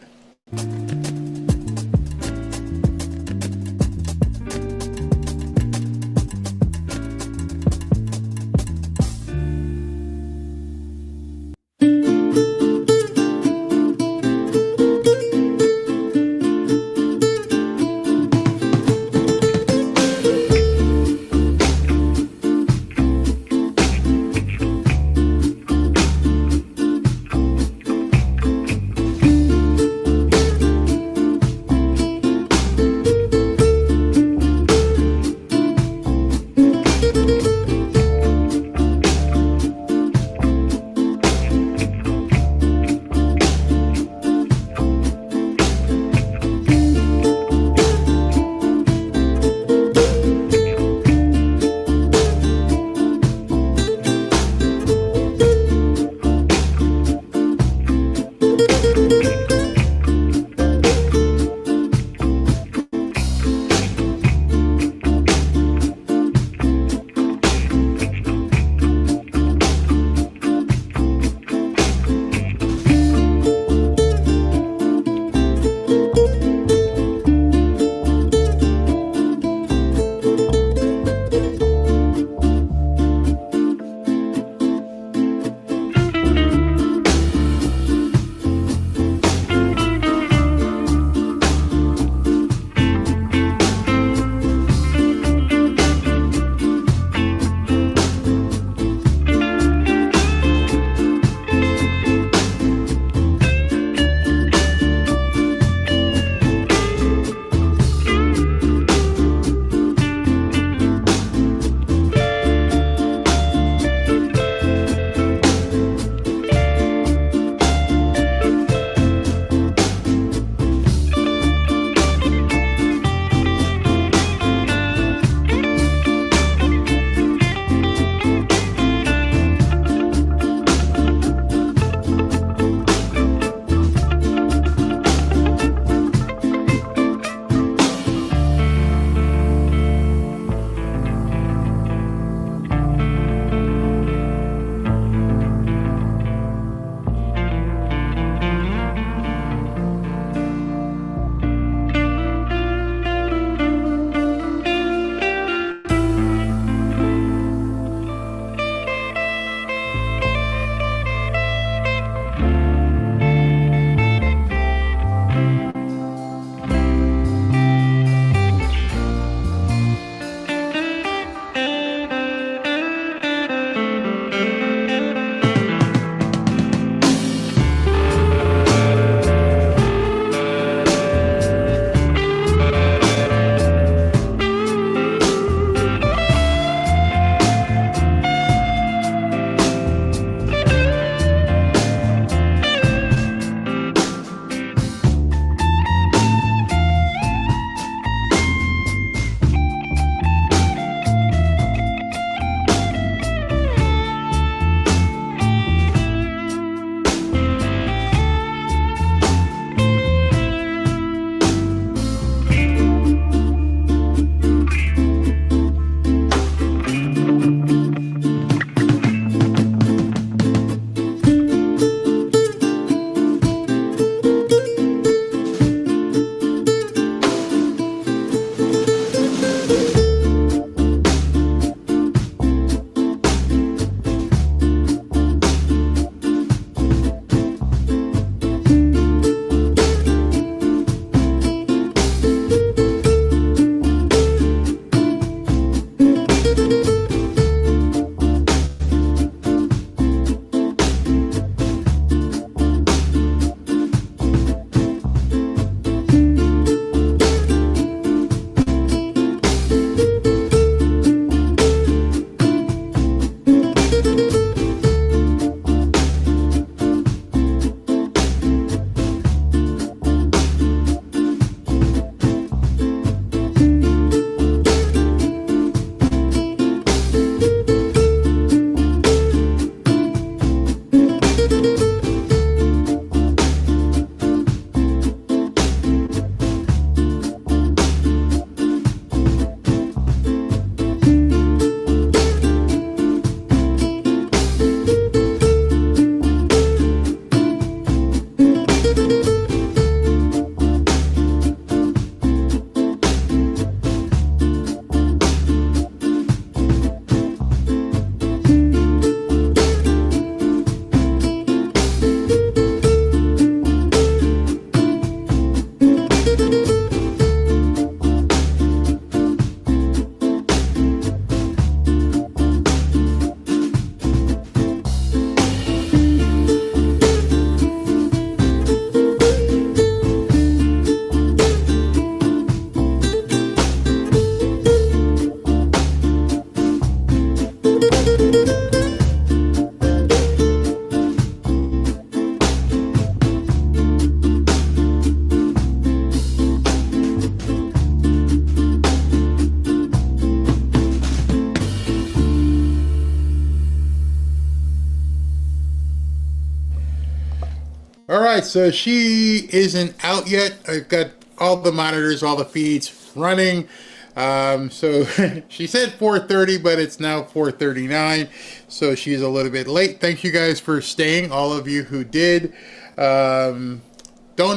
Speaker 4: right, so she isn't out yet. I've got all the monitors, all the feeds running. So she said 4:30, but it's now 4:39, so she's a little bit late. Thank you guys for staying, all of you who did. Don't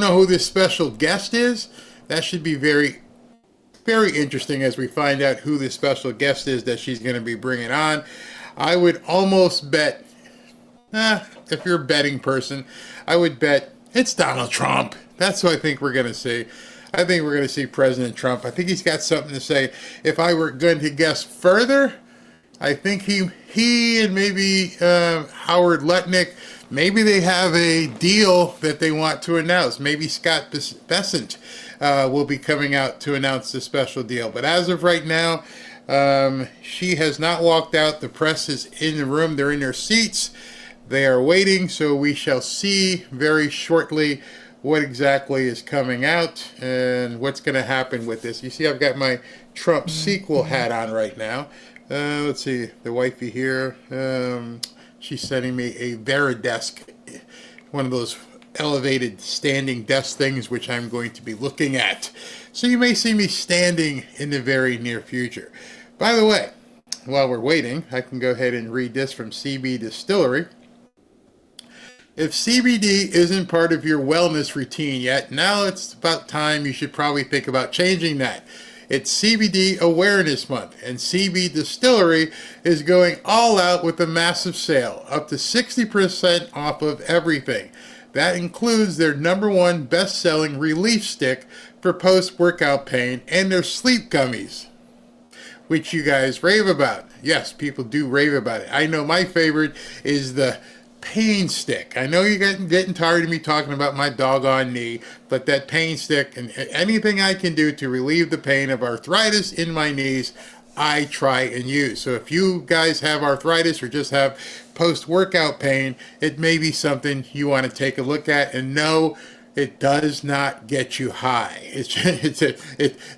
Speaker 4: know who this special guest is. That should be very, very interesting as we find out who this special guest is that she's going to be bringing on. I would almost bet, if you're a betting person, I would bet it's Donald Trump. That's what I think we're going to see. I think we're going to see President Trump. I think he's got something to say. If I were going to guess further, I think he and maybe Howard Lutnick, maybe they have a deal that they want to announce. Maybe Scott Bessent will be coming out to announce the special deal. But as of right now, she has not walked out. The press is in the room. They're in their seats. They are waiting. So we shall see very shortly what exactly is coming out and what's going to happen with this. You see, I've got my Trump sequel hat on right now. Let's see, the wifey here. She's sending me a Veridesk, one of those elevated standing desk things, which I'm going to be looking at. So you may see me standing in the very near future. By the way, while we're waiting, I can go ahead and read this from CB Distillery. If CBD isn't part of your wellness routine yet, now it's about time you should probably think about changing that. It's CBD Awareness Month, and CB Distillery is going all out with a massive sale, up to 60% off of everything. That includes their #1 best-selling relief stick for post-workout pain and their sleep gummies, which you guys rave about. Yes, people do rave about it. I know my favorite is the pain stick. I know you're getting tired of me talking about my doggone knee, but that pain stick and anything I can do to relieve the pain of arthritis in my knees, I try and use. So if you guys have arthritis or just have post-workout pain, it may be something you want to take a look at. And no, it does not get you high. It's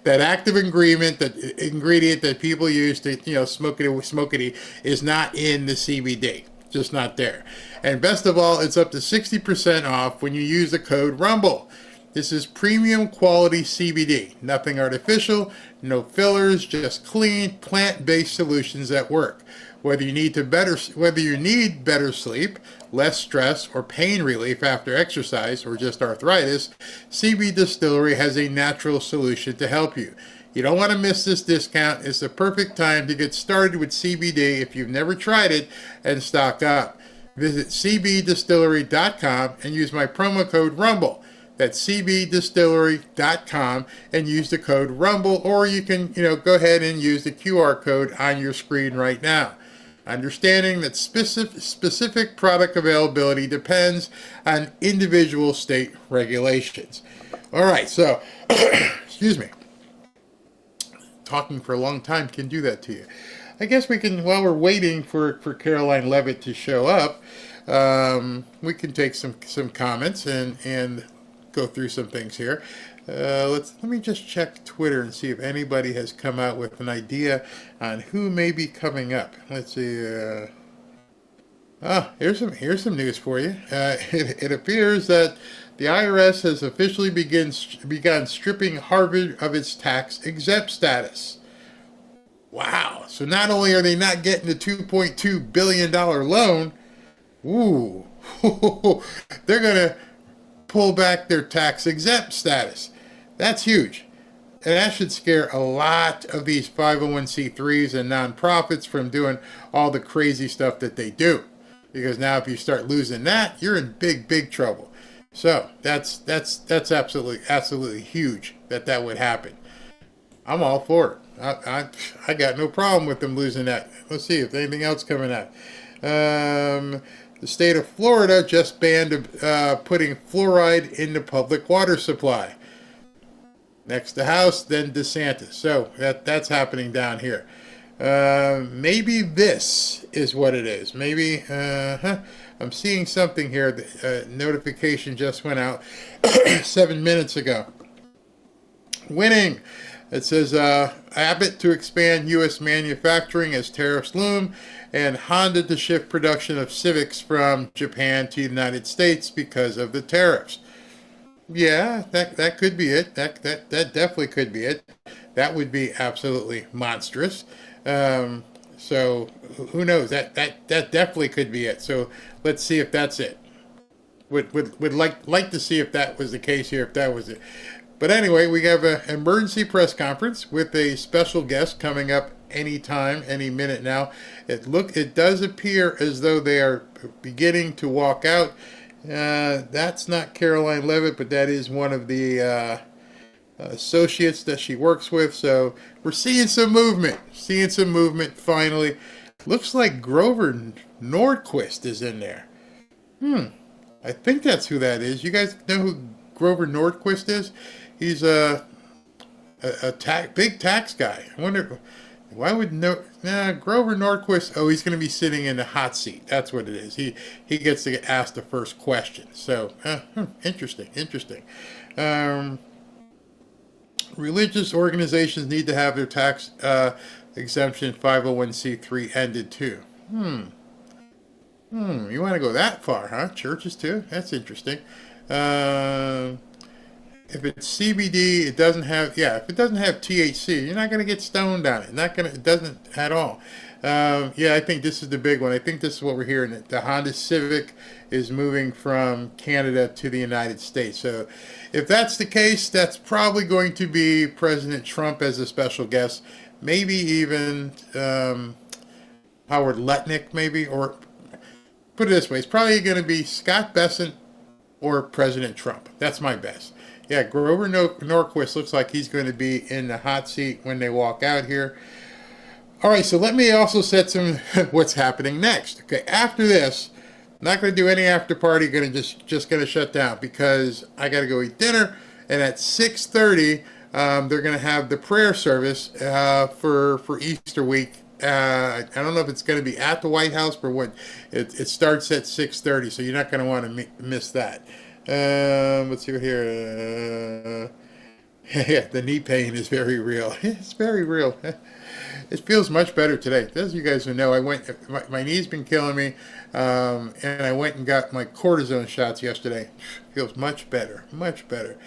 Speaker 4: that active ingredient that people use to smokity is not in the CBD. Just not there. And best of all, it's up to 60% off when you use the code RUMBLE. This is premium quality CBD. Nothing artificial, no fillers, just clean plant-based solutions that work. Whether you need better sleep, less stress, or pain relief after exercise, or just arthritis, CB Distillery has a natural solution to help you. You don't want to miss this discount. It's the perfect time to get started with CBD if you've never tried it and stock up. Visit cbdistillery.com and use my promo code RUMBLE. That's cbdistillery.com and use the code RUMBLE, or you can go ahead and use the QR code on your screen right now. Understanding that specific product availability depends on individual state regulations. All right, so, excuse me. Talking for a long time can do that to you. I guess we can, while we're waiting for Karoline Leavitt to show up, we can take some comments and go through some things here. Let me just check Twitter and see if anybody has come out with an idea on who may be coming up. Let's see. Here's some news for you. It appears that the IRS has officially begun stripping Harvard of its tax-exempt status. Wow. So not only are they not getting the $2.2 billion loan, they're going to pull back their tax-exempt status. That's huge. And that should scare a lot of these 501c3s and nonprofits from doing all the crazy stuff that they do. Because now if you start losing that, you're in big trouble. So that's absolutely huge that would happen. I'm all for it. I got no problem with them losing that. Let's see if anything else coming out. The state of Florida just banned putting fluoride in the public water supply. Next to House, then DeSantis. So that's happening down here. Maybe this is what it is. Maybe I'm seeing something here. The notification just went out 7 minutes ago. Winning It says Abbott to expand U.S. manufacturing as tariffs loom, and Honda to shift production of Civics from Japan to the United States because of the tariffs. Yeah, that could be it. That definitely could be it. That would be absolutely monstrous. So who knows? That definitely could be it. So let's see if that's it. Would like to see if that was the case here, if that was it. But anyway, we have an emergency press conference with a special guest coming up anytime, any minute now. It does appear as though they are beginning to walk out. That's not Karoline Leavitt, but that is one of the associates that she works with. So we're seeing some movement. Finally. Looks like Grover Nordquist is in there. I think that's who that is. You guys know who Grover Nordquist is? He's a big tax guy. I wonder why would Grover Nordquist? Oh, he's going to be sitting in the hot seat. That's what it is. He gets to get asked the first question. So interesting. Religious organizations need to have their tax exemption 501c3 ended too. You want to go that far, huh? Churches too? That's interesting. If it's CBD, it doesn't have, if it doesn't have THC, you're not going to get stoned on it. It doesn't at all. I think this is the big one. I think this is what we're hearing. The Honda Civic is moving from Canada to the United States. So if that's the case, that's probably going to be President Trump as a special guest. Maybe even Howard Lutnick, maybe, or put it this way, it's probably going to be Scott Bessent or President Trump. That's my best. Yeah, Grover Norquist looks like he's going to be in the hot seat when they walk out here. All right, so let me also set some what's happening next. Okay, after this, I'm not going to do any after party. Going to just going to shut down because I got to go eat dinner. And at 6:30, they're going to have the prayer service for Easter week. I don't know if it's going to be at the White House, but when it starts at 6:30, so you're not going to want to miss that. Let's see what here. Yeah, the knee pain is very real. It's very real. It feels much better today. As you guys who know, my knee's been killing me, and I went and got my cortisone shots yesterday. Feels much better, much better.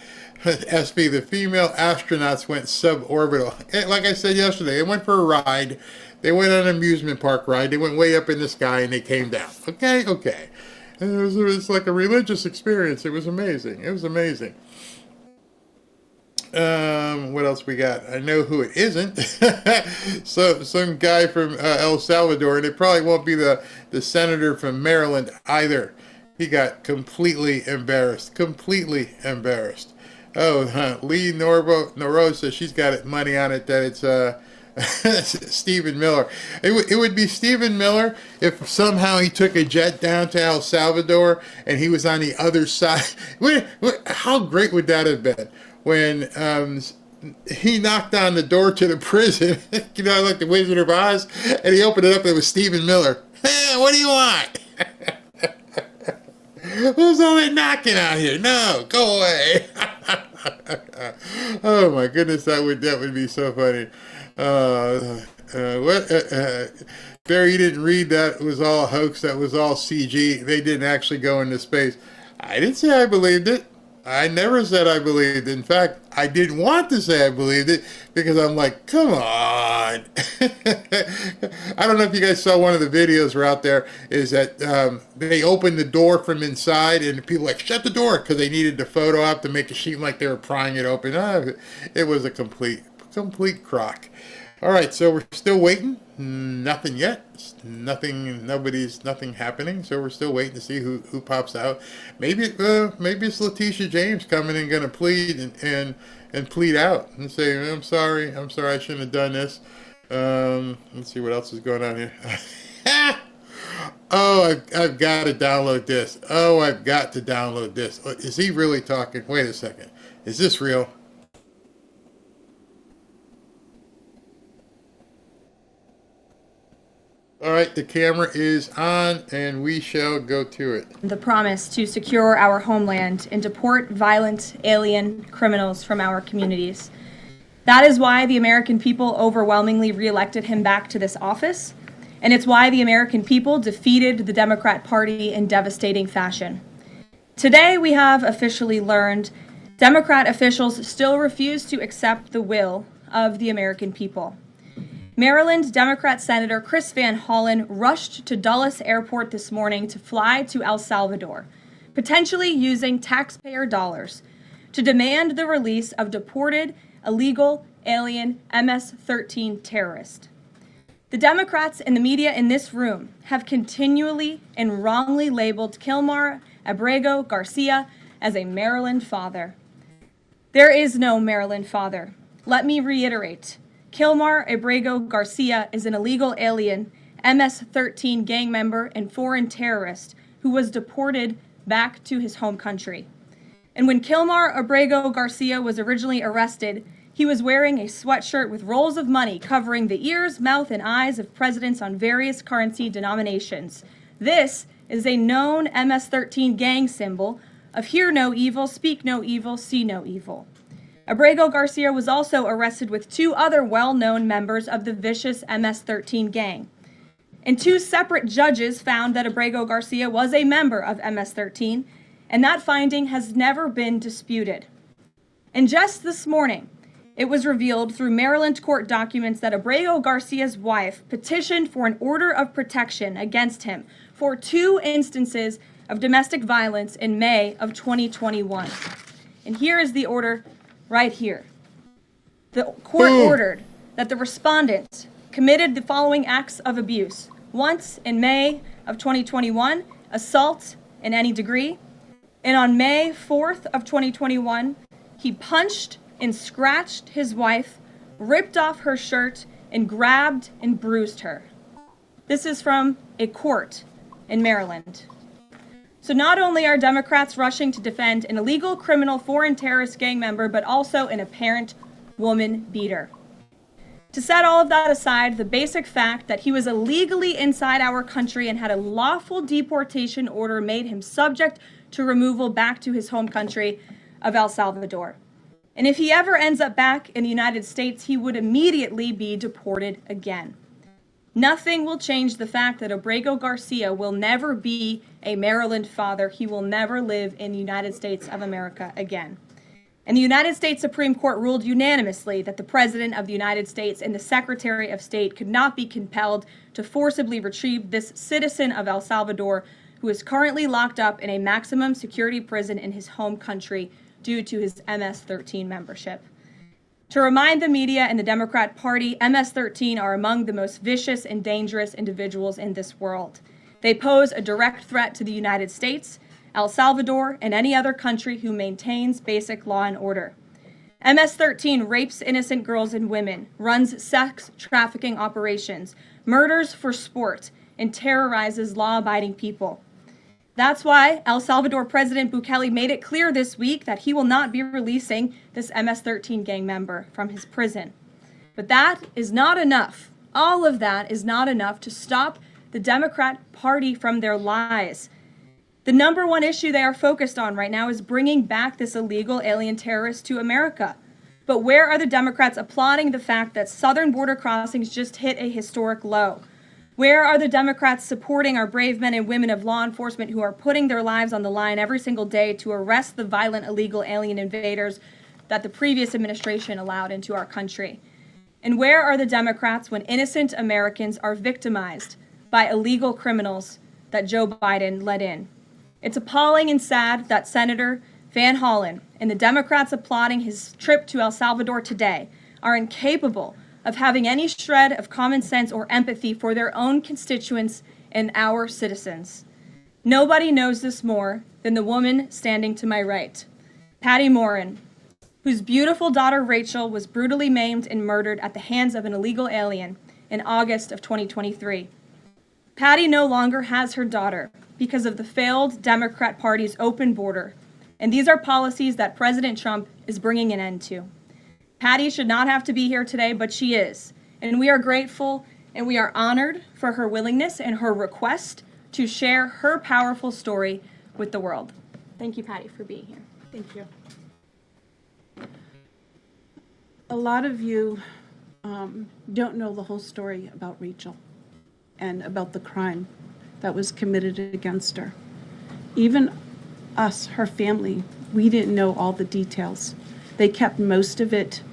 Speaker 4: SB, the female astronauts went suborbital. Like I said yesterday, they went for a ride. They went on an amusement park ride. They went way up in the sky and they came down. Okay. And it was like a religious experience. It was amazing. What else we got? I know who it isn't. So some guy from El Salvador, and it probably won't be the senator from Maryland either. He got completely embarrassed. Oh, Lee Noro says she's got money on it that it's Stephen Miller. It would be Stephen Miller if somehow he took a jet down to El Salvador and he was on the other side. How great would that have been when he knocked on the door to the prison, like the Wizard of Oz, and he opened it up and it was Stephen Miller. Hey, what do you want? Who's all that knocking out here? No, go away. Oh my goodness, that would be so funny. Barry, you didn't read that. It was all a hoax. That was all CG. They didn't actually go into space. I didn't say I believed it. I never said I believed it. In fact, I didn't want to say I believed it because I'm like, come on. I don't know if you guys saw one of the videos were out there, is that they opened the door from inside and people were like, shut the door, because they needed the photo op to make it seem like they were prying it open. It was a complete crock. All right, so we're still waiting. Nothing yet. Nothing happening. So we're still waiting to see who pops out. Maybe it's Letitia James coming and going to plead and plead out and say, I'm sorry, I shouldn't have done this. Let's see what else is going on here. Oh, I've got to download this. Is he really talking? Wait a second. Is this real? All right, the camera is on, and we shall go to it.
Speaker 8: The promise to secure our homeland and deport violent alien criminals from our communities. That is why the American people overwhelmingly reelected him back to this office, and it's why the American people defeated the Democrat Party in devastating fashion. Today, we have officially learned Democrat officials still refuse to accept the will of the American people. Maryland Democrat Senator Chris Van Hollen rushed to Dulles Airport this morning to fly to El Salvador, potentially using taxpayer dollars, to demand the release of deported illegal alien MS-13 terrorist. The Democrats and the media in this room have continually and wrongly labeled Kilmar Abrego Garcia as a Maryland father. There is no Maryland father. Let me reiterate. Kilmar Abrego Garcia is an illegal alien, MS-13 gang member and foreign terrorist who was deported back to his home country. And when Kilmar Abrego Garcia was originally arrested, he was wearing a sweatshirt with rolls of money covering the ears, mouth, and eyes of presidents on various currency denominations. This is a known MS-13 gang symbol of hear no evil, speak no evil, see no evil. Abrego Garcia was also arrested with two other well-known members of the vicious MS-13 gang. And two separate judges found that Abrego Garcia was a member of MS-13, and that finding has never been disputed. And just this morning, it was revealed through Maryland court documents that Abrego Garcia's wife petitioned for an order of protection against him for 2 instances of domestic violence in May of 2021. And here is the order right here. The court ordered that the respondent committed the following acts of abuse. Once in May of 2021, assault in any degree. And on May 4th of 2021, he punched and scratched his wife, ripped off her shirt, and grabbed and bruised her. This is from a court in Maryland. So not only are Democrats rushing to defend an illegal criminal foreign terrorist gang member, but also an apparent woman beater. To set all of that aside, the basic fact that he was illegally inside our country and had a lawful deportation order made him subject to removal back to his home country of El Salvador. And if he ever ends up back in the United States, he would immediately be deported again. Nothing will change the fact that Abrego Garcia will never be a Maryland father. He will never live in the United States of America again. And the United States Supreme Court ruled unanimously that the President of the United States and the Secretary of State could not be compelled to forcibly retrieve this citizen of El Salvador who is currently locked up in a maximum security prison in his home country due to his MS-13 membership. To remind the media and the Democrat Party, MS-13 are among the most vicious and dangerous individuals in this world. They pose a direct threat to the United States, El Salvador, and any other country who maintains basic law and order. MS-13 rapes innocent girls and women, runs sex trafficking operations, murders for sport, and terrorizes law-abiding people. That's why El Salvador President Bukele made it clear this week that he will not be releasing this MS-13 gang member from his prison. But that is not enough. All of that is not enough to stop the Democrat Party from their lies. The number one issue they are focused on right now is bringing back this illegal alien terrorist to America. But where are the Democrats applauding the fact that southern border crossings just hit a historic low? Where are the Democrats supporting our brave men and women of law enforcement who are putting their lives on the line every single day to arrest the violent illegal alien invaders that the previous administration allowed into our country? And where are the Democrats when innocent Americans are victimized by illegal criminals that Joe Biden let in? It's appalling and sad that Senator Van Hollen and the Democrats applauding his trip to El Salvador today are incapable of having any shred of common sense or empathy for their own constituents and our citizens. Nobody knows this more than the woman standing to my right, Patty Morin, whose beautiful daughter Rachel was brutally maimed and murdered at the hands of an illegal alien in August of 2023. Patty no longer has her daughter because of the failed Democrat Party's open border, and these are policies that President Trump is bringing an end to. Patty should not have to be here today, but she is. And we are grateful and we are honored for her willingness and her request to share her powerful story with the world. Thank you, Patty, for being here. Thank you.
Speaker 9: A lot of you don't know the whole story about Rachel and about the crime that was committed against her. Even us, her family, we didn't know all the details. They kept most of it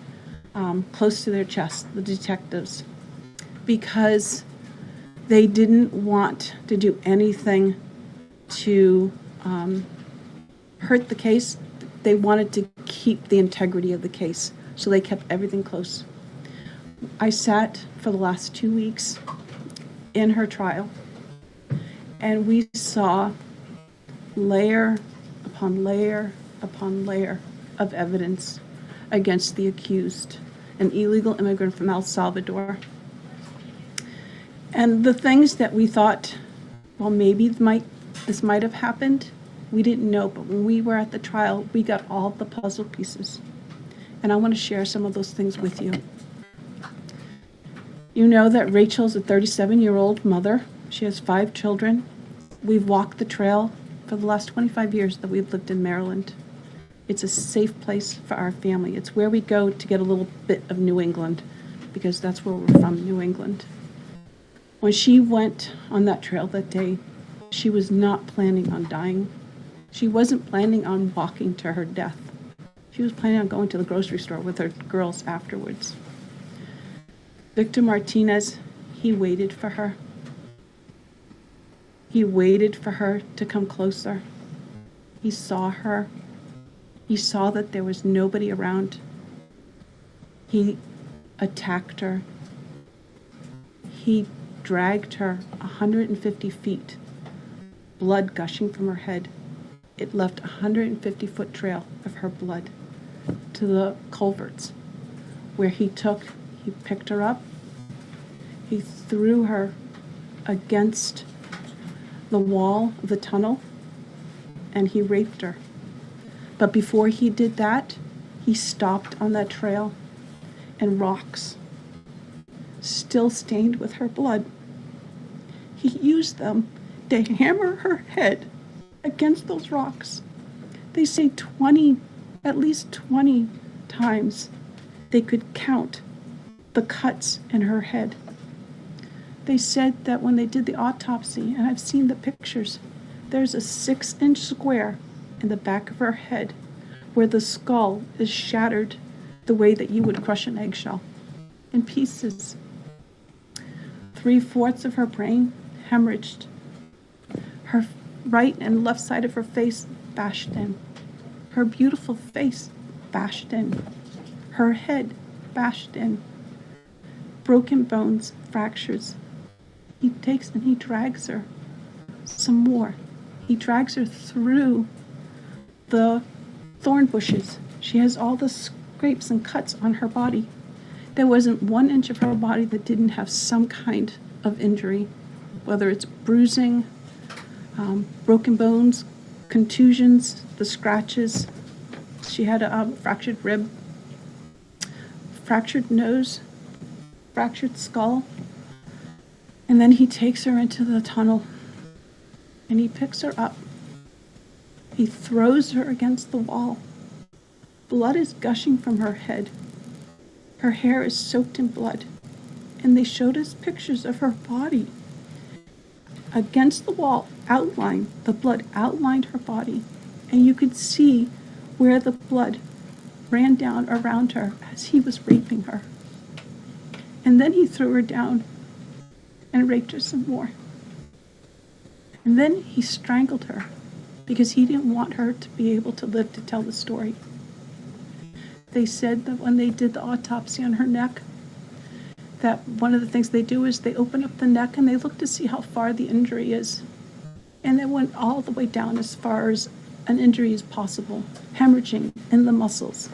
Speaker 9: close to their chest, the detectives, because they didn't want to do anything to hurt the case. They wanted to keep the integrity of the case, so they kept everything close. I sat for the last 2 weeks in her trial, and we saw layer upon layer upon layer of evidence against the accused, an illegal immigrant from El Salvador. And the things that we thought, well, maybe this might have happened, we didn't know. But when we were at the trial, we got all the puzzle pieces. And I want to share some of those things with you. You know that Rachel's a 37-year-old mother. She has 5 children. We've walked the trail for the last 25 years that we've lived in Maryland. It's a safe place for our family. It's where we go to get a little bit of New England, because that's where we're from, New England. When she went on that trail that day, she was not planning on dying. She wasn't planning on walking to her death. She was planning on going to the grocery store with her girls afterwards. Victor Martinez, he waited for her. He waited for her to come closer. He saw her. He saw that there was nobody around. He attacked her. He dragged her 150 feet, blood gushing from her head. It left a 150-foot trail of her blood to the culverts, where he picked her up, he threw her against the wall of the tunnel, and he raped her. But before he did that, he stopped on that trail, and rocks, still stained with her blood, he used them to hammer her head against those rocks. They say at least 20 times they could count the cuts in her head. They said that when they did the autopsy, and I've seen the pictures, there's a 6-inch square in the back of her head where the skull is shattered the way that you would crush an eggshell in pieces. 3/4 of her brain hemorrhaged. Her right and left side of her face bashed in. Her beautiful face bashed in. Her head bashed in. Broken bones, fractures. He takes and he drags her some more. He drags her through the thorn bushes. She has all the scrapes and cuts on her body. There wasn't 1 inch of her body that didn't have some kind of injury, whether it's bruising, broken bones, contusions, the scratches. She had a fractured rib, fractured nose, fractured skull. And then he takes her into the tunnel and he picks her up. He throws her against the wall. Blood is gushing from her head. Her hair is soaked in blood. And they showed us pictures of her body against the wall, outlined. The blood outlined her body. And you could see where the blood ran down around her as he was raping her. And then he threw her down and raped her some more. And then he strangled her because he didn't want her to be able to live to tell the story. They said that when they did the autopsy on her neck, that one of the things they do is they open up the neck and they look to see how far the injury is. And it went all the way down as far as an injury is possible, hemorrhaging in the muscles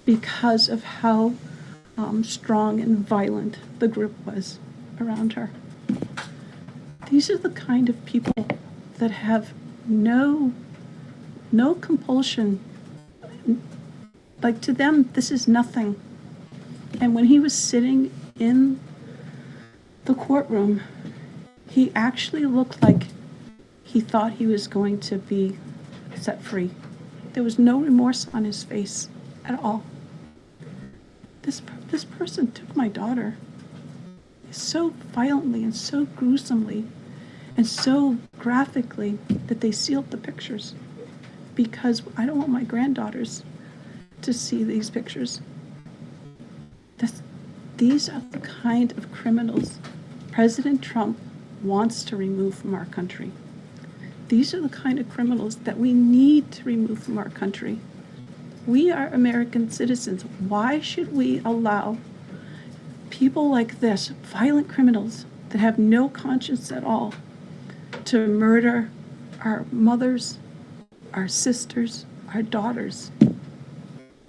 Speaker 9: because of how strong and violent the group was around her. These are the kind of people that have no compulsion. Like, to them, this is nothing. And when he was sitting in the courtroom, he actually looked like he thought he was going to be set free. There was no remorse on his face at all. This person took my daughter so violently and so gruesomely and so graphically that they sealed the pictures because I don't want my granddaughters to see these pictures. These are the kind of criminals President Trump wants to remove from our country. These are the kind of criminals that we need to remove from our country. We are American citizens. Why should we allow people like this, violent criminals that have no conscience at all, to murder our mothers, our sisters, our daughters?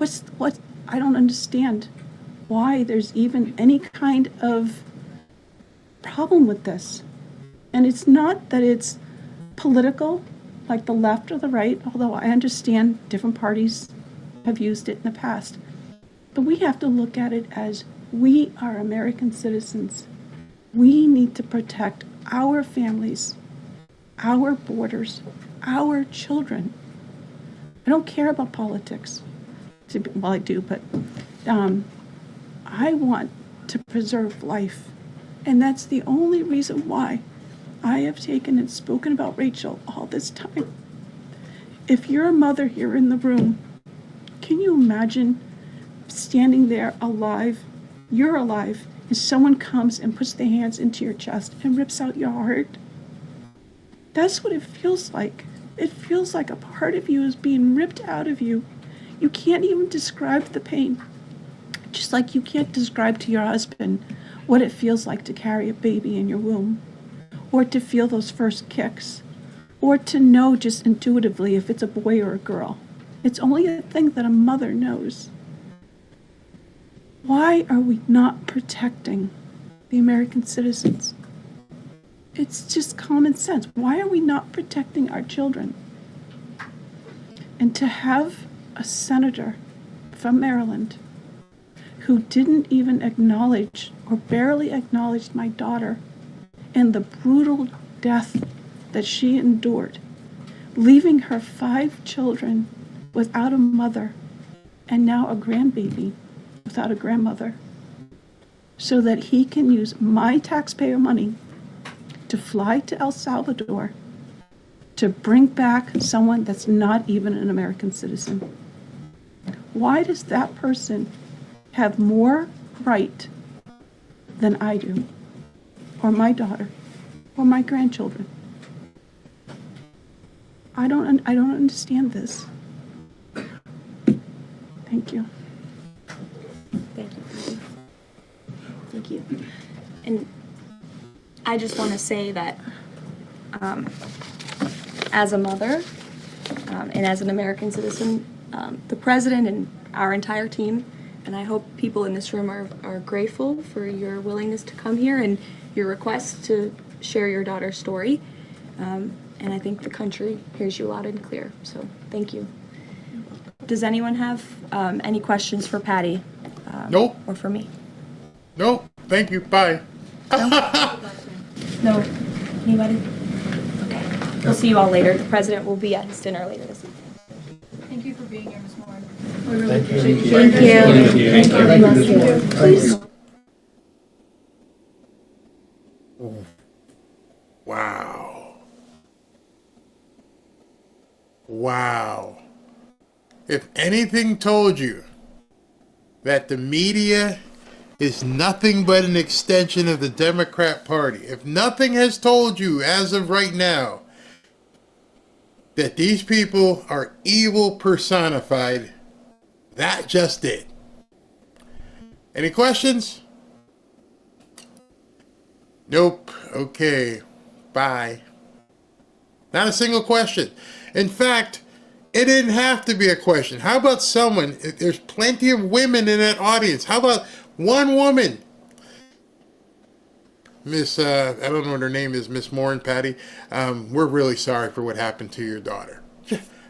Speaker 9: I don't understand why there's even any kind of problem with this. And it's not that it's political, like the left or the right, although I understand different parties have used it in the past. But we have to look at it as we are American citizens. We need to protect our families, our borders, our children. I don't care about politics. Well, I do, but I want to preserve life. And that's the only reason why I have taken and spoken about Rachel all this time. If you're a mother here in the room, can you imagine standing there alive, you're alive, and someone comes and puts their hands into your chest and rips out your heart? That's what it feels like. It feels like a part of you is being ripped out of you. You can't even describe the pain. Just like you can't describe to your husband what it feels like to carry a baby in your womb, or to feel those first kicks, or to know just intuitively if it's a boy or a girl. It's only a thing that a mother knows. Why are we not protecting the American citizens? It's just common sense. Why are we not protecting our children? And to have a senator from Maryland who didn't even acknowledge or barely acknowledged my daughter and the brutal death that she endured, leaving her 5 children without a mother and now a grandbaby without a grandmother, so that he can use my taxpayer money to fly to El Salvador to bring back someone that's not even an American citizen. Why does that person have more right than I do, or my daughter, or my grandchildren? I don't understand this. Thank you.
Speaker 8: Thank you. Thank you. And I just want to say that as a mother and as an American citizen, the president and our entire team, and I hope people in this room are grateful for your willingness to come here and your request to share your daughter's story. And I think the country hears you loud and clear. So thank you. Does anyone have any questions for Patty?
Speaker 4: Nope.
Speaker 8: Or for me?
Speaker 4: Nope. Thank you. Bye.
Speaker 8: No? Anybody? Okay. We'll see you all later. The president will be at his dinner later this evening.
Speaker 9: Thank you for being here this morning.
Speaker 8: We really appreciate you.
Speaker 9: Thank you.
Speaker 8: Thank you. Please.
Speaker 4: Wow. Wow. If anything told you that the media is nothing but an extension of the Democrat Party, if nothing has told you as of right now that these people are evil personified, that just did. Any questions? Nope. Okay. Bye. Not a single question. In fact, it didn't have to be a question. How about someone, there's plenty of women in that audience. How about one woman? Miss, I don't know what her name is, Miss Moore and Patty. We're really sorry for what happened to your daughter.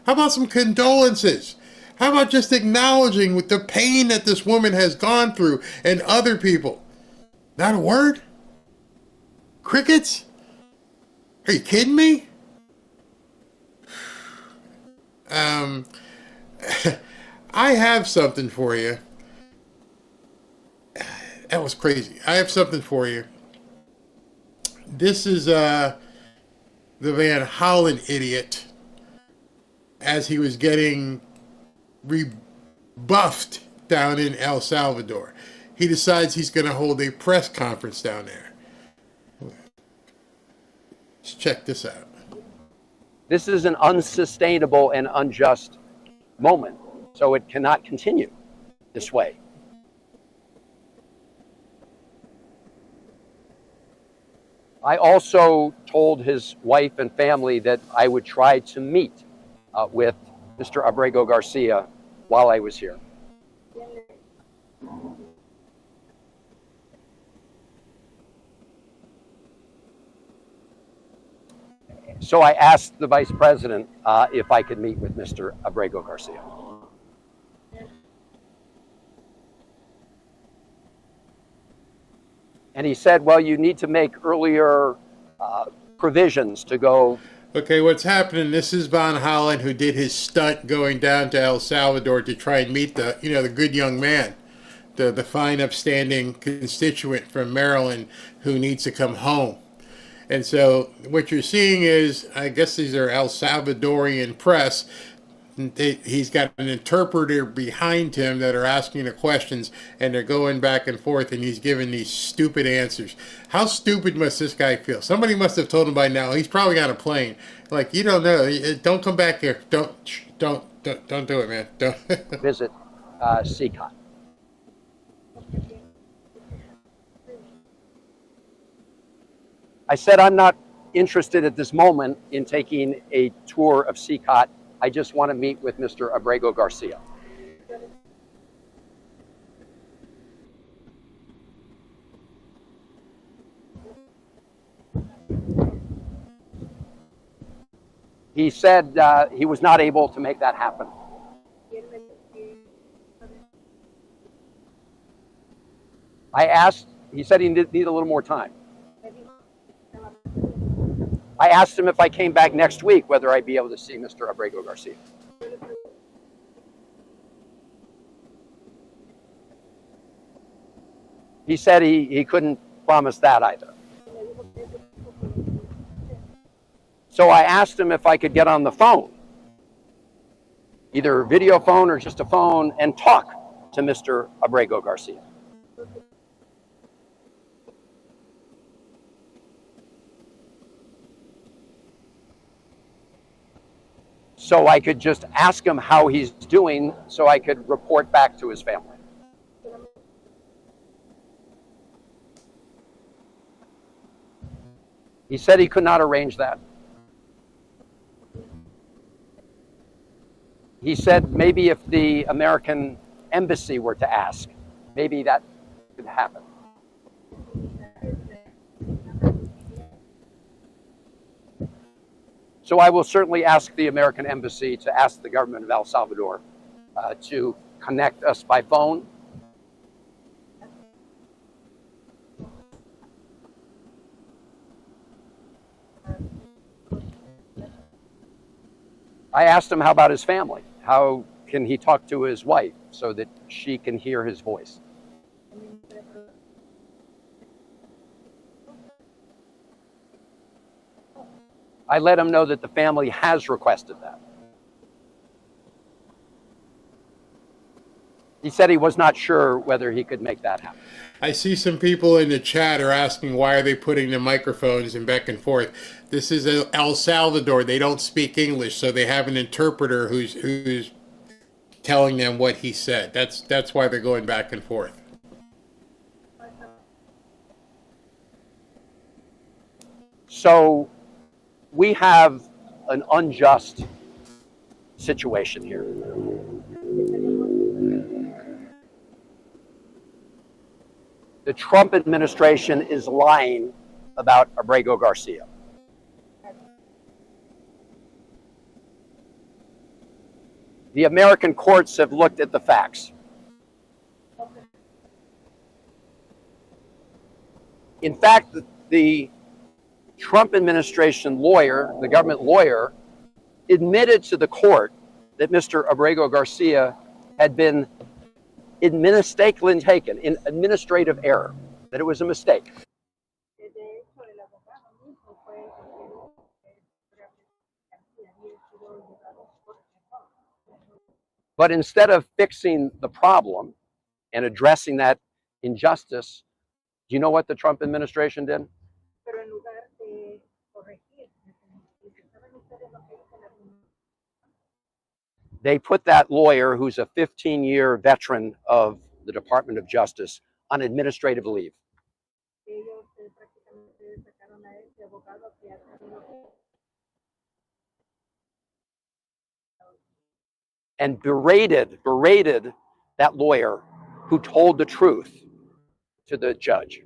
Speaker 4: How about some condolences? How about just acknowledging with the pain that this woman has gone through and other people? Not a word? Crickets? Are you kidding me? I have something for you. That was crazy. I have something for you. This is the Van Hollen idiot as he was getting rebuffed down in El Salvador. He decides he's going to hold a press conference down there. Let's check this out.
Speaker 11: This is an unsustainable and unjust moment, so it cannot continue this way. I also told his wife and family that I would try to meet with Mr. Abrego Garcia while I was here. So I asked the vice president if I could meet with Mr. Abrego Garcia. And he said, well, you need to make earlier provisions to go.
Speaker 4: Okay, what's happening? This is Van Hollen, who did his stunt going down to El Salvador to try and meet the good young man, the fine, upstanding constituent from Maryland who needs to come home. And so what you're seeing is, I guess these are El Salvadorian press. He's got an interpreter behind him that are asking the questions, and they're going back and forth, and he's giving these stupid answers. How stupid must this guy feel? Somebody must have told him by now. He's probably on a plane. Like, you don't know. Don't come back here. Don't do it, man. Don't
Speaker 11: visit CCOT. I said I'm not interested at this moment in taking a tour of CCOT. I just want to meet with Mr. Abrego Garcia. He said he was not able to make that happen. I asked, he said he need a little more time. I asked him if I came back next week, whether I'd be able to see Mr. Abrego Garcia. He said he couldn't promise that either. So I asked him if I could get on the phone, either video phone or just a phone, and talk to Mr. Abrego Garcia. So I could just ask him how he's doing so I could report back to his family. He said he could not arrange that. He said maybe if the American embassy were to ask, maybe that could happen. So I will certainly ask the American embassy to ask the government of El Salvador to connect us by phone. I asked him how about his family? How can he talk to his wife so that she can hear his voice? I let him know that the family has requested that. He said he was not sure whether he could make that happen.
Speaker 4: I see some people in the chat are asking why are they putting the microphones and back and forth. This is El Salvador. They don't speak English, so they have an interpreter who's telling them what he said. That's why they're going back and forth.
Speaker 11: So we have an unjust situation here. The Trump administration is lying about Abrego Garcia. The American courts have looked at the facts. In fact, the Trump administration lawyer, the government lawyer, admitted to the court that Mr. Abrego Garcia had been mistakenly taken, in administrative error, that it was a mistake. But instead of fixing the problem and addressing that injustice, do you know what the Trump administration did? They put that lawyer, who's a 15-year veteran of the Department of Justice, on administrative leave. And berated that lawyer who told the truth to the judge.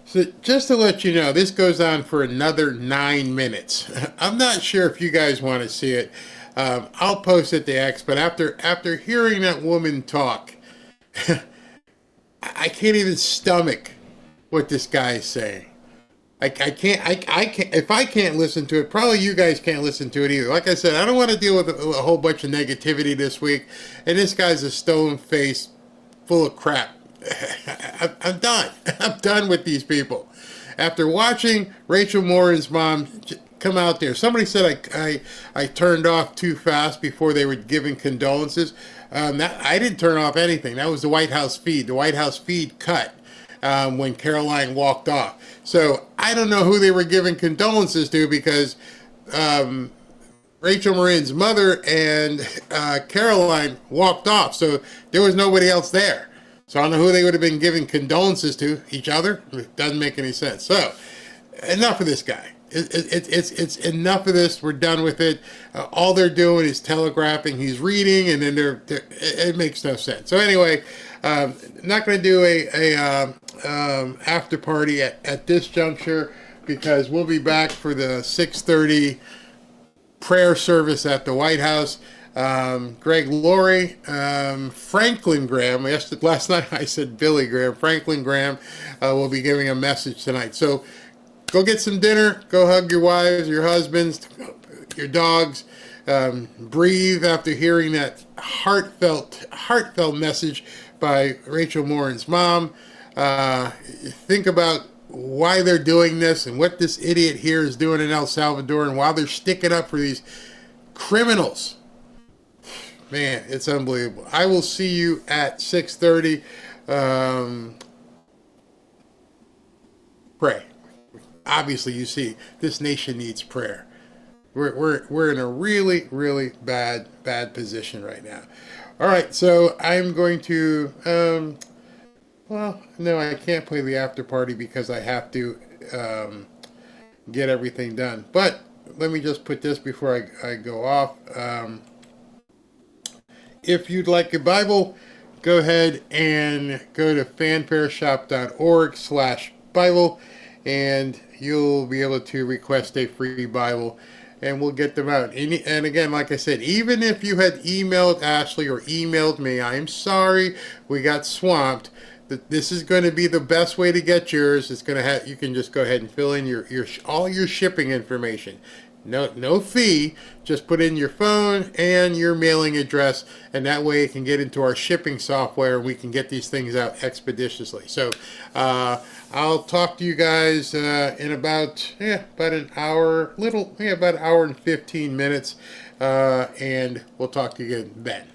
Speaker 4: So just to let you know, this goes on for another 9 minutes. I'm not sure if you guys want to see it. I'll post it to X, but after hearing that woman talk, I can't even stomach what this guy is saying. I can't, if I can't listen to it, probably you guys can't listen to it either. Like I said, I don't want to deal with a whole bunch of negativity this week, and this guy's a stone face full of crap. I'm done. I'm done with these people. After watching Rachel Morin's mom come out there, somebody said I turned off too fast before they were giving condolences. I didn't turn off anything. That was the White House feed. The White House feed cut when Karoline walked off. So I don't know who they were giving condolences to, because Rachel Morin's mother and Karoline walked off. So there was nobody else there. So I don't know who they would have been giving condolences to, each other. It doesn't make any sense. So enough of this guy. It's enough of this. We're done with it. All they're doing is telegraphing. He's reading, and then it makes no sense. So anyway, not going to do a after party at this juncture, because we'll be back for the 6:30 prayer service at the White House. Greg Laurie, Franklin Graham. Last night I said Billy Graham. Franklin Graham will be giving a message tonight. So go get some dinner. Go hug your wives, your husbands, your dogs. Breathe after hearing that heartfelt message by Rachel Morin's mom. Think about why they're doing this and what this idiot here is doing in El Salvador, and why they're sticking up for these criminals. Man, it's unbelievable. I will see you at 6:30. Pray. Obviously, you see, this nation needs prayer. We're in a really, really bad position right now. All right, so I'm going to, well, no, I can't play the after party because I have to get everything done. But let me just put this before I go off. If you'd like a Bible, go ahead and go to fanfareshop.org/Bible, and you'll be able to request a free Bible, and we'll get them out. And again, like I said, even if you had emailed Ashley or emailed me, I'm sorry, we got swamped. This is going to be the best way to get yours. It's going to have, you can just go ahead and fill in all your shipping information. No fee, just put in your phone and your mailing address, and that way it can get into our shipping software, and we can get these things out expeditiously. So I'll talk to you guys in about an hour, about an hour and 15 minutes, and we'll talk to you again then.